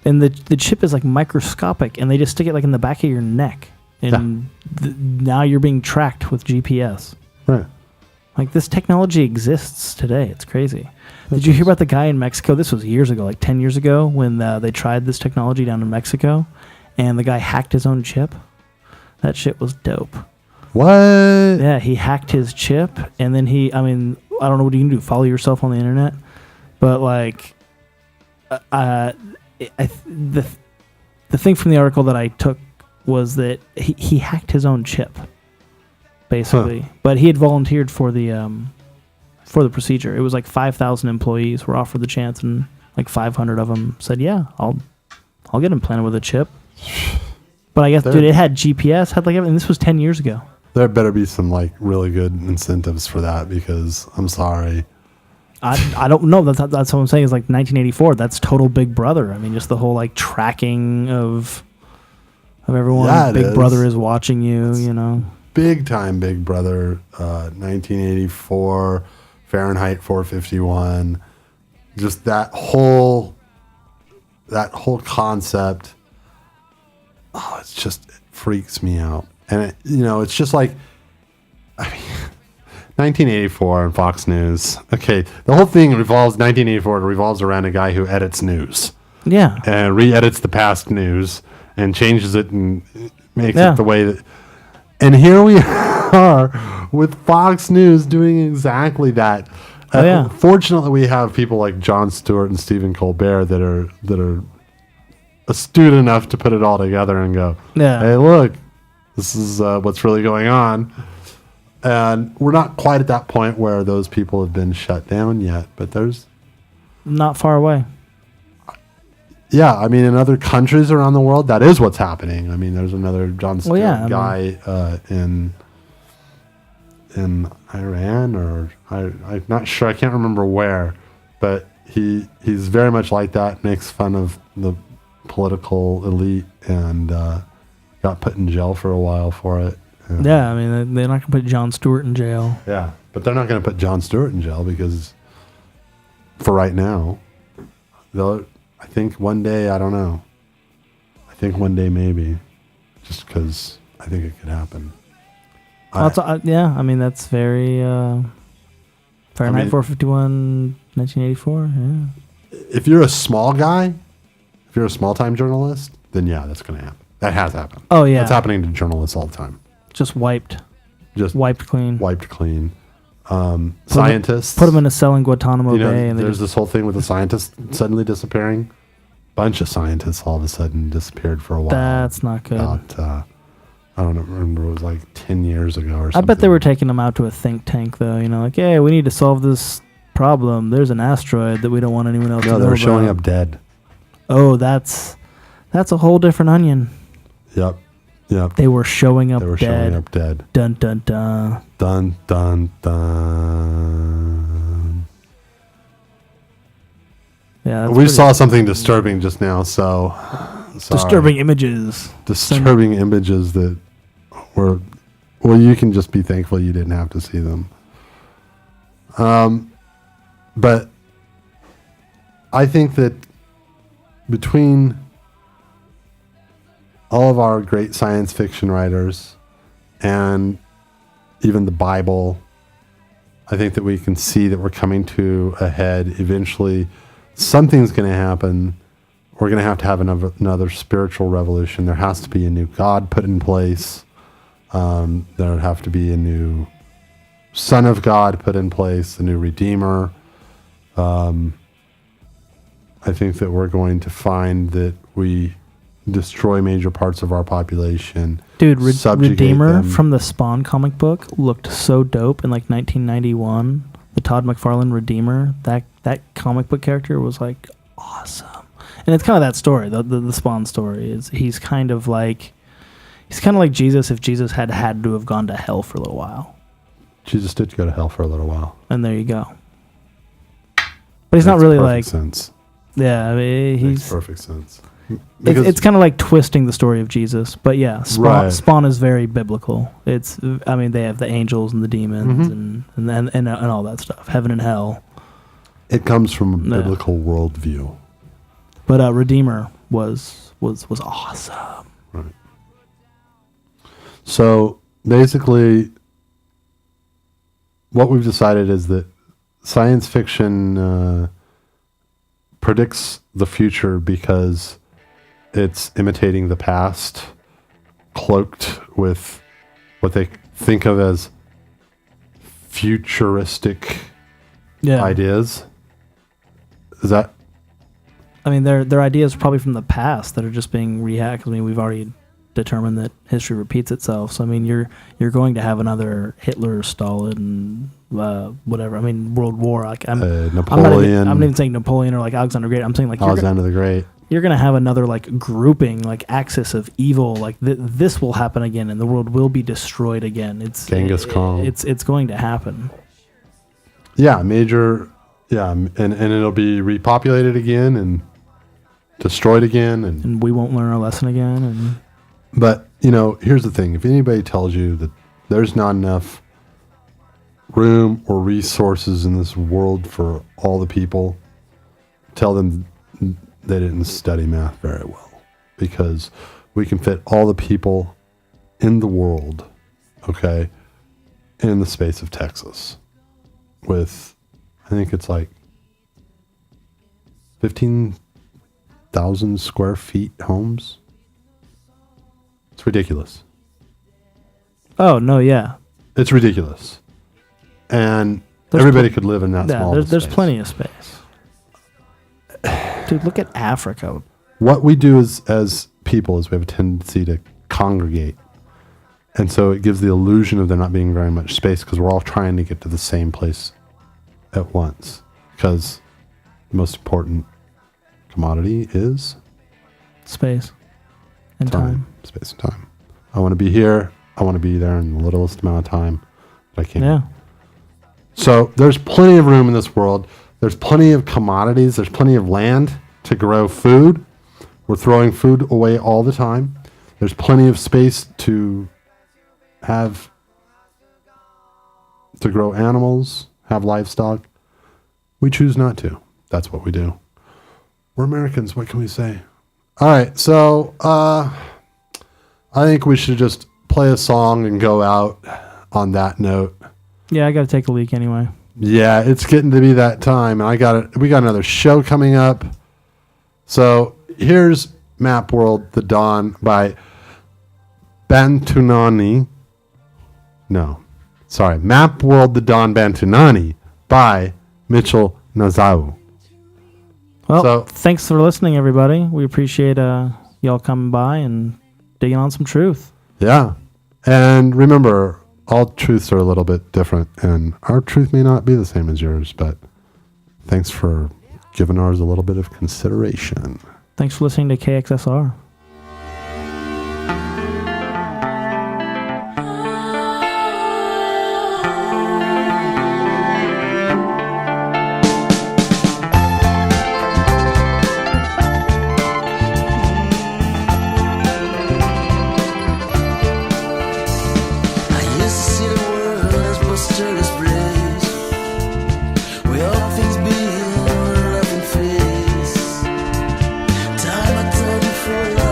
And the chip is like microscopic, and they just stick it like in the back of your neck, and now you're being tracked with GPS. Right. Like this technology exists today. It's crazy. Did you hear about the guy in Mexico? This was years ago, like 10 years ago, when they tried this technology down in Mexico, and the guy hacked his own chip. That shit was dope. What? Yeah, he hacked his chip, and then I mean, I don't know what you can do. Follow yourself on the internet, but like, the thing from the article that I took was that he hacked his own chip, basically. But he had volunteered for the procedure. It was like 5,000 employees were offered the chance, and like 500 of them said, "Yeah, I'll get implanted with a chip." But I guess, dude, it had GPS, had like everything. This was 10 years ago. There better be some like really good incentives for that, because I'm sorry. I don't know. That's what I'm saying. Is like 1984. That's total Big Brother. I mean, just the whole like tracking of of everyone. Yeah, it Big is. Brother is watching you. You know. Big time Big Brother, 1984, Fahrenheit 451. Just that whole concept. Oh, it freaks me out. And it's just like, 1984 and Fox News. Okay, the whole thing revolves 1984. It revolves around a guy who edits news. Yeah. And re-edits the past news and changes it and makes Yeah. it the way that. And here we are with Fox News doing exactly that. Oh, yeah. Fortunately, we have people like Jon Stewart and Stephen Colbert that are astute enough to put it all together and go, Yeah. "Hey, look, this is what's really going on." And we're not quite at that point where those people have been shut down yet, but there's. Not far away. Yeah, I mean, in other countries around the world, that is what's happening. I mean, there's another Jon Stewart guy in Iran, or I'm not sure. I can't remember where, but he's very much like that. Makes fun of the political elite and got put in jail for a while for it. Yeah, I mean, they're not going to put Jon Stewart in jail. Yeah, but they're not going to put Jon Stewart in jail because, for right now, I think one day, I don't know. I think one day maybe, just because I think it could happen. Yeah, I mean, that's very Fahrenheit 451, 1984. Yeah. If you're a small guy, if you're a small-time journalist, then yeah, that's going to happen. That has happened. Oh, yeah. That's happening to journalists all the time. Just wiped clean. Wiped clean. Scientists. Put them in a cell in Guantanamo Bay. And there's this whole thing with the scientists suddenly disappearing. Bunch of scientists all of a sudden disappeared for a while. That's not good. About, I don't remember, it was like 10 years ago or something. I bet they were taking them out to a think tank, though. Like, hey, we need to solve this problem. There's an asteroid that we don't want anyone else to know about. No, they were showing up dead. Oh, that's a whole different onion. Yep. They were showing up dead. Showing up dead. Dun, dun, dun. Dun, dun, dun. Yeah, we saw something disturbing just now, so... Sorry. Disturbing images. Disturbing images that were... Well, you can just be thankful you didn't have to see them. But I think that between all of our great science fiction writers and even the Bible, I think that we can see that we're coming to a head. Eventually, something's going to happen. We're going to have another spiritual revolution. There has to be a new God put in place. There would have to be a new Son of God put in place, a new Redeemer. I think that we're going to find that we destroy major parts of our population. Dude, Redeemer them. from the Spawn comic book looked so dope in like 1991. The Todd McFarlane Redeemer, that comic book character was like awesome. And it's kind of that story, the Spawn story. He's kind of like Jesus if Jesus had to have gone to hell for a little while. Jesus did go to hell for a little while. And there you go. But he's not really like sense. Yeah, I mean, Makes perfect sense. It's kind of like twisting the story of Jesus, but yeah, Spawn is very biblical. They have the angels and the demons and all that stuff, heaven and hell. It comes from a biblical worldview. But Redeemer was awesome. Right. So basically, what we've decided is that science fiction predicts the future because it's imitating the past, cloaked with what they think of as futuristic ideas. Is that? I mean, they're ideas probably from the past that are just being rehacked. I mean, we've already determined that history repeats itself. So I mean, you're going to have another Hitler, Stalin, whatever. I mean, World War. Like, Napoleon. I'm not even saying Napoleon or like Alexander the Great. I'm saying like Alexander the Great. You're gonna have another like grouping, like axis of evil. Like this will happen again, and the world will be destroyed again. It's Genghis Khan. It's going to happen. Yeah, major. Yeah, and it'll be repopulated again and destroyed again, and we won't learn our lesson again. And But, here's the thing. If anybody tells you that there's not enough room or resources in this world for all the people, tell them they didn't study math very well. Because we can fit all the people in the world, okay, in the space of Texas. With, I think it's like 15,000 square feet homes. It's ridiculous. Oh, no, yeah. It's ridiculous. And There's everybody could live in that small there's space. plenty of space. Dude, look at Africa. What we do as people is we have a tendency to congregate. And so it gives the illusion of there not being very much space because we're all trying to get to the same place at once. Because the most important commodity is Space and time. Space and time. I want to be here. I want to be there in the littlest amount of time that I can. Yeah. So there's plenty of room in this world. There's plenty of commodities. There's plenty of land to grow food. We're throwing food away all the time. There's plenty of space to grow animals, have livestock. We choose not to. That's what we do. We're Americans. What can we say? All right. So I think we should just play a song and go out on that note. Yeah, I got to take a leak anyway. Yeah, it's getting to be that time, and we got another show coming up. So here's Map World: The Dawn by Bantunani. No, sorry, Map World: The Dawn Bantunani by Mitchell Nazau. Well, thanks for listening, everybody. We appreciate y'all coming by and digging on some truth. Yeah, and remember, all truths are a little bit different, and our truth may not be the same as yours, but thanks for giving ours a little bit of consideration. Thanks for listening to KXSR. For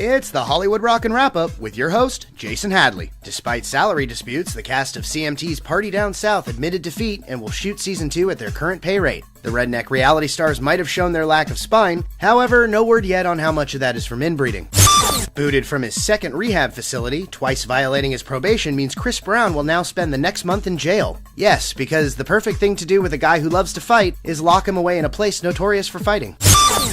It's the Hollywood Rockin' Wrap-Up with your host, Jason Hadley. Despite salary disputes, the cast of CMT's Party Down South admitted defeat and will shoot season 2 at their current pay rate. The redneck reality stars might have shown their lack of spine, however, no word yet on how much of that is from inbreeding. Booted from his second rehab facility, twice violating his probation means Chris Brown will now spend the next month in jail. Yes, because the perfect thing to do with a guy who loves to fight is lock him away in a place notorious for fighting.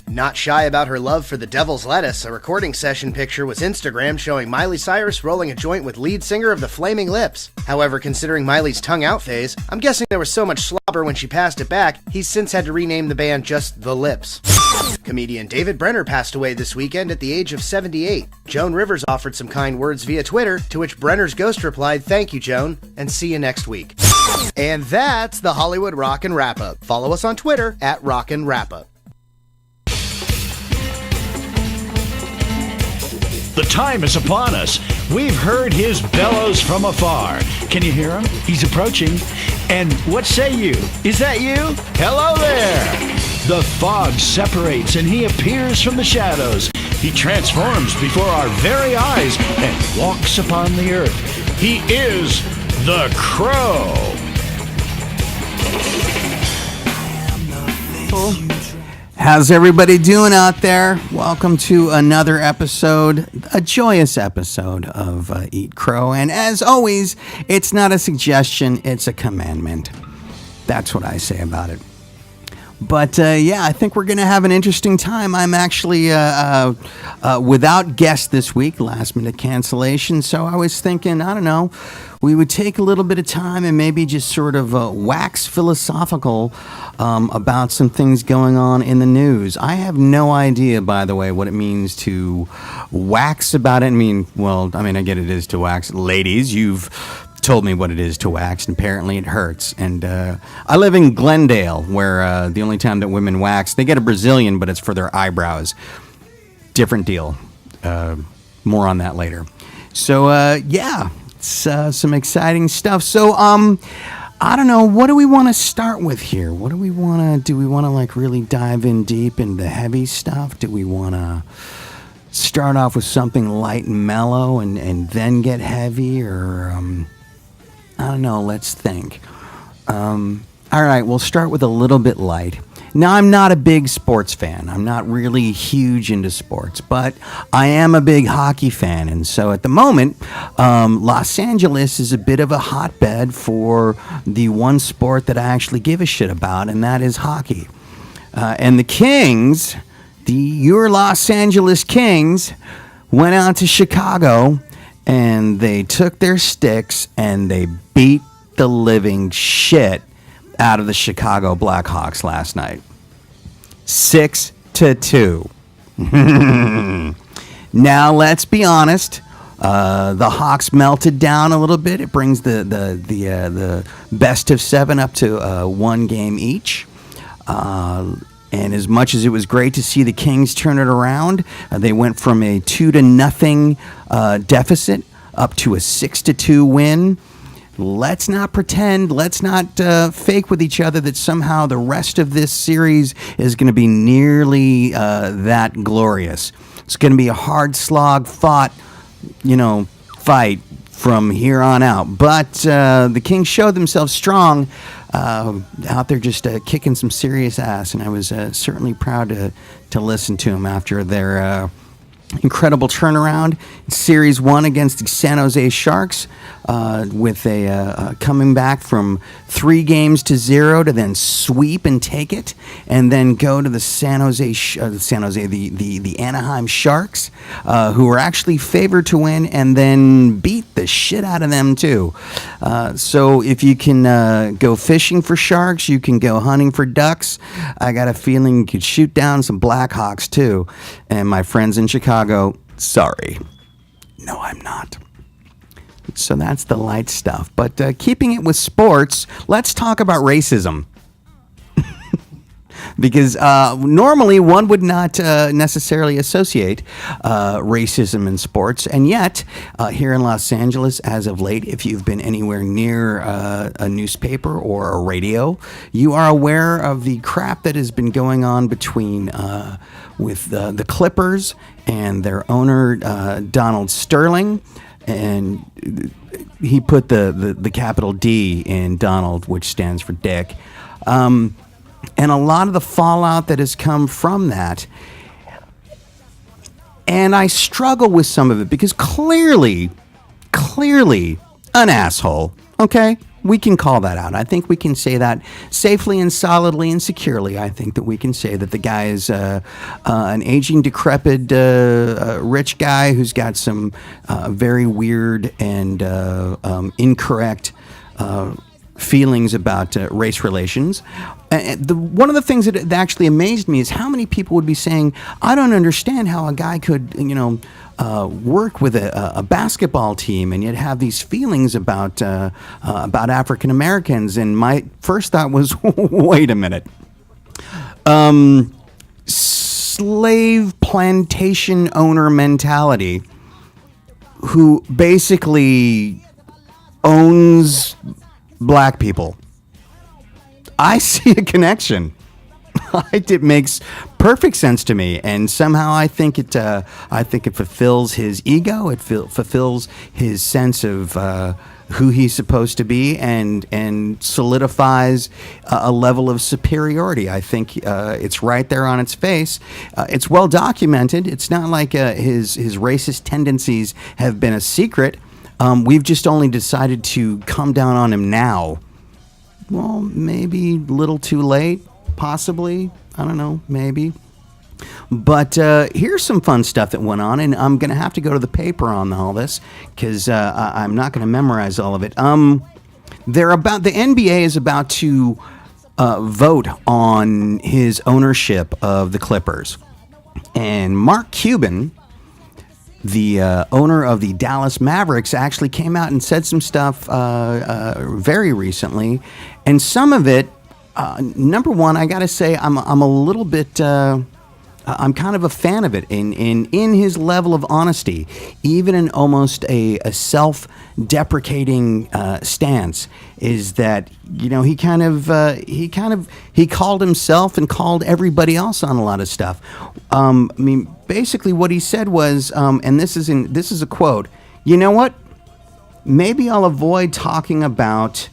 Not shy about her love for the Devil's Lettuce, a recording session picture was Instagrammed showing Miley Cyrus rolling a joint with lead singer of the Flaming Lips. However, considering Miley's tongue out phase, I'm guessing there was so much slobber when she passed it back, he's since had to rename the band just The Lips. Comedian David Brenner passed away this weekend at the age of 78. Joan Rivers offered some kind words via Twitter, to which Brenner's ghost replied, "Thank you, Joan, and see you next week." And that's the Hollywood Rockin' Wrap-Up. Follow us on Twitter at Rockin' Wrap-Up. The time is upon us. We've heard his bellows from afar. Can you hear him? He's approaching. And what say you? Is that you? Hello there! The fog separates and he appears from the shadows. He transforms before our very eyes and walks upon the earth. He is the Crow. How's everybody doing out there? Welcome to another episode, a joyous episode of Eat Crow. And as always, it's not a suggestion, it's a commandment. That's what I say about it. But yeah, I think we're going to have an interesting time. I'm actually without guest this week, last minute cancellation. So I was thinking, I don't know, we would take a little bit of time and maybe just sort of wax philosophical about some things going on in the news. I have no idea, by the way, what it means to wax about it. I get it is to wax. Ladies, you've told me what it is to wax, and apparently it hurts. And I live in Glendale, where the only time that women wax, they get a Brazilian, but it's for their eyebrows. Different deal. More on that later. So yeah, it's some exciting stuff. So I don't know, what do we want to start with here? What do we want to like really dive in deep into heavy stuff? Do we want to start off with something light and mellow and then get heavy, or I don't know, let's think. All right, we'll start with a little bit light. Now, I'm not a big sports fan. I'm not really huge into sports, but I am a big hockey fan. And so at the moment, Los Angeles is a bit of a hotbed for the one sport that I actually give a shit about, and that is hockey. And the Kings, your Los Angeles Kings, went out to Chicago, and they took their sticks and they beat the living shit out of the Chicago Blackhawks last night. 6-2. Now, let's be honest. The Hawks melted down a little bit. It brings the best of 7 up to 1 game each. And as much as it was great to see the Kings turn it around, they went from a 2-0 deficit up to a 6-2 win. Let's not pretend, let's not fake with each other that somehow the rest of this series is going to be nearly that glorious. It's going to be a hard slog fight from here on out. But the Kings showed themselves strong out there, just kicking some serious ass, and I was certainly proud to listen to them after their incredible turnaround in Series 1 against the San Jose Sharks, with a coming back from 3-0 to then sweep and take it, and then go to the the Anaheim Sharks, who were actually favored to win, and then beat the shit out of them too. So if you can go fishing for sharks, you can go hunting for ducks. I got a feeling you could shoot down some Blackhawks too. And my friends in Chicago, sorry. No, I'm not. So that's the light stuff. But keeping it with sports, let's talk about racism. because normally one would not necessarily associate racism in sports, and yet here in Los Angeles, as of late, if you've been anywhere near a newspaper or a radio, you are aware of the crap that has been going on between with the Clippers and their owner Donald Sterling, and he put the capital D in Donald, which stands for Dick. And a lot of the fallout that has come from that. And I struggle with some of it because clearly, an asshole, okay? We can call that out. I think we can say that safely and solidly and securely. I think that we can say that the guy is an aging, decrepit, rich guy who's got some very weird and incorrect feelings about race relations. One of the things that actually amazed me is how many people would be saying, I don't understand how a guy could, work with a basketball team and yet have these feelings about African Americans. And my first thought was, wait a minute. Slave plantation owner mentality who basically owns black people. I see a connection. It makes perfect sense to me, and somehow I think it fulfills his ego. It fulfills his sense of who he's supposed to be, and solidifies a level of superiority. I think it's right there on its face. It's well documented. It's not like his racist tendencies have been a secret. We've just only decided to come down on him now. Well, maybe a little too late, possibly. I don't know, maybe. But here's some fun stuff that went on, and I'm going to have to go to the paper on all this because I'm not going to memorize all of it. The NBA is about to vote on his ownership of the Clippers. And Mark Cuban, the owner of the Dallas Mavericks, actually came out and said some stuff very recently, and some of it, number one, I gotta say, I'm a little bit, I'm kind of a fan of it in his level of honesty, even in almost a self-deprecating stance. Is that he called himself and called everybody else on a lot of stuff. Basically what he said was, and this is a quote. You know what? Maybe I'll avoid talking about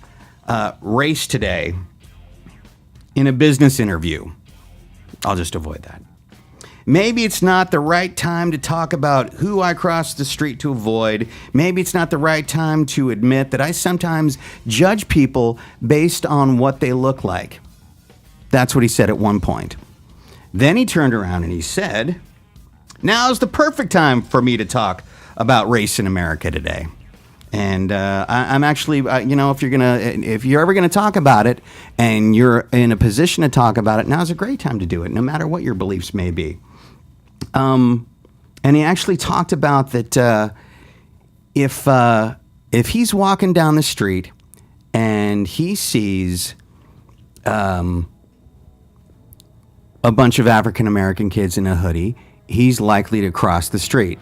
race today in a business interview. I'll just avoid that. Maybe it's not the right time to talk about who I crossed the street to avoid. Maybe it's not the right time to admit that I sometimes judge people based on what they look like. That's what he said at one point. Then he turned around and he said, now's the perfect time for me to talk about race in America today. And I'm actually, if you're ever gonna talk about it, and you're in a position to talk about it, now's a great time to do it, no matter what your beliefs may be. And he actually talked about that if he's walking down the street and he sees a bunch of African American kids in a hoodie, he's likely to cross the street.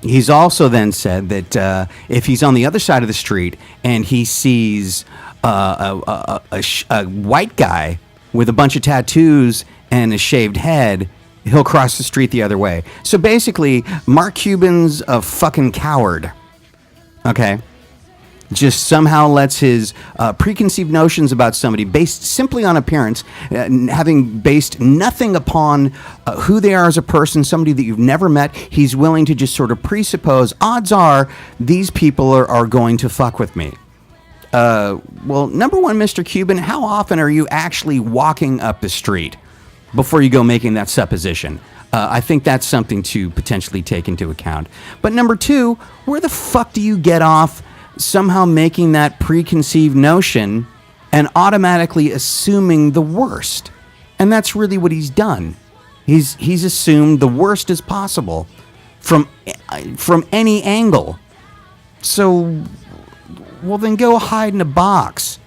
He's also then said that if he's on the other side of the street and he sees a white guy with a bunch of tattoos and a shaved head, he'll cross the street the other way. So basically, Mark Cuban's a fucking coward. Okay? Just somehow lets his preconceived notions about somebody based simply on appearance, having based nothing upon who they are as a person, somebody that you've never met, he's willing to just sort of presuppose, odds are these people are going to fuck with me. Well, number one, Mr. Cuban, how often are you actually walking up the street before you go making that supposition? I think that's something to potentially take into account. But number two, where the fuck do you get off somehow making that preconceived notion and automatically assuming the worst? And that's really what he's done. He's assumed the worst as possible from any angle. So, well, then go hide in a box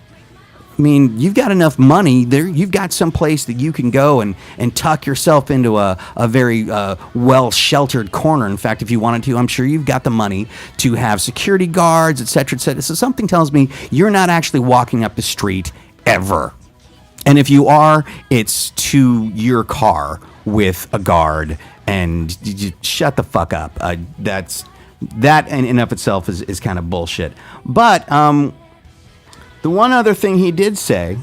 I mean, you've got enough money there. You've got some place that you can go and tuck yourself into a very well-sheltered corner. In fact, if you wanted to, I'm sure you've got the money to have security guards, et cetera, et cetera. So something tells me you're not actually walking up the street ever. And if you are, it's to your car with a guard. And you shut the fuck up. That in and of itself is kind of bullshit. But the one other thing he did say,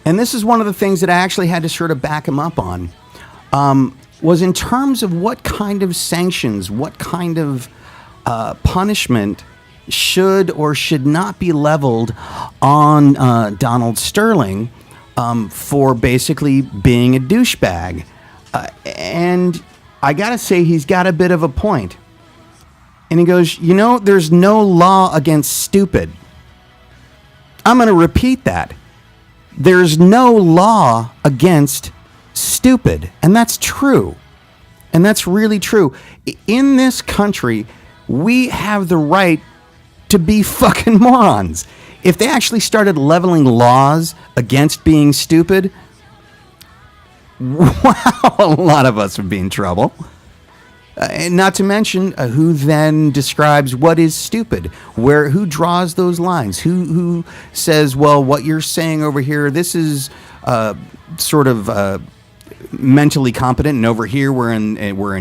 and this is one of the things that I actually had to sort of back him up on, was in terms of what kind of sanctions, what kind of punishment should or should not be leveled on Donald Sterling for basically being a douchebag. And I gotta say, he's got a bit of a point. And he goes, there's no law against stupid. I'm going to repeat that. There's no law against stupid. And that's true. And that's really true. In this country, we have the right to be fucking morons. If they actually started leveling laws against being stupid, wow, a lot of us would be in trouble. And not to mention who then describes what is stupid, who draws those lines, who says, well, what you're saying over here, this is sort of mentally competent, and over here we're in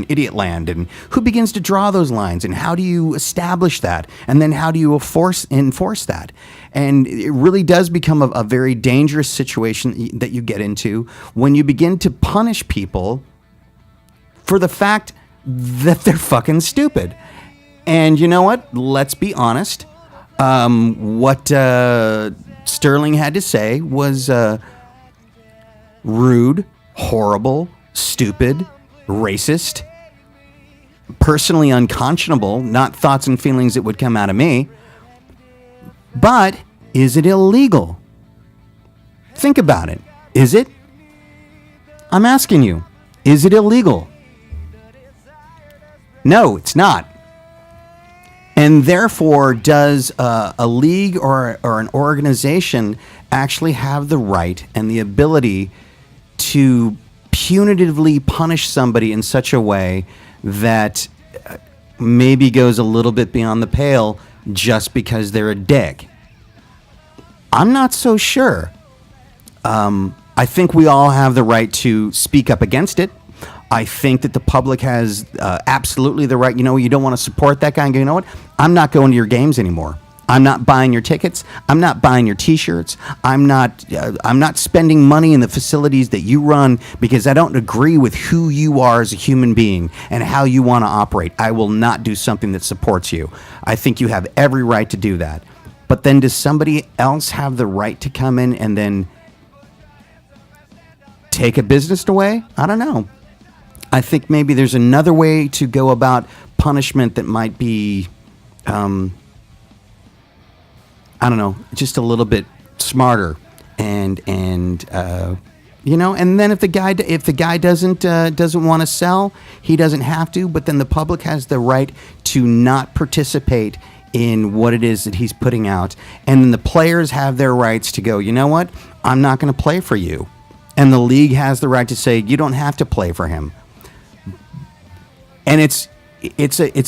idiot land, and who begins to draw those lines, and how do you establish that, and then how do you enforce that? And it really does become a very dangerous situation that you get into when you begin to punish people for the fact that they're fucking stupid. And you know what? Let's be honest. What Sterling had to say was rude, horrible, stupid, racist, personally unconscionable, not thoughts and feelings that would come out of me. But is it illegal? Think about it. Is it? I'm asking you, is it illegal? No, it's not. And therefore, does a league or an organization actually have the right and the ability to punitively punish somebody in such a way that maybe goes a little bit beyond the pale just because they're a dick? I'm not so sure. I think we all have the right to speak up against it. I think that the public has absolutely the right. You don't want to support that guy and go, you know what? I'm not going to your games anymore. I'm not buying your tickets. I'm not buying your T-shirts. I'm not spending money in the facilities that you run because I don't agree with who you are as a human being and how you want to operate. I will not do something that supports you. I think you have every right to do that. But then does somebody else have the right to come in and then take a business away? I don't know. I think maybe there's another way to go about punishment that might be, I don't know, just a little bit smarter, and then if the guy doesn't want to sell, he doesn't have to. But then the public has the right to not participate in what it is that he's putting out, and then the players have their rights to go, you know what, I'm not going to play for you, and the league has the right to say you don't have to play for him. And it's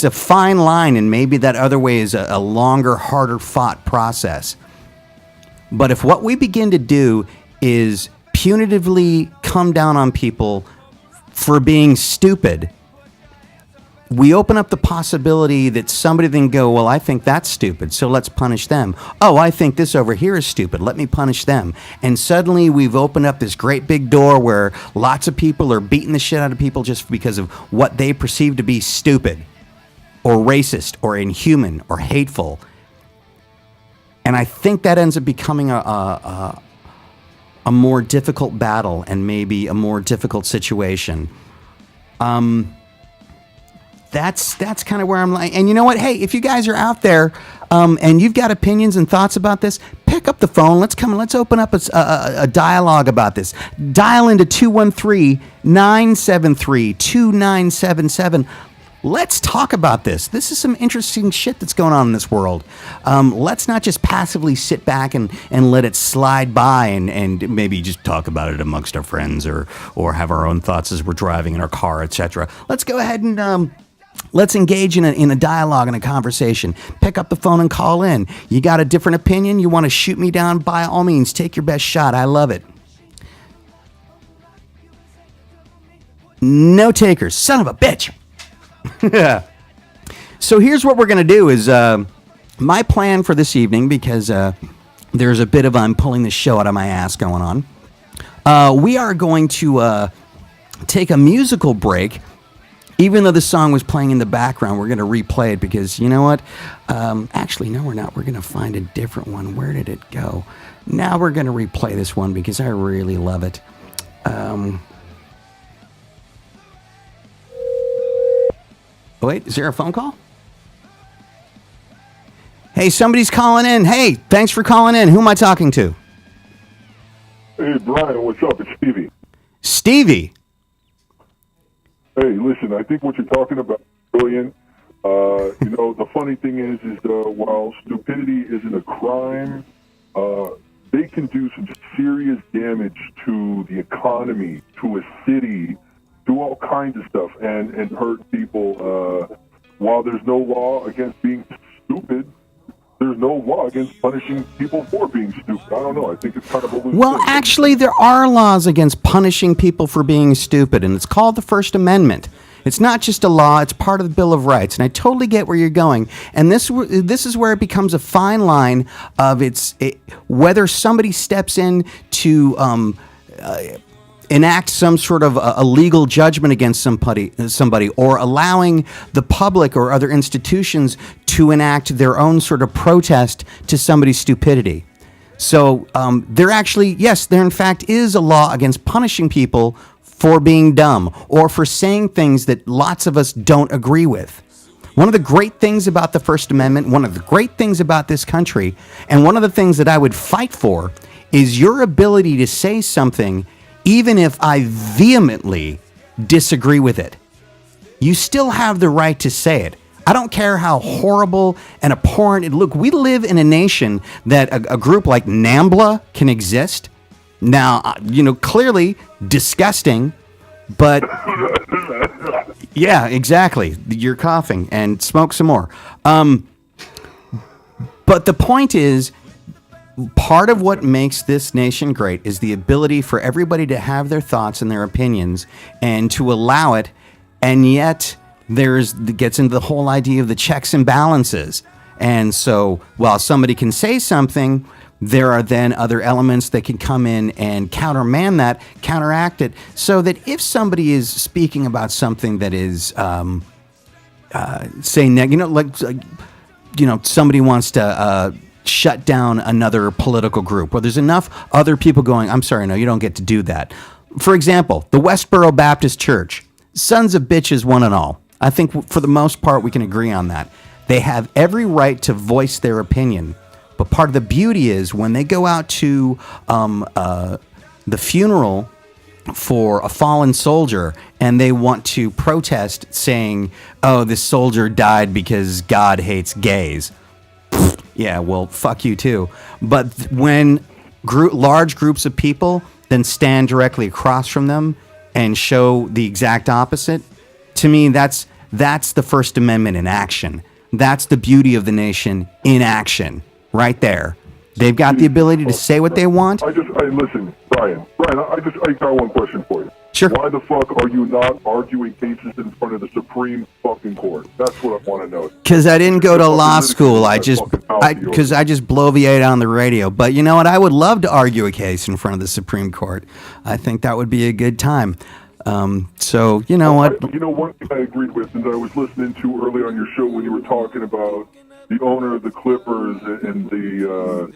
a fine line, and maybe that other way is a longer, harder fought process. But if what we begin to do is punitively come down on people for being stupid, we open up the possibility that somebody then go, well, I think that's stupid, so let's punish them. Oh, I think this over here is stupid, let me punish them. And suddenly we've opened up this great big door where lots of people are beating the shit out of people just because of what they perceive to be stupid or racist or inhuman or hateful. And I think that ends up becoming a more difficult battle and maybe a more difficult situation. That's kind of where I'm like, and you know what? Hey, if you guys are out there and you've got opinions and thoughts about this, pick up the phone. Let's open up a dialogue about this. Dial into 213-973-2977. let's talk about this. This is some interesting shit that's going on in this world. Let's not just passively sit back and let it slide by and maybe just talk about it amongst our friends or have our own thoughts as we're driving in our car, etc. Let's go ahead and let's engage in a dialogue and a conversation. Pick up the phone and call in. You got a different opinion? You want to shoot me down? By all means, take your best shot. I love it. No takers. Son of a bitch. So here's what we're going to do is my plan for this evening, because there's a bit of I'm pulling the show out of my ass going on. We are going to take a musical break. Even though the song was playing in the background, we're going to replay it because, you know what? Actually, no, we're not. We're going to find a different one. Where did it go? Now we're going to replay this one because I really love it. Wait, is there a phone call? Hey, somebody's calling in. Hey, thanks for calling in. Who am I talking to? Hey, Brian, what's up? It's Stevie. Stevie. Hey, listen, I think what you're talking about is brilliant. The funny thing is while stupidity isn't a crime, they can do some serious damage to the economy, to a city, do all kinds of stuff, and hurt people. While there's no law against being stupid, there's no law against punishing people for being stupid. I don't know. I think it's kind of a loose Well, thing. actually, there are laws against punishing people for being stupid, and it's called the First Amendment. It's not just a law, it's part of the Bill of Rights, and I totally get where you're going. And this is where it becomes a fine line of whether somebody steps in to enact some sort of a legal judgment against somebody, or allowing the public or other institutions to enact their own sort of protest to somebody's stupidity. So there in fact is a law against punishing people for being dumb or for saying things that lots of us don't agree with. One of the great things about the First Amendment, one of the great things about this country, and one of the things that I would fight for is your ability to say something even if I vehemently disagree with it. You still have the right to say it. I don't care how horrible and abhorrent it looks. We live in a nation that a group like NAMBLA can exist. Now, clearly disgusting, but yeah, exactly. You're coughing, and smoke some more. But the point is, part of what makes this nation great is the ability for everybody to have their thoughts and their opinions and to allow it, and yet it gets into the whole idea of the checks and balances. And so while somebody can say something, there are then other elements that can come in and counteract it, so that if somebody is speaking about something that is, somebody wants to shut down another political group, or there's enough other people going, I'm sorry, no, you don't get to do that. For example, the Westboro Baptist Church, sons of bitches one and all. I think for the most part we can agree on that. They have every right to voice their opinion. But part of the beauty is when they go out to the funeral for a fallen soldier and they want to protest saying, oh, this soldier died because God hates gays. Yeah, well, fuck you too. But when large groups of people then stand directly across from them and show the exact opposite, to me, that's the First Amendment in action. That's the beauty of the nation in action. Right there. They've got the ability to say what they want. Listen, Brian, I got one question for you. Sure. Why the fuck are you not arguing cases in front of the Supreme fucking Court? That's what I want to know. Because I didn't go to law school. I just bloviate on the radio. But you know what? I would love to argue a case in front of the Supreme Court. I think that would be a good time. So, you know what? One thing I agreed with, and I was listening to earlier on your show when you were talking about the owner of the Clippers and the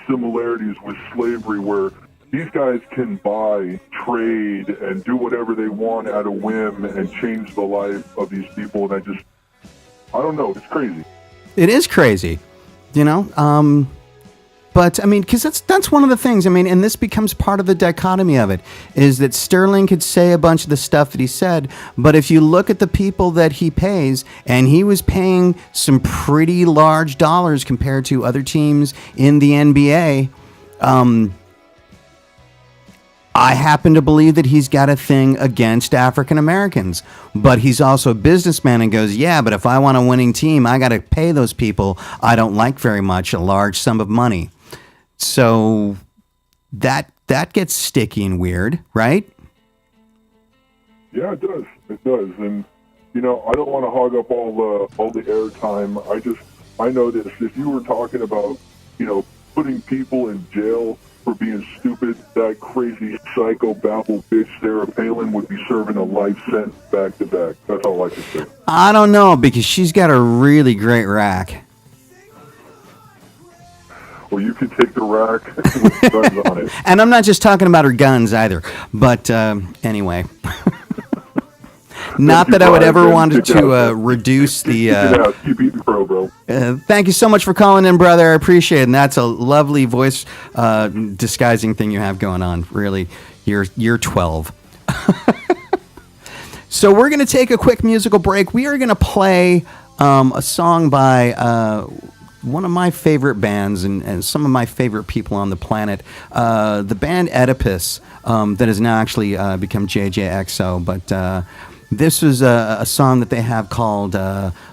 similarities with slavery, where these guys can buy, trade, and do whatever they want at a whim and change the life of these people. And I don't know, it's crazy. It is crazy, but But I mean, because that's one of the things. I mean, and this becomes part of the dichotomy of it, is that Sterling could say a bunch of the stuff that he said, but if you look at the people that he pays, and he was paying some pretty large dollars compared to other teams in the NBA. I happen to believe that he's got a thing against African Americans, but he's also a businessman and goes, yeah, but if I want a winning team, I got to pay those people I don't like very much a large sum of money. So that gets sticky and weird, right? Yeah, it does. It does. And, you know, I don't want to hog up all the airtime. I know this. If you were talking about, you know, putting people in jail for being stupid, that crazy psycho babble bitch Sarah Palin would be serving a life sentence back to back. That's all I can say. I don't know, because she's got a really great rack. Well, you can take the rack with guns on it. And I'm not just talking about her guns either. But anyway. Not that I would ever want to reduce the... Keep eating crow, bro. Thank you so much for calling in, brother. I appreciate it. And that's a lovely voice disguising thing you have going on. Really, you're 12. So we're going to take a quick musical break. We are going to play a song by one of my favorite bands and some of my favorite people on the planet. The band Oedipus, that has now actually become JJXO. But... this is a song that they have called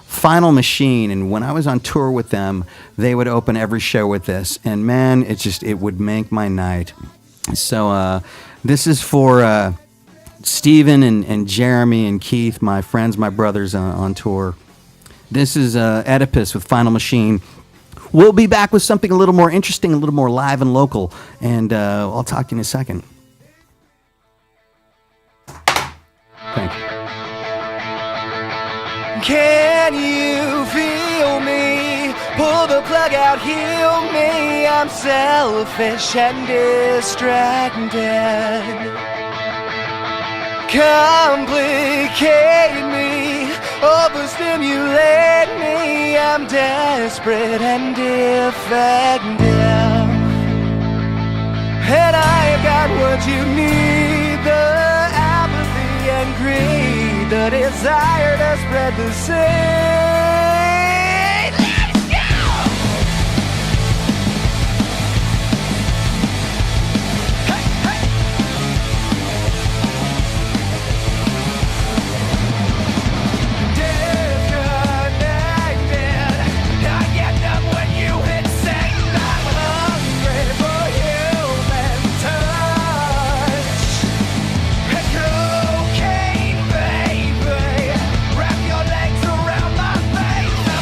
Final Machine, and when I was on tour with them, they would open every show with this, and man, it would make my night. So this is for Steven and Jeremy and Keith, my friends, my brothers on tour. This is Oedipus with Final Machine. We'll be back with something a little more interesting, a little more live and local, and I'll talk to you in a second. Thank you. Can you feel me? Pull the plug out, heal me. I'm selfish and distracted. Complicate me, overstimulate me. I'm desperate and defective, and I've got what you need, the apathy and greed, the desire to spread the seed. Let's go! Hey, hey. Disconnected, I get up when you hit send. I'm hungry for human touch. And cocaine, baby, wrap your legs around my face.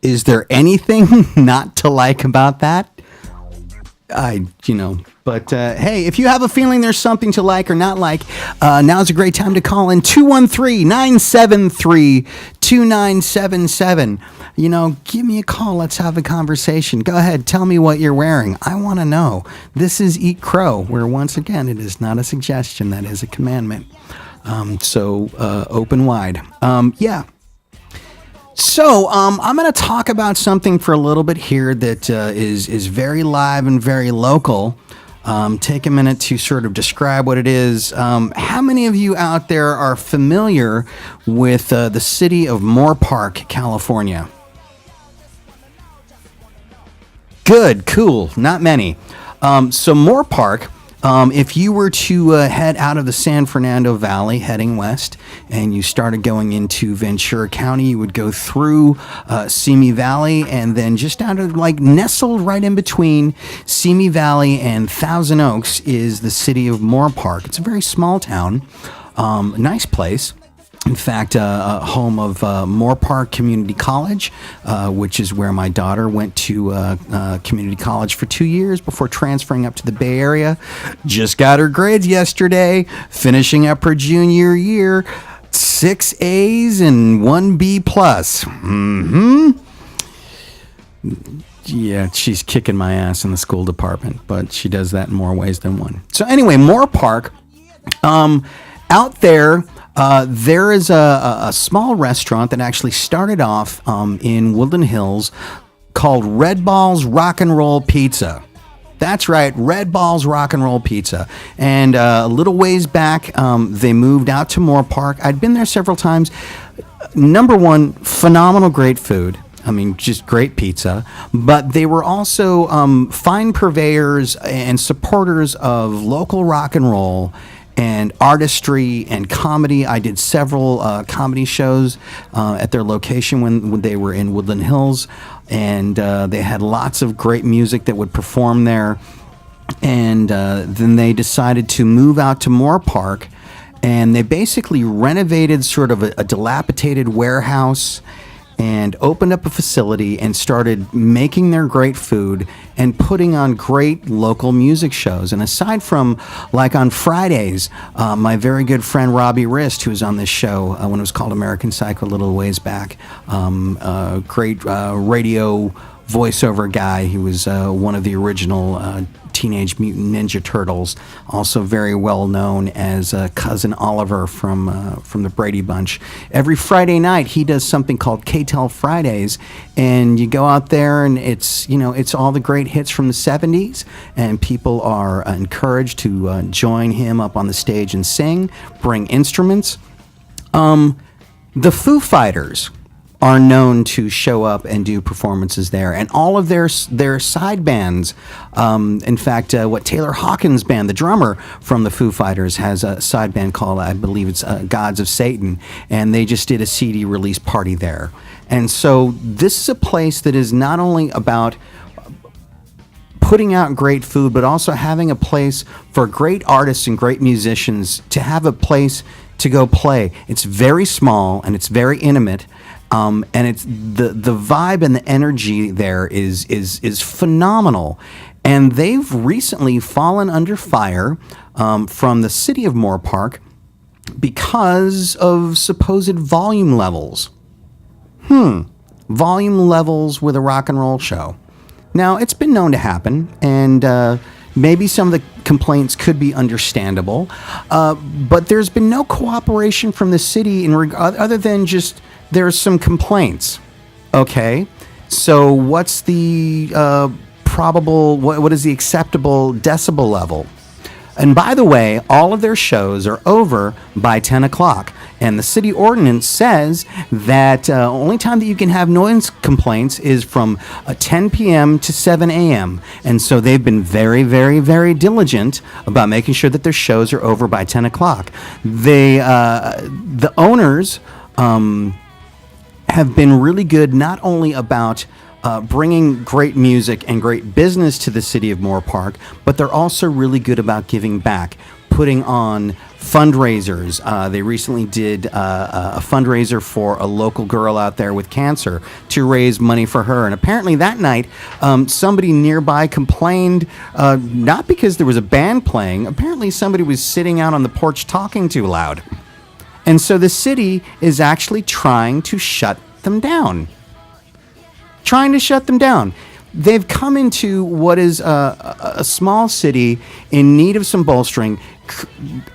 Is there anything not to like about that? But hey, if you have a feeling there's something to like or not like, now's a great time to call in 213-973-2977. Give me a call. Let's have a conversation. Go ahead. Tell me what you're wearing. I want to know. This is Eat Crow, where once again, it is not a suggestion. That is a commandment. So open wide. Yeah. So I'm going to talk about something for a little bit here that is very live and very local. Take a minute to sort of describe what it is. How many of you out there are familiar with the city of Moorpark, California? Good, cool, not many. So Moorpark, if you were to head out of the San Fernando Valley heading west and you started going into Ventura County, you would go through Simi Valley and then just out of nestled right in between Simi Valley and Thousand Oaks is the city of Moorpark. It's a very small town, nice place. In fact, home of Moorpark Community College, which is where my daughter went to community college for 2 years before transferring up to the Bay Area. Just got her grades yesterday, finishing up her junior year. 6 A's and 1 B+. Yeah, she's kicking my ass in the school department, but she does that in more ways than one. So anyway, Moorpark, out there, there is a small restaurant that actually started off in Woodland Hills called Red Balls Rock and Roll Pizza. That's right, Red Balls Rock and Roll Pizza. And a little ways back, they moved out to Moorpark. I'd been there several times. Number one, phenomenal, great food. I mean, just great pizza. But they were also fine purveyors and supporters of local rock and roll and artistry and comedy. I did several comedy shows at their location when they were in Woodland Hills, and they had lots of great music that would perform there. And then they decided to move out to Moorpark, and they basically renovated sort of a dilapidated warehouse and opened up a facility and started making their great food and putting on great local music shows. And aside from, like on Fridays, my very good friend Robbie Rist, who was on this show when it was called American Psycho a little ways back, great radio voiceover guy. He was one of the original Teenage Mutant Ninja Turtles, also very well known as Cousin Oliver from the Brady Bunch. Every Friday night, he does something called K-Tel Fridays, and you go out there, and it's all the great hits from the 70s, and people are encouraged to join him up on the stage and sing, bring instruments. The Foo Fighters are known to show up and do performances there, and all of their side bands. In fact, what Taylor Hawkins' band, the drummer from the Foo Fighters, has a side band called, I believe it's Gods of Satan, and they just did a CD release party there. And so this is a place that is not only about putting out great food, but also having a place for great artists and great musicians to have a place to go play. It's very small and it's very intimate. And it's the vibe and the energy there is phenomenal. And they've recently fallen under fire from the city of Moorpark because of supposed volume levels. Volume levels with a rock and roll show. Now, it's been known to happen, and maybe some of the complaints could be understandable, but there's been no cooperation from the city other than just there's some complaints. Okay, so what's the probable, what is the acceptable decibel level? And by the way, all of their shows are over by 10 o'clock. And the city ordinance says that only time that you can have noise complaints is from 10 p.m. to 7 a.m. And so they've been very, very, very diligent about making sure that their shows are over by 10 o'clock. The owners have been really good not only about bringing great music and great business to the city of Moorpark, but they're also really good about giving back, putting on fundraisers. They recently did a fundraiser for a local girl out there with cancer to raise money for her. And apparently that night, somebody nearby complained, not because there was a band playing, apparently somebody was sitting out on the porch talking too loud. And so the city is actually trying to shut them down. They've come into what is a small city in need of some bolstering.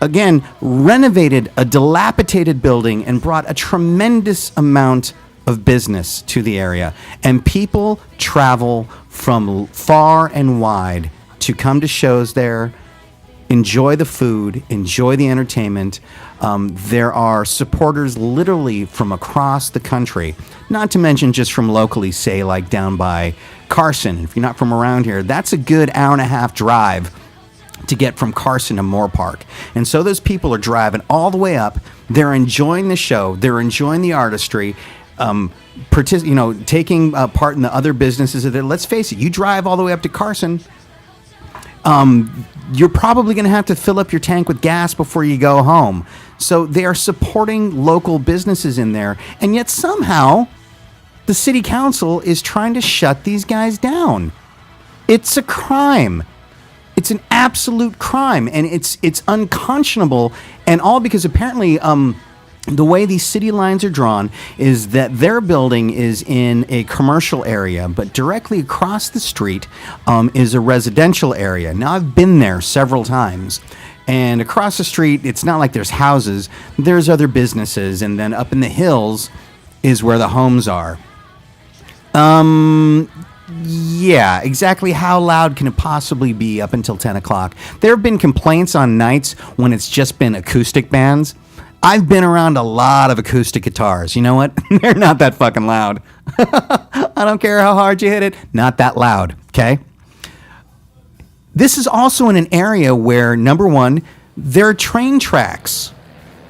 Again, renovated a dilapidated building and brought a tremendous amount of business to the area. And people travel from far and wide to come to shows there, enjoy the food, enjoy the entertainment. There are supporters literally from across the country, not to mention just from locally, say like down by Carson. If you're not from around here, that's a good hour and a half drive to get from Carson to Moore Park. And so those people are driving all the way up. They're enjoying the show. They're enjoying the artistry. Taking part in the other businesses there. Let's face it, you drive all the way up to Carson, you're probably going to have to fill up your tank with gas before you go home. So they are supporting local businesses in there, and yet somehow the city council is trying to shut these guys down. It's a crime. It's an absolute crime, and it's unconscionable, and all because apparently the way these city lines are drawn is that their building is in a commercial area, but directly across the street is a residential area. Now, I've been there several times, and across the street, it's not like there's houses. There's other businesses, and then up in the hills is where the homes are. Yeah, exactly how loud can it possibly be up until 10 o'clock? There have been complaints on nights when it's just been acoustic bands. I've been around a lot of acoustic guitars. You know what? They're not that fucking loud. I don't care how hard you hit it. Not that loud, okay? This is also in an area where, number one, there are train tracks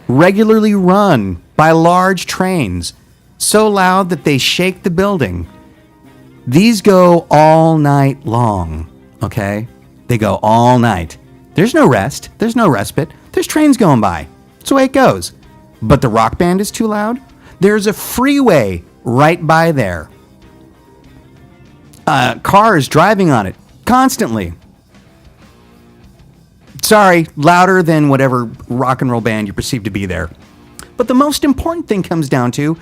regularly run by large trains, so loud that they shake the building. These go all night long, okay? They go all night. There's no rest. There's no respite. There's trains going by. That's the way it goes. But the rock band is too loud. There's a freeway right by there. Cars driving on it constantly. Sorry, louder than whatever rock and roll band you perceive to be there. But the most important thing comes down to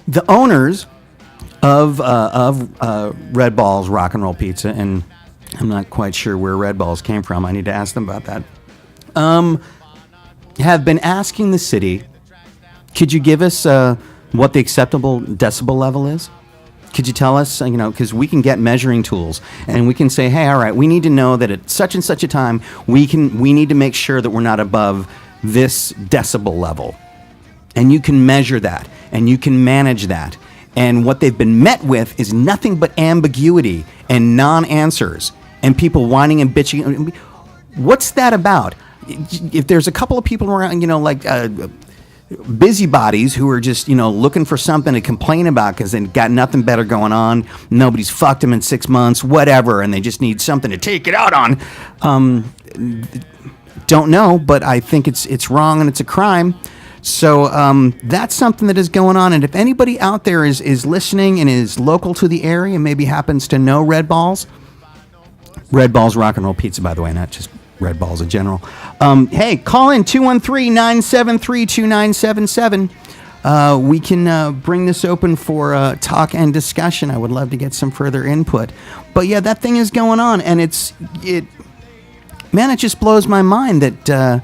the owners of Red Balls Rock and Roll Pizza, and I'm not quite sure where Red Balls came from. I need to ask them about that. Have been asking the city, could you give us what the acceptable decibel level is? Could you tell us, because we can get measuring tools and we can say, hey, all right, we need to know that at such and such a time, we need to make sure that we're not above this decibel level. And you can measure that and you can manage that. And what they've been met with is nothing but ambiguity and non-answers and people whining and bitching. What's that about? If there's a couple of people around, busybodies who are just, looking for something to complain about because they've got nothing better going on, nobody's fucked them in 6 months, whatever, and they just need something to take it out on. Don't know, but I think it's wrong and it's a crime. So that's something that is going on. And if anybody out there is listening and is local to the area and maybe happens to know Red Balls Rock and Roll Pizza, by the way, not just Red Balls in general. Hey, call in 213-973-2977. We can bring this open for talk and discussion. I would love to get some further input. But yeah, that thing is going on, and it just blows my mind that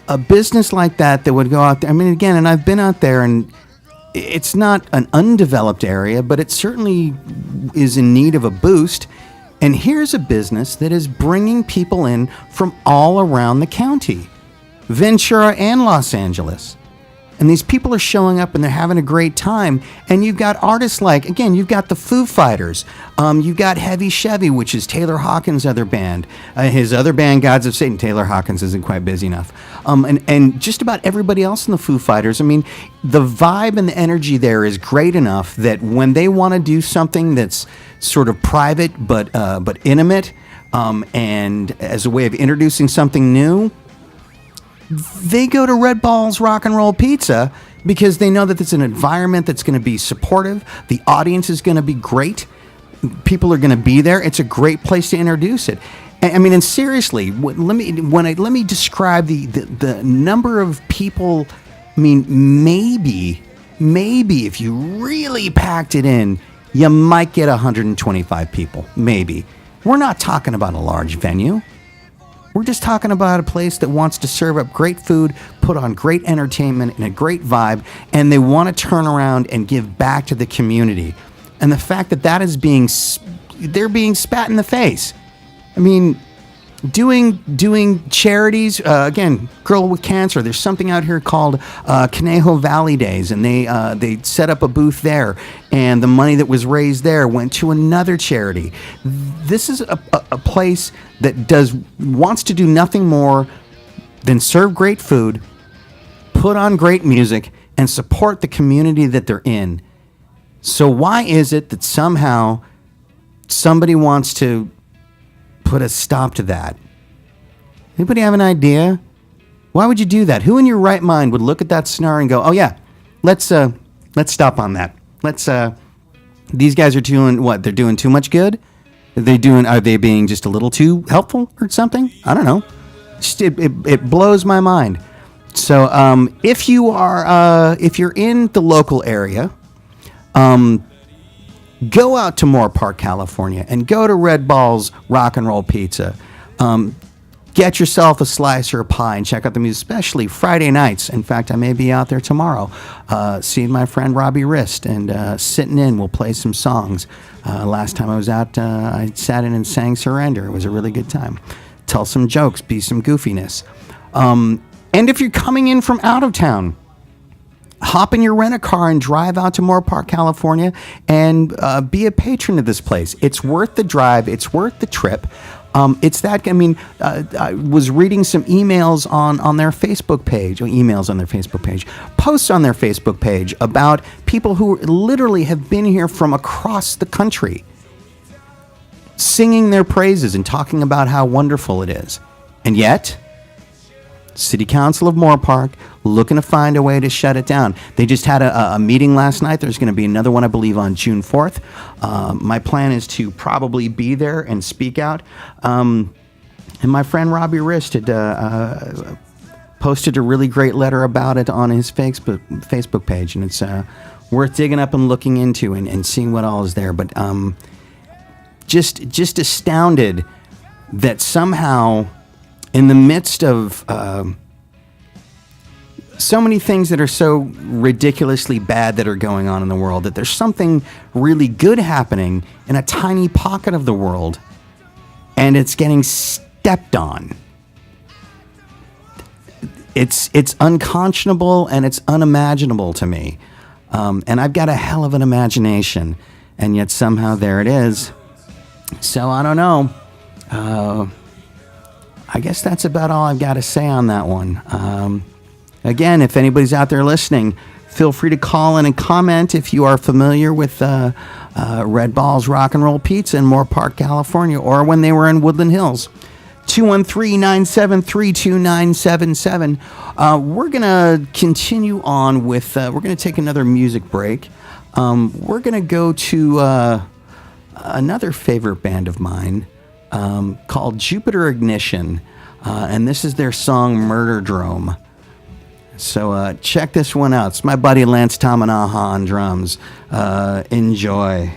a business like that would go out there. I mean, again, and I've been out there, and it's not an undeveloped area, but it certainly is in need of a boost. And here's a business that is bringing people in from all around the county, Ventura and Los Angeles. And these people are showing up and they're having a great time. And you've got artists you've got the Foo Fighters. You've got Heavy Chevy, which is Taylor Hawkins' other band. His other band, Gods of Satan. Taylor Hawkins isn't quite busy enough. And just about everybody else in the Foo Fighters. I mean, the vibe and the energy there is great enough that when they want to do something that's sort of private but intimate, And as a way of introducing something new, they go to Red Balls Rock and Roll Pizza because they know that it's an environment that's going to be supportive. The audience is going to be great. People are going to be there. It's a great place to introduce it. I mean, and seriously, let me describe the number of people. I mean, maybe if you really packed it in, you might get 125 people. Maybe. We're not talking about a large venue. We're just talking about a place that wants to serve up great food, put on great entertainment and a great vibe, and they want to turn around and give back to the community. And the fact that they're being spat in the face. I mean, doing charities, again, Girl with Cancer. There's something out here called Conejo Valley Days, and they set up a booth there, and the money that was raised there went to another charity. This is a place that wants to do nothing more than serve great food, put on great music, and support the community that they're in. So why is it that somehow somebody wants to put a stop to that? Anybody have an idea? Why would you do that? Who in your right mind would look at that scenario and go, "Oh yeah, let's stop on that. These guys are doing what? They're doing too much good? Are they being just a little too helpful or something? I don't know. It blows my mind." So if you're in the local area, go out to Moore Park, California, and go to Red Balls Rock and Roll Pizza. Get yourself a slice or a pie and check out the music, especially Friday nights. In fact, I may be out there tomorrow seeing my friend Robbie Rist and sitting in. We'll play some songs. Last time I was out, I sat in and sang Surrender. It was a really good time. Tell some jokes, be some goofiness. And if you're coming in from out of town, hop in your rent-a-car and drive out to Moore Park, California, and be a patron of this place. It's worth the drive. It's worth the trip. I was reading some emails on their Facebook page, posts on their Facebook page about people who literally have been here from across the country, singing their praises and talking about how wonderful it is. And yet, City Council of Moore Park looking to find a way to shut it down. They just had a meeting last night. There's going to be another one, I believe, on June 4th. My plan is to probably be there and speak out. And my friend Robbie Rist had posted a really great letter about it on his Facebook page, and it's worth digging up and looking into and seeing what all is there. But just astounded that somehow, in the midst of so many things that are so ridiculously bad that are going on in the world, that there's something really good happening in a tiny pocket of the world, and it's getting stepped on. It's unconscionable and it's unimaginable to me. And I've got a hell of an imagination, and yet somehow there it is. So I don't know. I guess that's about all I've got to say on that one. Again, if anybody's out there listening, feel free to call in and comment if you are familiar with Red Balls Rock and Roll Pizza in Moore Park, California, or when they were in Woodland Hills. 213-973-2977. We're going to continue on with, we're going to take another music break. We're going to go to another favorite band of mine called Jupiter Ignition. And this is their song Murderdrome. So check this one out. It's my buddy Lance Tamanaha on drums. Enjoy.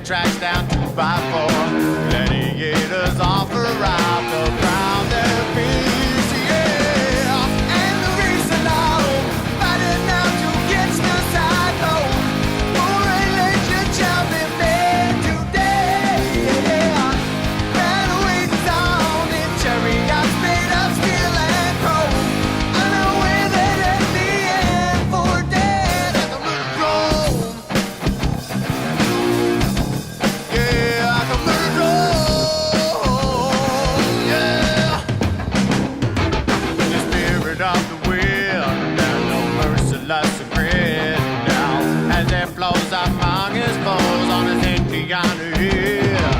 tracks down 2x4. Gladiators offer out the crown their peace, yeah. And the reason I'm fighting now to get the cyclone. For a legend child in bed today, yeah. Ran away down in chariots made of steel and chrome. Unaware that at the end for dead at the Murder yeah, at the Murder yeah. The spirit of the wind and no merciless grin now as it flows among his foes on his Indiana hill.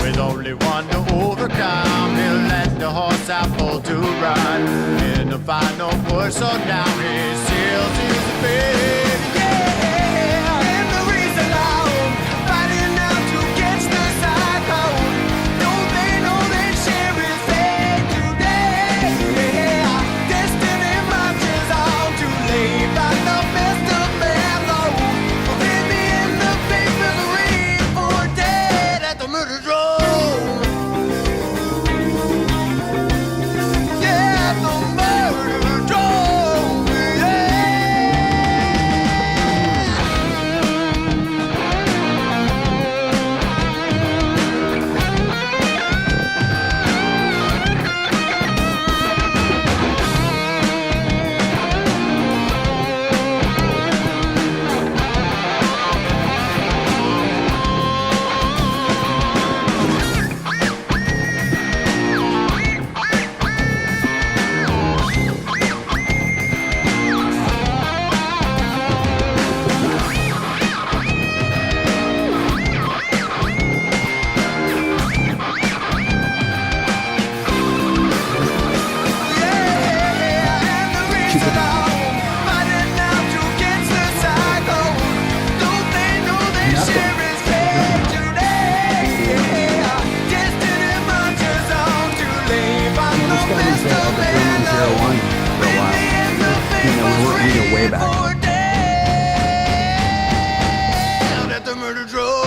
With only one to overcome, he'll let the horse out full to run. In the final push, so down he seals his fate. Yeah, and the reason I'm fighting now to catch the cyclone. Don't they know they share his fate today? Yeah, destiny marches on to lay back the best of man low. In the end, the fate will read for dead at the murder drone. Yeah, the murder drone. Way back. At the murder drone.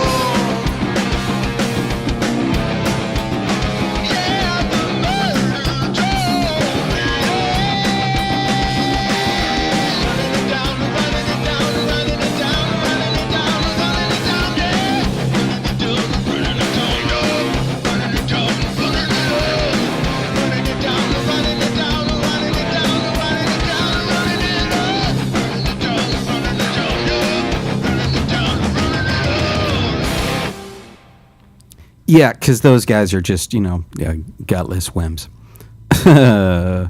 Yeah, the murder drone. Running it down, running it down, running it down, running it down, running it down, yeah. Running it down, running it down, running it down, running it down, running it down, running it down, running it down, running it Yeah, because those guys are just, gutless whims. That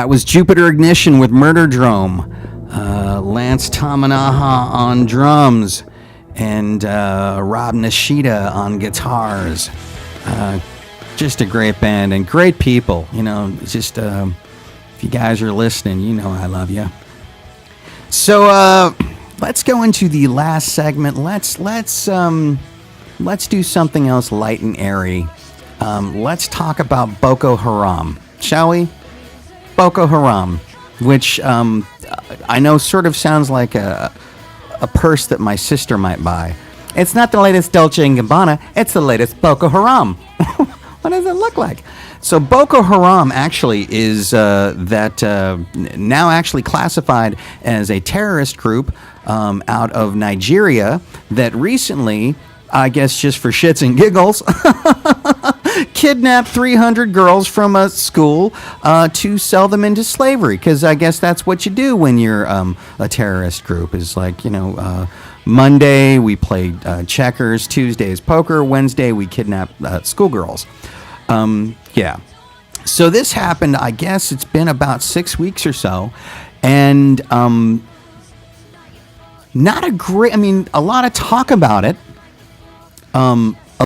was Jupiter Ignition with Murderdrome. Lance Tamanaha on drums. And Rob Nishida on guitars. Just a great band and great people. Just if you guys are listening, I love you. So let's go into the last segment. Let's do something else light and airy. Let's talk about Boko Haram, shall we? Boko Haram, which I know sort of sounds like a purse that my sister might buy. It's not the latest Dolce & Gabbana, it's the latest Boko Haram. What does it look like? So Boko Haram actually is now actually classified as a terrorist group out of Nigeria that recently, I guess just for shits and giggles, kidnapped 300 girls from a school to sell them into slavery. Because I guess that's what you do when you're a terrorist group. Is like, Monday we play checkers, Tuesday is poker, Wednesday we kidnap schoolgirls. Yeah. So this happened, I guess it's been about 6 weeks or so. And not a great, a lot of talk about it.